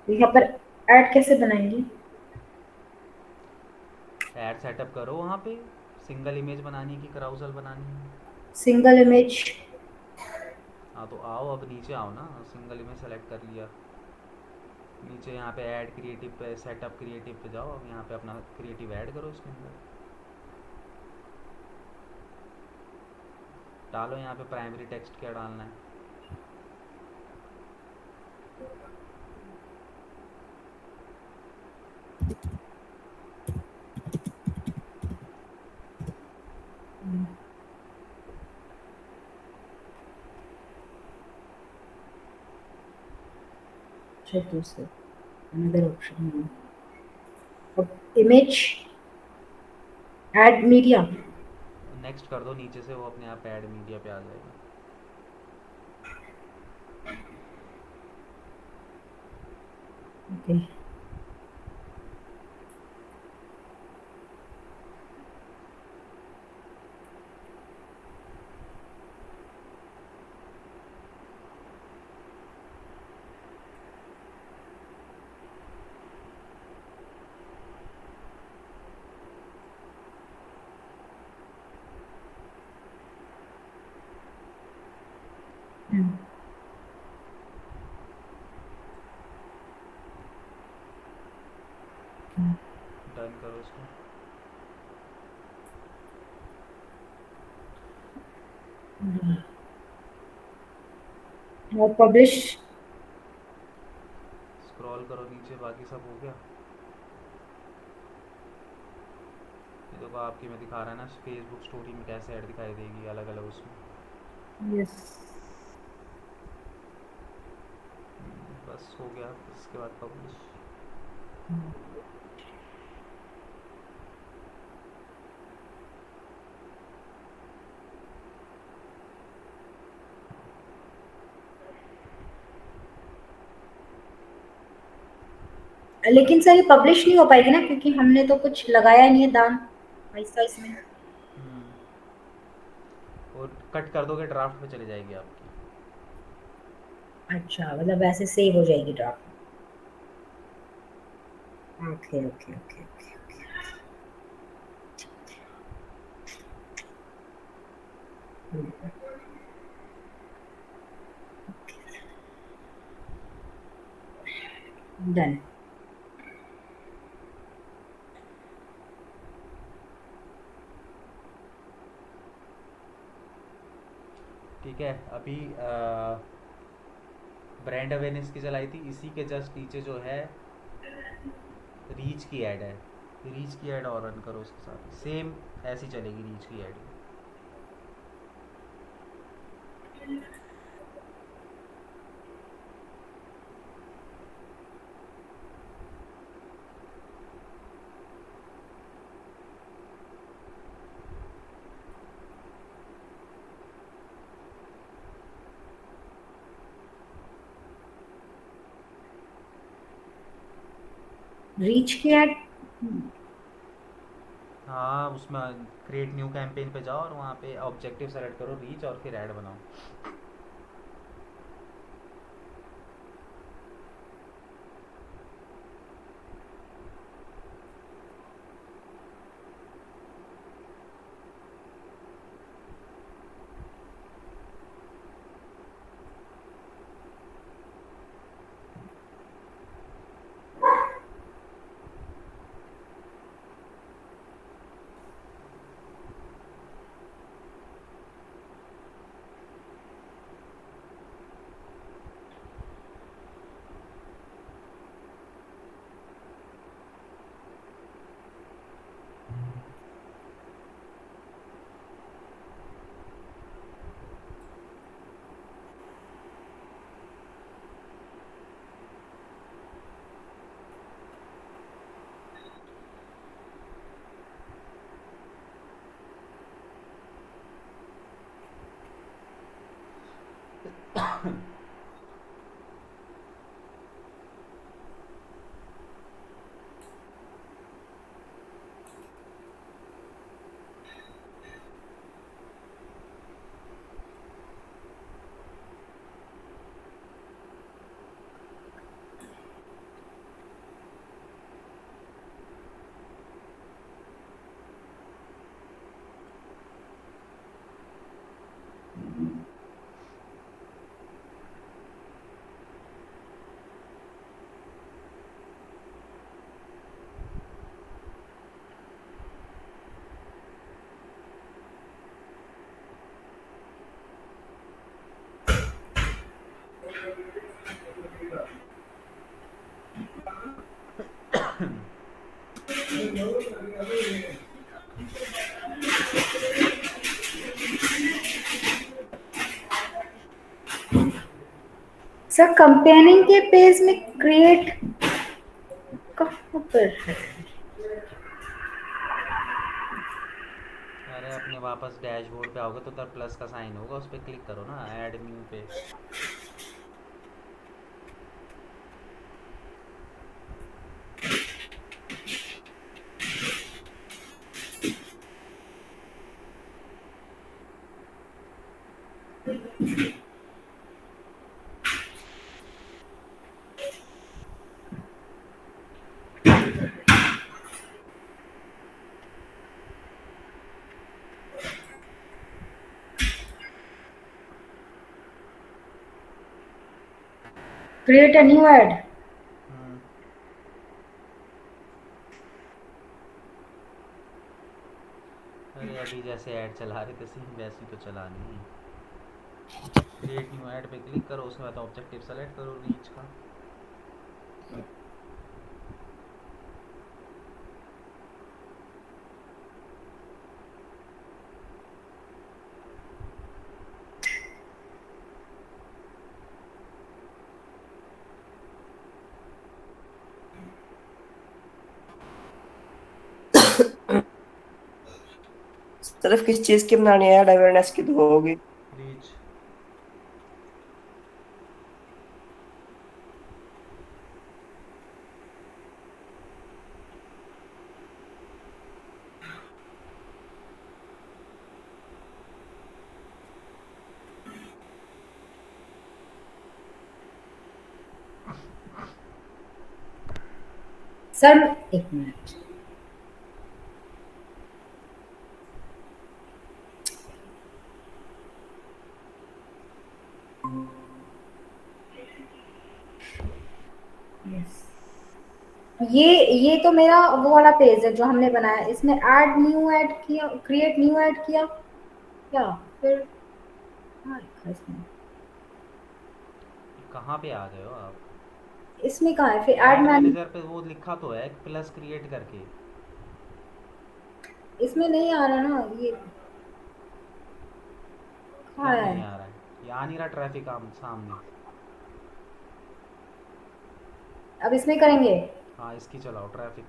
A: यहाँ पर ऐड कैसे बनाएंगे?
C: ऐड सेटअप करो वहाँ पे, सिंगल इमेज बनानी है कि कराउजल बनानी है।
A: Single image.
C: हाँ तो आओ, अब नीचे आओ ना, सिंगल इमेज सेलेक्ट कर लिया, नीचे यहाँ पे ऐड क्रिएटिव पे, सेटअप क्रिएटिव पे जाओ, अब यहाँ पे अपना क्रिएटिव ऐड करो इसके अंदर, डालो यहाँ पे प्राइमरी टेक्स्ट क्या डालना है।
A: check दूसरे, another option है। अब इमेज, ऐड मीडिया।
C: नेक्स्ट कर दो नीचे से, वो अपने आप ऐड मीडिया पे आ जाएगा।
A: ओके,
C: डन करो इसको।
A: और पब्लिश।
C: स्क्रॉल करो नीचे, बाकी सब हो गया। ये देखो आपकी में दिखा रहा है ना, फेसबुक स्टोरी में कैसे ऐड दिखाई देगी अलग अलग उसमें।
A: यस,
C: बस हो गया, इसके बाद पब्लिश।
A: लेकिन सर ये पब्लिश नहीं हो पाएगी ना, क्योंकि हमने तो कुछ लगाया नहीं है दाम पैसा इसमें।
C: और कट कर दोगे ड्राफ्ट में चली जाएगी आपकी।
A: अच्छा, मतलब वैसे सेव हो जाएगी draft. Okay okay okay okay okay. Done.
C: ठीक है, अभी ब्रांड अवेयरनेस की चलाई थी, इसी के जस्ट नीचे जो है रीच की ऐड है, रीच की ऐड और रन करो इसके साथ, सेम ऐसी चलेगी रीच की ऐड।
A: रीच की ऐड।
C: हाँ, उसमें क्रिएट न्यू कैंपेन पे जाओ और वहाँ पे ऑब्जेक्टिव सेलेक्ट करो रीच, और फिर ऐड बनाओ।
A: सर कंपेनिंग के पेज में क्रिएट कहाँ पर है?
C: अरे अपने वापस डैशबोर्ड पे आओगे तो उधर प्लस का साइन होगा, उस पर क्लिक करो ना, ऐड न्यू पे।
A: Create a new ad.
C: Hmm, अरे अभी जैसे ऐड चला रहे थे सेम वैसी तो चलानी है। क्रिएट न्यू ऐड पे क्लिक करो, उसके बाद ऑब्जेक्टिव सेलेक्ट करो रीच का।
D: सिर्फ किस चीज की बनानी है, अवेयरनेस की तो होगी।
C: रीच।
A: सर एक मिनट, ये तो मेरा वो वाला पेज है जो हमने बनाया, इसमें ऐड न्यू ऐड किया, क्रिएट न्यू ऐड किया क्या? फिर हाँ लिखा इसमें,
C: कहाँ पे आ गए हो आप?
A: इसमें कहाँ है फिर ऐड
C: ऐड
A: मैन?
C: मैनेजर पे वो लिखा तो है प्लस क्रिएट करके।
A: इसमें नहीं आ रहा ना ये, कहाँ
C: क्या
A: है?
C: नहीं आ रहा है? ये आ नहीं रहा ट्रैफिक आम सामने।
A: अब इसमें करेंगे।
C: हाँ इसकी चलाओ, ट्रैफिक,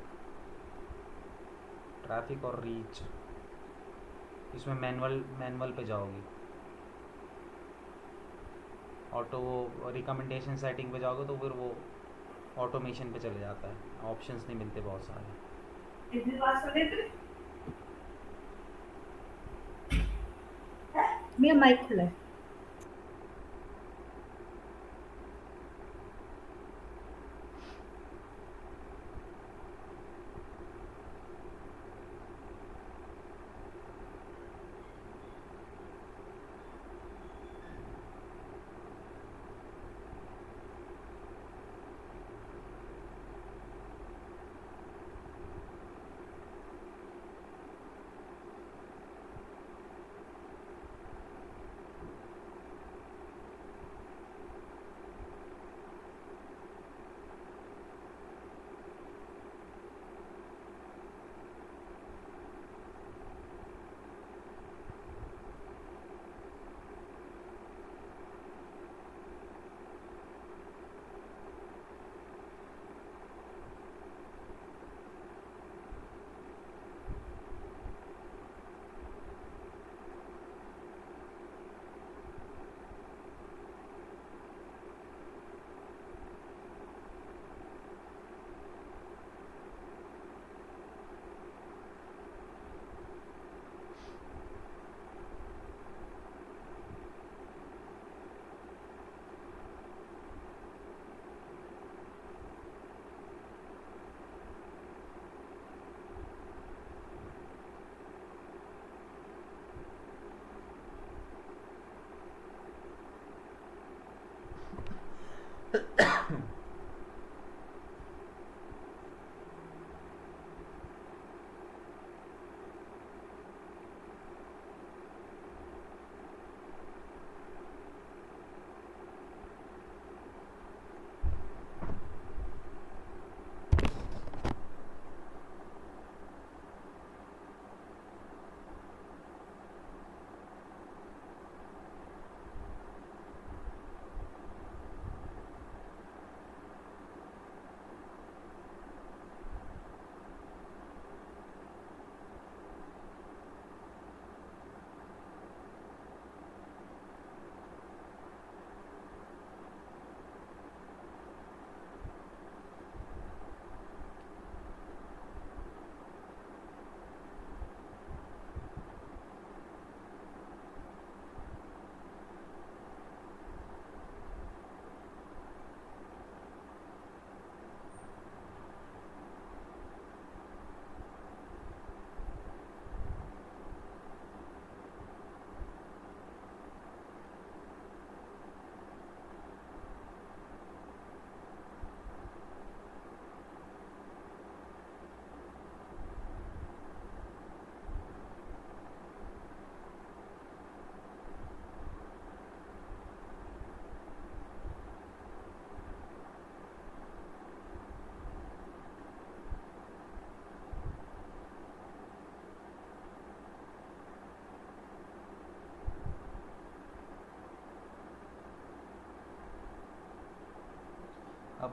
C: ट्रैफिक और रीच। इसमें मैनुअल मैनुअल पे जाओगे, ऑटो रिकमेंडेशन सेटिंग पे जाओगे तो फिर वो ऑटोमेशन पे चले जाता है, ऑप्शंस नहीं मिलते बहुत सारे।
A: मेरा माइक खुला है।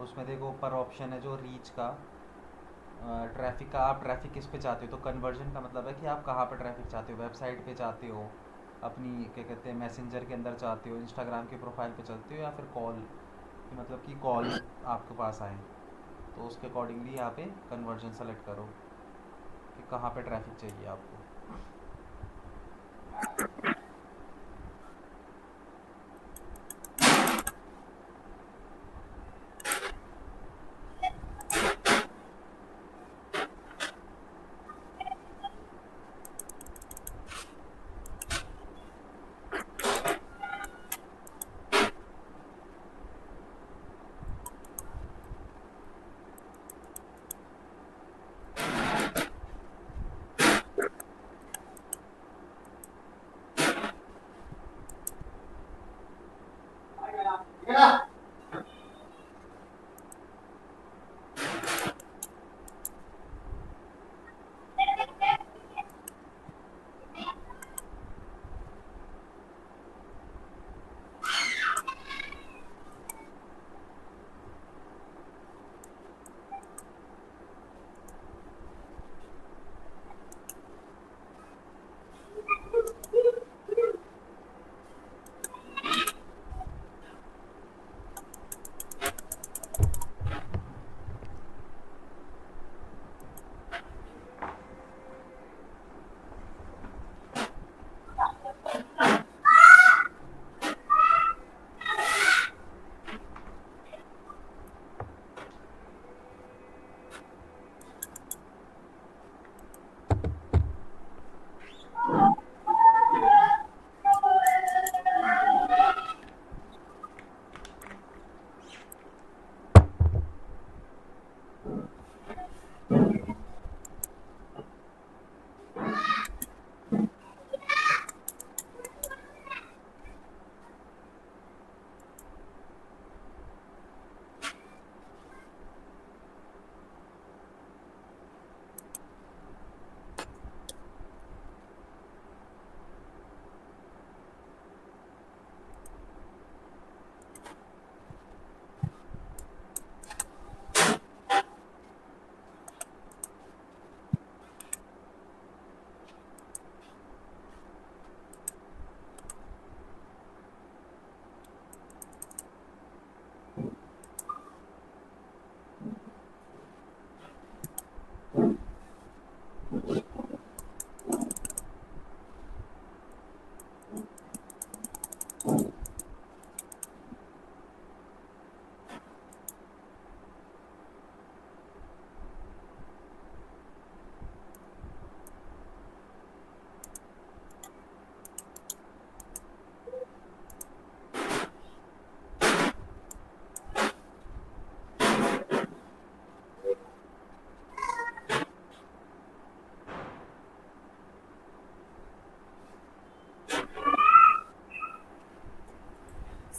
C: अब उसमें देखो ऊपर ऑप्शन है जो रीच का, ट्रैफिक का। आप ट्रैफिक किस पे चाहते हो? तो कन्वर्जन का मतलब है कि आप कहाँ पर ट्रैफिक चाहते हो, वेबसाइट पे चाहते हो, अपनी क्या कहते हैं मैसेंजर के अंदर चाहते हो, इंस्टाग्राम के प्रोफाइल पे चाहते हो, या फिर कॉल, मतलब कि कॉल आपके पास आए। तो उसके अकॉर्डिंगली यहाँ पे कन्वर्जन सेलेक्ट करो कि कहाँ पे ट्रैफिक चाहिए आपको।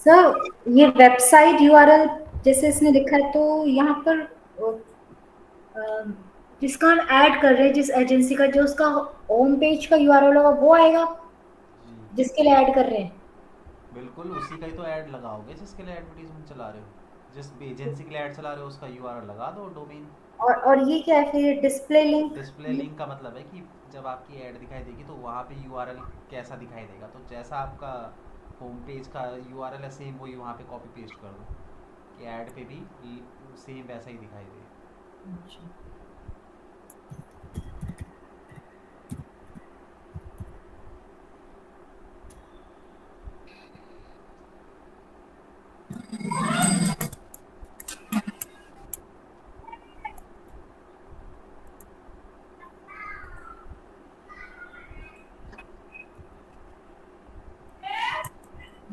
A: सर ये वेबसाइट यूआरएल जैसे इसने लिखा है, तो यहाँ पर अ, जिसका हम ऐड कर रहे हैं, जिस एजेंसी का, जो उसका होम पेज का यूआरएल होगा वो आएगा
C: जी
A: जिसके लिए ऐड कर रहे हैं।
C: बिल्कुल, उसी का ही तो ऐड लगाओगे जिसके लिए एडवर्टीजमेंट चला रहे हो। जिस एजेंसी के लिए ऐड चला रहे हो उसका यूआरएल लगा दो, डोमेन।
A: और ये क्या है फिर, डिस्प्ले लिंक?
C: डिस्प्ले लिंक का मतलब है कि जब आपकी ऐड दिखाई देगी तो वहाँ पे यूआरएल कैसा दिखाई देगा। तो जैसा आपका होम पेज का यूआरएल है सेम वही वहाँ पे कॉपी पेस्ट कर दो कि ऐड पे भी सेम वैसा ही दिखाई दे।
A: अच्छा।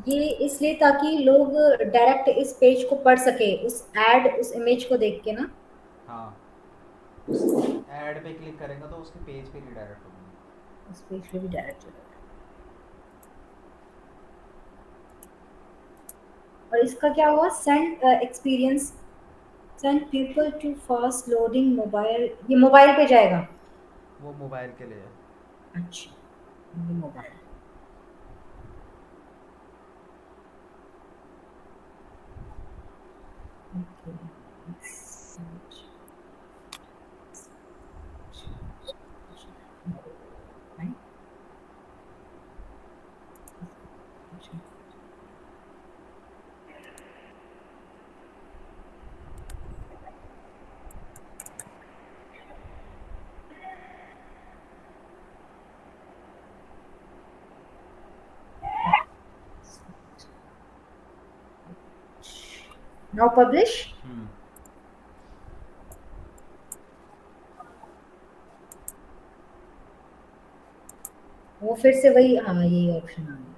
A: ये इसलिए ताकि लोग डायरेक्ट इस पेज को पढ़ सके, उस ऐड, उस इमेज को देख के ना।
C: हाँ, उस ऐड पे क्लिक करेंगे तो उसके पेज पे रिडायरेक्ट होंगे।
A: उस पेज पे भी डायरेक्ट चलेगा। और इसका क्या हुआ, send experience, send people to fast loading mobile, ये मोबाइल पे जाएगा?
C: वो मोबाइल के लिए है।
A: अच्छा, ये mobile. Okay. Right? Now publish. वो फिर से वही, हाँ यही ऑप्शन आ गया।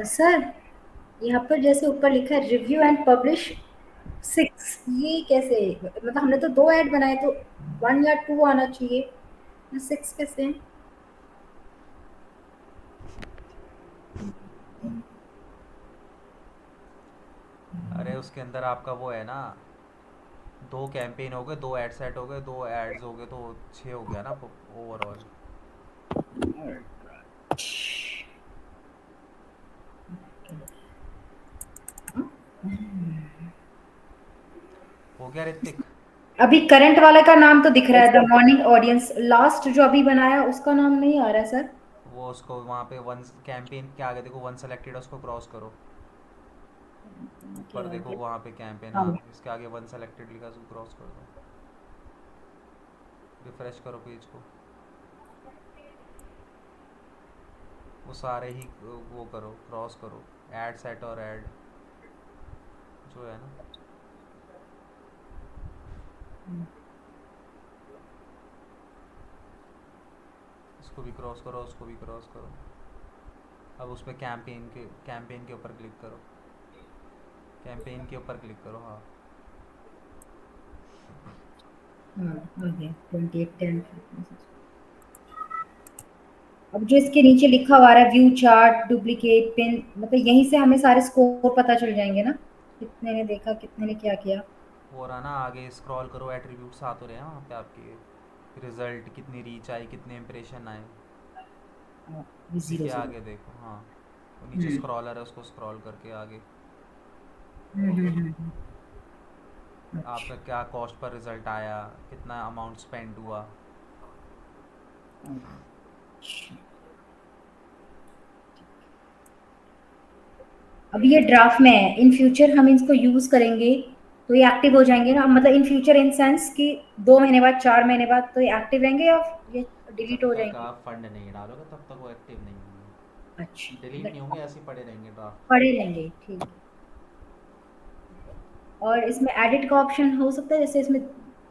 A: सर यहाँ पर जैसे ऊपर लिखा है रिव्यू एंड पब्लिश 6, ये कैसे? मतलब हमने तो 2 ऐड बनाए, तो 1 या 2 आना चाहिए, 6 कैसे?
C: अरे उसके अंदर आपका वो है ना, 2 कैंपेन हो गए, 2 एड सेट हो गए, 2 एड्स हो गए, तो 6 हो गया ना ओवरऑल। हो गया ऋतिक?
A: अभी करंट वाले का नाम तो दिख रहा है, द मॉर्निंग ऑडियंस। लास्ट जो अभी बनाया उसका नाम नहीं आ रहा है सर।
C: वो उसको वहाँ पे वन कैंपेन के आगे देखो, वन सेलेक्टेड है, उसको क्रॉस करो। ऊपर देखो वहाँ पे कैंपेन,
A: हाँ,
C: हाँ इसके आगे वन सेलेक्टेड लिखा, उसको क्रॉस कर दो। रिफ्रेश करो पेज को, वो सारे ही वो करो, क्रॉस करो, ऐड सेट और ऐड जो है ना, इसको भी क्रॉस करो, उसको भी क्रॉस करो। अब उस पर कैंपेन के ऊपर क्लिक करो, कैंपेन के ऊपर क्लिक करो, हाँ।
A: आ गया 2810। अब जो इसके नीचे लिखा हुआ है व्यू चार्ट डुप्लीकेट पिन, मतलब यहीं से हमें सारे स्कोर पता चल जाएंगे ना, कितने ने देखा, कितने ने क्या किया।
C: वो रहा ना, आगे स्क्रॉल करो, एट्रीब्यूट्स आ तो रहे हैं वहाँ पे आपके, रिजल्ट कितनी रीच आई, कितने इंप्रेशन आए, उसी
A: जीरो
C: के
A: जीरो।
C: आगे देखो, हाँ वो नीचे स्क्रॉलर है, उसको स्क्रॉल करके आगे
A: अच्छा।
C: आपका क्या कॉस्ट पर रिजल्ट आया, कितना अमाउंट स्पेंड हुआ।
A: अच्छा। अभी ये ड्राफ्ट में है, इन फ्यूचर हम इसको यूज करेंगे तो ये एक्टिव हो जाएंगे ना, मतलब इन फ्यूचर इन सेंस कि 2 महीने बाद, 4 महीने बाद तो ये एक्टिव रहेंगे या ये
C: जब
A: डिलीट हो
C: तक
A: जाएंगे?
C: आप फंड नहीं डालोगे तब तक वो एक्टिव नहीं होंगे,
A: अच्छा,
C: डिलीट नहीं होंगे, ऐसे ही पड़े रहेंगे ड्राफ्ट।
A: पढ़े लेंगे, ठीक है। और इसमें एडिट का ऑप्शन हो सकता है, जैसे इसमें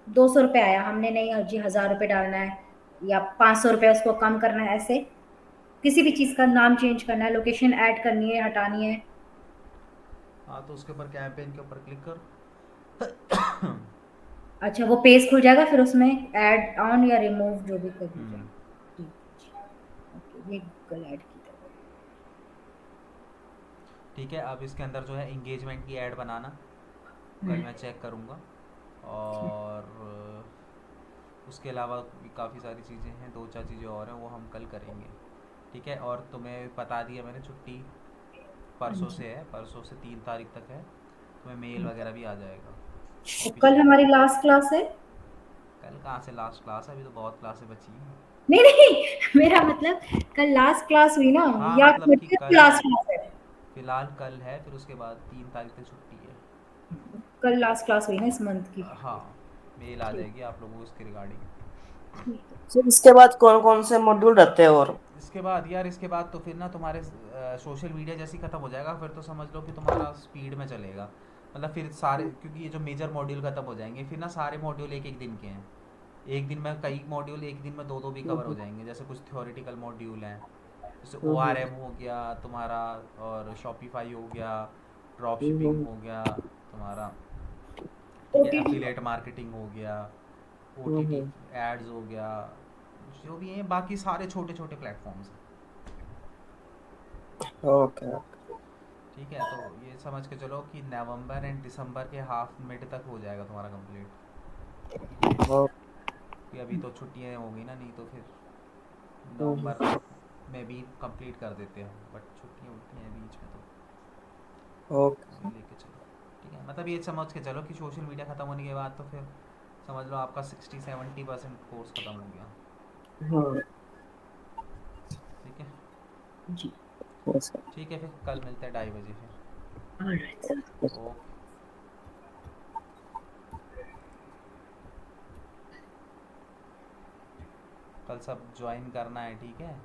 A: 200 रुपये आया, हमने नहीं जी 1000 रुपये डालना है, या 500 रुपये उसको कम करना है, ऐसे किसी भी चीज़ का नाम चेंज करना है, लोकेशन ऐड करनी है, हटानी है।
C: हाँ तो उसके ऊपर कैंपेन के ऊपर क्लिक करो।
A: अच्छा, वो पेज खुल जाएगा, फिर उसमें ऐड ऑन या रिमूव जो भी कर दीजिए। ठीक है, ओके, ये गूगल ऐड की तरह।
C: ठीक है, अब इसके अंदर जो है इंगेजमेंट की ऐड बनाना, कल मैं चेक करूँगा। और उसके अलावा भी काफ़ी सारी चीज़ें हैं, 2-4 चीज़ें और हैं, वो हम कल करेंगे। ठीक है, और तुम्हें बता दिया मैंने, छुट्टी
A: हाँ
C: परसों
A: जी।
C: से है, परसों से 3 तारीख तक है, तुम्हें मेल वगैरह भी आ जाएगा
A: तो कल
C: ऑफिशियल।
A: हमारी लास्ट क्लास है?
C: कल कहाँ से लास्ट क्लास है, अभी तो बहुत क्लासें बची हैं।
A: नहीं नहीं, मेरा मतलब कल लास्ट क्लास हुई ना,
C: हाँ
A: या
C: मतलब कि कल,
A: लास्ट क्लास है?
C: फ़िलहाल कल है, फिर उसके बाद 3 तारीख तक छुट्टी है।
A: कल लास्ट क्लास हुई ना इस मंथ की।
C: हाँ, मेल आ
A: ठीक,
C: जाएगी आप लोगों को इसके रिगार्डिंग।
A: ठीक है।
D: सर इसके बाद कौन कौन से मॉड्यूल रहते हैं और?
C: इसके बाद यार, इसके बाद तो फिर ना तुम्हारे सोशल मीडिया जैसी ख़त्म हो जाएगा, फिर तो समझ लो कि तुम्हारा स्पीड में चलेगा। मतलब फिर सारे, क्योंकि ये जो मेजर मॉड्यूल ख़त्म हो जाएंगे, फिर ना सारे मॉड्यूल एक एक दिन के हैं। एक दिन में कई मॉड्यूल, एक दिन में 2-2 भी कवर हो जाएंगे। जैसे कुछ थ्योरेटिकल मॉड्यूल हैं, जैसे ओ आर एम हो गया तुम्हारा, और शॉपिफाई हो गया, ड्रॉप शिपिंग हो गया तुम्हारा, ठीक है,
A: ओटीटी।
C: एफिलेट मार्केटिंग हो गया, ओ टी टी एड्स हो गया, जो भी हैं बाकी सारे छोटे छोटे प्लेटफॉर्म्स हैं।
D: ओके।
C: ठीक है, तो ये समझ के चलो कि नवंबर एंड दिसंबर के हाफ मिड तक हो जाएगा तुम्हारा कंप्लीट।
D: ओ,
C: कि अभी तो छुट्टियाँ होंगी ना, नहीं तो फिर
D: हम्म,
C: नवंबर में भी कंप्लीट कर देते हैं, बट छुट्टियाँ होती हैं बीच में, तो
D: ओके।
C: लेके चलो। ठीक है, मतलब ये समझ के चलो कि सोशल मीडिया ख़त्म होने के बाद तो फिर समझ लो आपका 60-70% कोर्स ख़त्म हो गया।
D: हाँ
C: ठीक है।
D: जी। यस
C: ठीक है, फिर कल मिलते हैं 2:30 बजे फिर।
A: Alright sir.
D: सर।
C: ओके। कल सब ज्वाइन करना है, ठीक है।